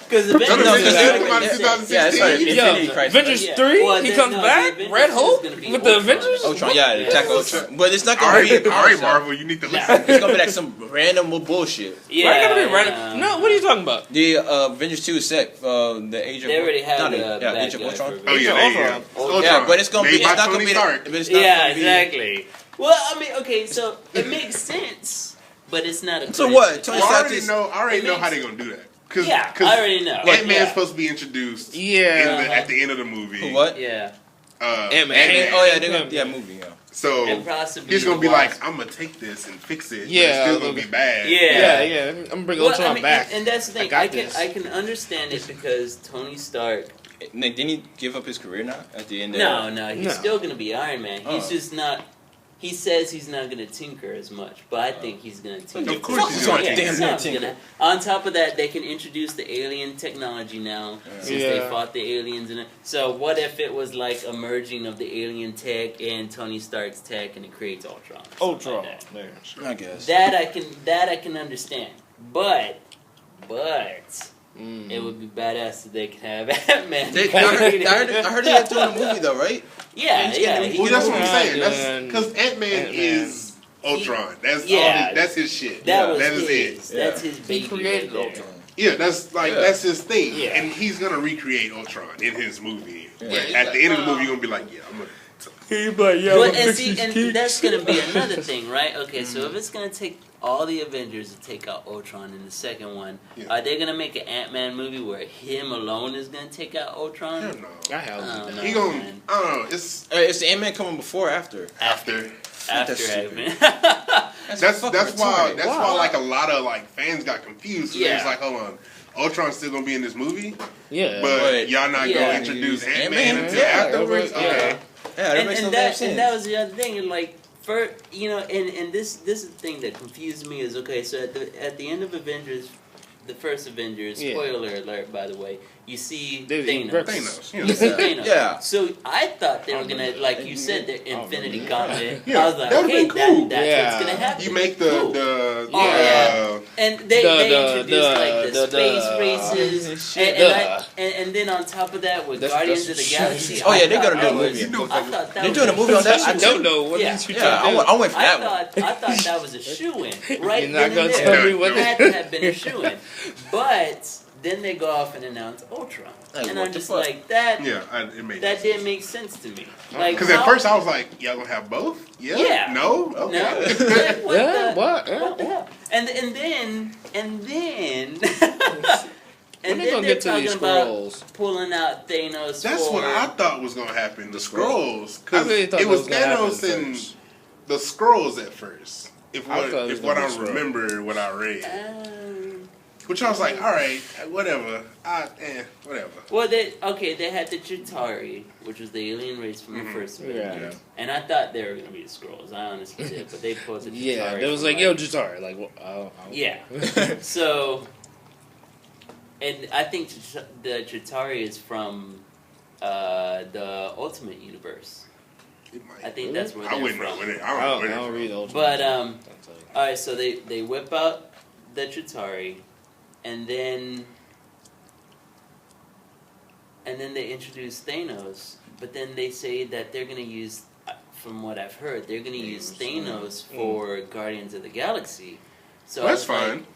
[SPEAKER 3] Because
[SPEAKER 1] No,
[SPEAKER 3] Avengers
[SPEAKER 1] no,
[SPEAKER 3] is
[SPEAKER 1] because
[SPEAKER 3] already
[SPEAKER 1] they come out in
[SPEAKER 3] set.
[SPEAKER 1] 2016.
[SPEAKER 4] Yeah, that's right.
[SPEAKER 2] Yo,
[SPEAKER 4] Infinity Crisis.
[SPEAKER 2] Avengers
[SPEAKER 3] Yeah.
[SPEAKER 2] 3?
[SPEAKER 3] Well,
[SPEAKER 2] he
[SPEAKER 3] then,
[SPEAKER 2] comes
[SPEAKER 3] no,
[SPEAKER 2] back?
[SPEAKER 3] the
[SPEAKER 2] Red
[SPEAKER 3] Avengers
[SPEAKER 2] Hulk?
[SPEAKER 3] is gonna be
[SPEAKER 2] With the
[SPEAKER 3] Ultron.
[SPEAKER 2] Avengers?
[SPEAKER 4] Ultron, yeah, attack Ultron. But it's not gonna be.
[SPEAKER 1] All right, Marvel, you need to listen.
[SPEAKER 4] It's gonna be like some random bullshit.
[SPEAKER 3] Yeah.
[SPEAKER 2] Why gotta be random? No, what are you talking about?
[SPEAKER 4] The Avengers 2 is set. The Age of
[SPEAKER 3] They already have
[SPEAKER 4] not
[SPEAKER 3] the
[SPEAKER 4] yeah,
[SPEAKER 3] bad
[SPEAKER 4] Age of
[SPEAKER 3] guy
[SPEAKER 4] Ultron.
[SPEAKER 3] for
[SPEAKER 1] Oh, yeah, there you go.
[SPEAKER 2] Ultron.
[SPEAKER 4] Yeah, but it's gonna be.
[SPEAKER 1] Made
[SPEAKER 4] It's
[SPEAKER 1] by
[SPEAKER 4] not gonna
[SPEAKER 1] Tony
[SPEAKER 4] be.
[SPEAKER 1] Stark.
[SPEAKER 4] But it's not
[SPEAKER 3] Yeah,
[SPEAKER 4] gonna be-
[SPEAKER 3] exactly. Well, I mean, okay, so it makes sense, but it's not a.
[SPEAKER 4] So what? Tony
[SPEAKER 1] Well,
[SPEAKER 4] Stark
[SPEAKER 1] I already know how they're going to do that. Cause,
[SPEAKER 3] Yeah,
[SPEAKER 1] cause
[SPEAKER 3] I already know.
[SPEAKER 1] Ant-Man's
[SPEAKER 3] Yeah.
[SPEAKER 1] supposed to be introduced
[SPEAKER 2] Yeah.
[SPEAKER 1] at the end of the movie.
[SPEAKER 4] What?
[SPEAKER 3] Yeah.
[SPEAKER 2] Ant-Man.
[SPEAKER 1] Ant-Man.
[SPEAKER 4] Oh yeah, they're gonna movie. Yeah.
[SPEAKER 1] So
[SPEAKER 3] And possibly
[SPEAKER 1] he's going to be
[SPEAKER 3] the
[SPEAKER 1] like,
[SPEAKER 3] Wasp.
[SPEAKER 1] I'm going to take this and fix it.
[SPEAKER 2] Yeah,
[SPEAKER 1] But it's still going to be bad.
[SPEAKER 3] Yeah.
[SPEAKER 2] I'm gonna bring
[SPEAKER 3] Well,
[SPEAKER 2] Ultron
[SPEAKER 3] I mean,
[SPEAKER 2] back.
[SPEAKER 3] and that's the thing.
[SPEAKER 2] got
[SPEAKER 3] I can
[SPEAKER 2] this.
[SPEAKER 3] I can understand it because Tony Stark.
[SPEAKER 4] Didn't he give up his career now at the end?
[SPEAKER 3] No, he's
[SPEAKER 2] No.
[SPEAKER 3] still gonna be Iron Man. He's
[SPEAKER 4] Oh.
[SPEAKER 3] just not. He says he's not gonna tinker as much, but I think he's gonna tinker.
[SPEAKER 1] Of course he's
[SPEAKER 4] gonna
[SPEAKER 3] Yeah,
[SPEAKER 4] tinker.
[SPEAKER 3] he's
[SPEAKER 4] Damn
[SPEAKER 3] not
[SPEAKER 4] tinker.
[SPEAKER 3] gonna- On top of that, they can introduce the alien technology now since they
[SPEAKER 2] Yeah.
[SPEAKER 3] fought the aliens in it. So what if it was like a merging of the alien tech and Tony Stark's tech, and it creates Ultron? or something
[SPEAKER 2] Ultron.
[SPEAKER 3] like that.
[SPEAKER 2] There.
[SPEAKER 4] I guess.
[SPEAKER 3] That I can understand, but
[SPEAKER 2] Mm.
[SPEAKER 3] it would be badass if they could have Ant-Man.
[SPEAKER 4] I heard they're doing a movie though, right?
[SPEAKER 3] Yeah.
[SPEAKER 1] Well, that's what I'm saying.
[SPEAKER 2] Yeah,
[SPEAKER 1] That's because Ant-Man
[SPEAKER 2] Ant-Man.
[SPEAKER 1] is Ultron. That's
[SPEAKER 3] Yeah.
[SPEAKER 1] that's his shit.
[SPEAKER 3] That was
[SPEAKER 1] is
[SPEAKER 3] his.
[SPEAKER 1] it.
[SPEAKER 3] That's his baby.
[SPEAKER 2] He created
[SPEAKER 3] right there.
[SPEAKER 2] Ultron.
[SPEAKER 1] Yeah, that's his thing.
[SPEAKER 3] Yeah.
[SPEAKER 1] And he's gonna recreate Ultron in his movie.
[SPEAKER 4] Yeah.
[SPEAKER 1] But at the end of the movie, you're gonna be like, yeah, I'm gonna.
[SPEAKER 3] But and see, and that's gonna be another thing, right? Okay, so if it's gonna take all the Avengers to take out Ultron in the second one,
[SPEAKER 1] Yeah.
[SPEAKER 3] are they gonna make an Ant-Man movie where him alone is gonna take out Ultron?
[SPEAKER 1] Hell no.
[SPEAKER 2] I have
[SPEAKER 3] Oh,
[SPEAKER 2] it.
[SPEAKER 3] no.
[SPEAKER 1] He gonna.
[SPEAKER 3] man.
[SPEAKER 1] I don't know. It's
[SPEAKER 4] Is the Ant-Man coming before or after?
[SPEAKER 1] after.
[SPEAKER 3] After
[SPEAKER 4] That's
[SPEAKER 3] Ant-Man.
[SPEAKER 1] That's
[SPEAKER 4] fucking
[SPEAKER 1] why
[SPEAKER 4] retarded.
[SPEAKER 1] why like a lot of like fans got confused.
[SPEAKER 3] Yeah.
[SPEAKER 1] It's like, hold on, Ultron's still gonna be in this movie,
[SPEAKER 2] Yeah.
[SPEAKER 1] but y'all not
[SPEAKER 3] Yeah.
[SPEAKER 1] gonna introduce Ant-Man
[SPEAKER 4] Ant-Man?
[SPEAKER 1] until
[SPEAKER 2] Yeah,
[SPEAKER 1] afterwards.
[SPEAKER 2] yeah.
[SPEAKER 1] Okay.
[SPEAKER 4] Yeah, that makes no damn sense.
[SPEAKER 3] and that was the other thing, and like for and this is the thing that confused me is okay. So at the end of Avengers, the first Avengers,
[SPEAKER 2] Yeah.
[SPEAKER 3] spoiler alert by the way, you see
[SPEAKER 2] They-
[SPEAKER 3] Thanos.
[SPEAKER 1] Thanos.
[SPEAKER 3] You see Thanos.
[SPEAKER 4] Yeah.
[SPEAKER 3] So I thought they were
[SPEAKER 2] I
[SPEAKER 3] gonna,
[SPEAKER 2] remember
[SPEAKER 3] like
[SPEAKER 2] that.
[SPEAKER 3] you said, the
[SPEAKER 2] I
[SPEAKER 3] Infinity
[SPEAKER 2] remember
[SPEAKER 3] Gauntlet.
[SPEAKER 1] Yeah,
[SPEAKER 3] I was like,
[SPEAKER 1] that would've
[SPEAKER 3] okay,
[SPEAKER 1] been cool.
[SPEAKER 3] that's
[SPEAKER 2] Yeah.
[SPEAKER 3] what's gonna happen.
[SPEAKER 1] You make
[SPEAKER 3] Cool.
[SPEAKER 1] the
[SPEAKER 3] Oh, yeah. And they
[SPEAKER 2] The-
[SPEAKER 3] introduced like the space races, and then on top of that with Guardians of the Galaxy.
[SPEAKER 4] Oh, yeah, they
[SPEAKER 3] I
[SPEAKER 4] gotta do a
[SPEAKER 3] thought
[SPEAKER 4] movie.
[SPEAKER 3] that was- I thought that
[SPEAKER 4] They're
[SPEAKER 3] was
[SPEAKER 4] doing a movie on that
[SPEAKER 2] I
[SPEAKER 4] shit.
[SPEAKER 2] don't
[SPEAKER 4] too.
[SPEAKER 2] know. What
[SPEAKER 3] Yeah.
[SPEAKER 2] is you
[SPEAKER 4] Yeah,
[SPEAKER 2] trying to do?
[SPEAKER 4] I went for that one.
[SPEAKER 3] I thought that was a shoe-in. Right
[SPEAKER 2] You're not
[SPEAKER 3] then and
[SPEAKER 2] gonna
[SPEAKER 3] there.
[SPEAKER 2] tell me what
[SPEAKER 3] It had to have been a shoe-in. But then they go off and announce Ultron,
[SPEAKER 4] Like,
[SPEAKER 3] and
[SPEAKER 4] what
[SPEAKER 3] I'm
[SPEAKER 4] the
[SPEAKER 3] just
[SPEAKER 4] fuck?
[SPEAKER 3] like that.
[SPEAKER 1] Yeah, it made
[SPEAKER 3] That
[SPEAKER 1] sense.
[SPEAKER 3] didn't make sense to me. Like,
[SPEAKER 1] Because at first I was like, y'all gonna have both? Yeah.
[SPEAKER 3] Yeah.
[SPEAKER 1] No.
[SPEAKER 3] no,
[SPEAKER 1] Okay.
[SPEAKER 3] like, what
[SPEAKER 2] Yeah,
[SPEAKER 3] the,
[SPEAKER 2] what?
[SPEAKER 3] what the hell? And then
[SPEAKER 2] When they
[SPEAKER 3] then
[SPEAKER 2] gonna
[SPEAKER 3] they're
[SPEAKER 2] get to
[SPEAKER 3] talking
[SPEAKER 2] these
[SPEAKER 3] about
[SPEAKER 2] scrolls?
[SPEAKER 3] pulling out Thanos.
[SPEAKER 1] That's
[SPEAKER 3] for,
[SPEAKER 1] what I thought was gonna happen. The scrolls,
[SPEAKER 2] I
[SPEAKER 1] because
[SPEAKER 2] really thought
[SPEAKER 1] it
[SPEAKER 2] that
[SPEAKER 1] was
[SPEAKER 2] was gonna happen
[SPEAKER 1] Thanos and
[SPEAKER 2] first.
[SPEAKER 1] the scrolls at first. If
[SPEAKER 2] I
[SPEAKER 1] what
[SPEAKER 2] thought it was
[SPEAKER 1] if what
[SPEAKER 2] gonna
[SPEAKER 1] I
[SPEAKER 2] be Skrull.
[SPEAKER 1] remember what I read, which I was like, all right, whatever, whatever.
[SPEAKER 3] Well, they had the Chitauri, which was the alien race from the first movie.
[SPEAKER 2] Yeah.
[SPEAKER 3] And I thought they were gonna be the Skrulls. I honestly did, but they pulled the Chitauri.
[SPEAKER 2] Yeah, there was
[SPEAKER 3] from,
[SPEAKER 2] like, yo, Jatari. Like, oh.
[SPEAKER 3] Yeah. So, and I think the Chitauri is from the Ultimate Universe.
[SPEAKER 1] It might.
[SPEAKER 3] I think that's where
[SPEAKER 1] I
[SPEAKER 3] they're
[SPEAKER 1] wouldn't
[SPEAKER 3] from.
[SPEAKER 1] know what it.
[SPEAKER 2] I
[SPEAKER 1] I don't know
[SPEAKER 2] don't
[SPEAKER 1] where they're
[SPEAKER 2] read
[SPEAKER 1] from.
[SPEAKER 2] Ultimate.
[SPEAKER 3] But
[SPEAKER 2] I'll tell you.
[SPEAKER 3] all right, so they whip out the Chitauri, and then they introduce Thanos. But then they say that they're gonna use, from what I've heard, they're gonna use Thanos for Guardians of the Galaxy. So
[SPEAKER 1] Well, that's
[SPEAKER 3] I was like,
[SPEAKER 1] fine.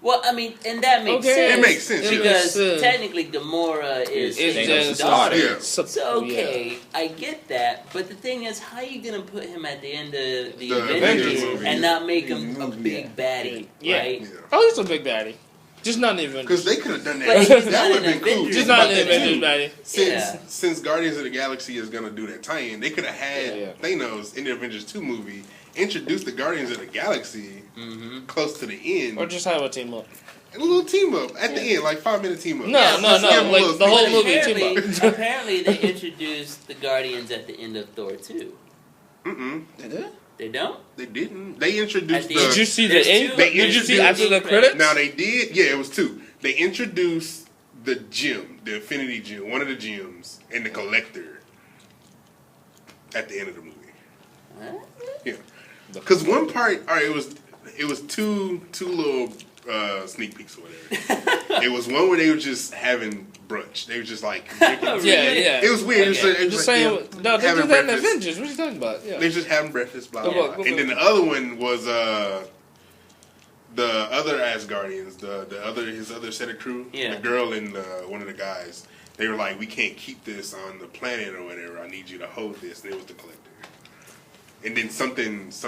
[SPEAKER 3] well, I mean, and that makes
[SPEAKER 2] Okay.
[SPEAKER 3] sense.
[SPEAKER 1] It makes sense, yeah.
[SPEAKER 3] Because
[SPEAKER 2] It makes sense.
[SPEAKER 3] technically Gamora is
[SPEAKER 4] It's
[SPEAKER 3] Thanos'
[SPEAKER 4] just
[SPEAKER 3] daughter.
[SPEAKER 1] Yeah.
[SPEAKER 3] So okay, I get that, but the thing is, how you gonna put him at the end of the
[SPEAKER 1] The
[SPEAKER 3] Avengers
[SPEAKER 1] Avengers movie.
[SPEAKER 3] and not make him a big baddie,
[SPEAKER 2] Yeah.
[SPEAKER 3] right?
[SPEAKER 1] Yeah.
[SPEAKER 2] Oh, he's a big baddie. Just not in the
[SPEAKER 1] Because
[SPEAKER 2] Avengers.
[SPEAKER 1] they could have done that.
[SPEAKER 3] But he's
[SPEAKER 1] That
[SPEAKER 3] not
[SPEAKER 1] would have
[SPEAKER 3] an
[SPEAKER 1] been cool.
[SPEAKER 3] Avenger.
[SPEAKER 2] Just not in the
[SPEAKER 1] But
[SPEAKER 2] Avengers baddie.
[SPEAKER 1] Since Guardians of the Galaxy is gonna do that tie-in, they could have had
[SPEAKER 2] Yeah.
[SPEAKER 1] Thanos in the Avengers 2 movie introduce the Guardians of the Galaxy
[SPEAKER 3] Mm-hmm.
[SPEAKER 1] close to the end,
[SPEAKER 2] Or just have a team up.
[SPEAKER 1] and a little team up at the end, like 5-minute team up.
[SPEAKER 2] No,
[SPEAKER 1] Just
[SPEAKER 2] no,
[SPEAKER 1] give them a
[SPEAKER 2] like
[SPEAKER 1] little
[SPEAKER 2] the whole
[SPEAKER 1] sneak
[SPEAKER 2] movie
[SPEAKER 1] peek.
[SPEAKER 2] team up.
[SPEAKER 3] Apparently, they introduced the Guardians at the end of Thor 2. They don't?
[SPEAKER 1] They didn't. They introduced
[SPEAKER 3] At the
[SPEAKER 1] the.
[SPEAKER 3] end.
[SPEAKER 2] Did you see
[SPEAKER 3] There's
[SPEAKER 2] the end?
[SPEAKER 3] two-
[SPEAKER 1] They
[SPEAKER 2] Did you see
[SPEAKER 1] introduced-
[SPEAKER 2] after the credits?
[SPEAKER 1] Now they did. Yeah, it was 2. They introduced the gem, the Infinity Gem, one of the gems, and the Collector at the end of the movie.
[SPEAKER 3] Huh?
[SPEAKER 1] Yeah, because one part, all right, it was two little sneak peeks or whatever. It was one where they were just having brunch. They were just like drinking.
[SPEAKER 2] Yeah.
[SPEAKER 1] It was weird.
[SPEAKER 3] Okay.
[SPEAKER 1] It was
[SPEAKER 2] Just
[SPEAKER 1] like,
[SPEAKER 2] saying,
[SPEAKER 1] yeah,
[SPEAKER 2] no, they
[SPEAKER 1] having
[SPEAKER 2] did that in
[SPEAKER 1] breakfast.
[SPEAKER 2] Avengers. What are you talking about? Yeah.
[SPEAKER 1] They just having breakfast, blah blah.
[SPEAKER 2] Yeah.
[SPEAKER 1] blah. And then the other one was the other Asgardians, his other set of crew,
[SPEAKER 3] Yeah.
[SPEAKER 1] the girl and one of the guys. They were like, we can't keep this on the planet or whatever. I need you to hold this, and it was the Collector. And then something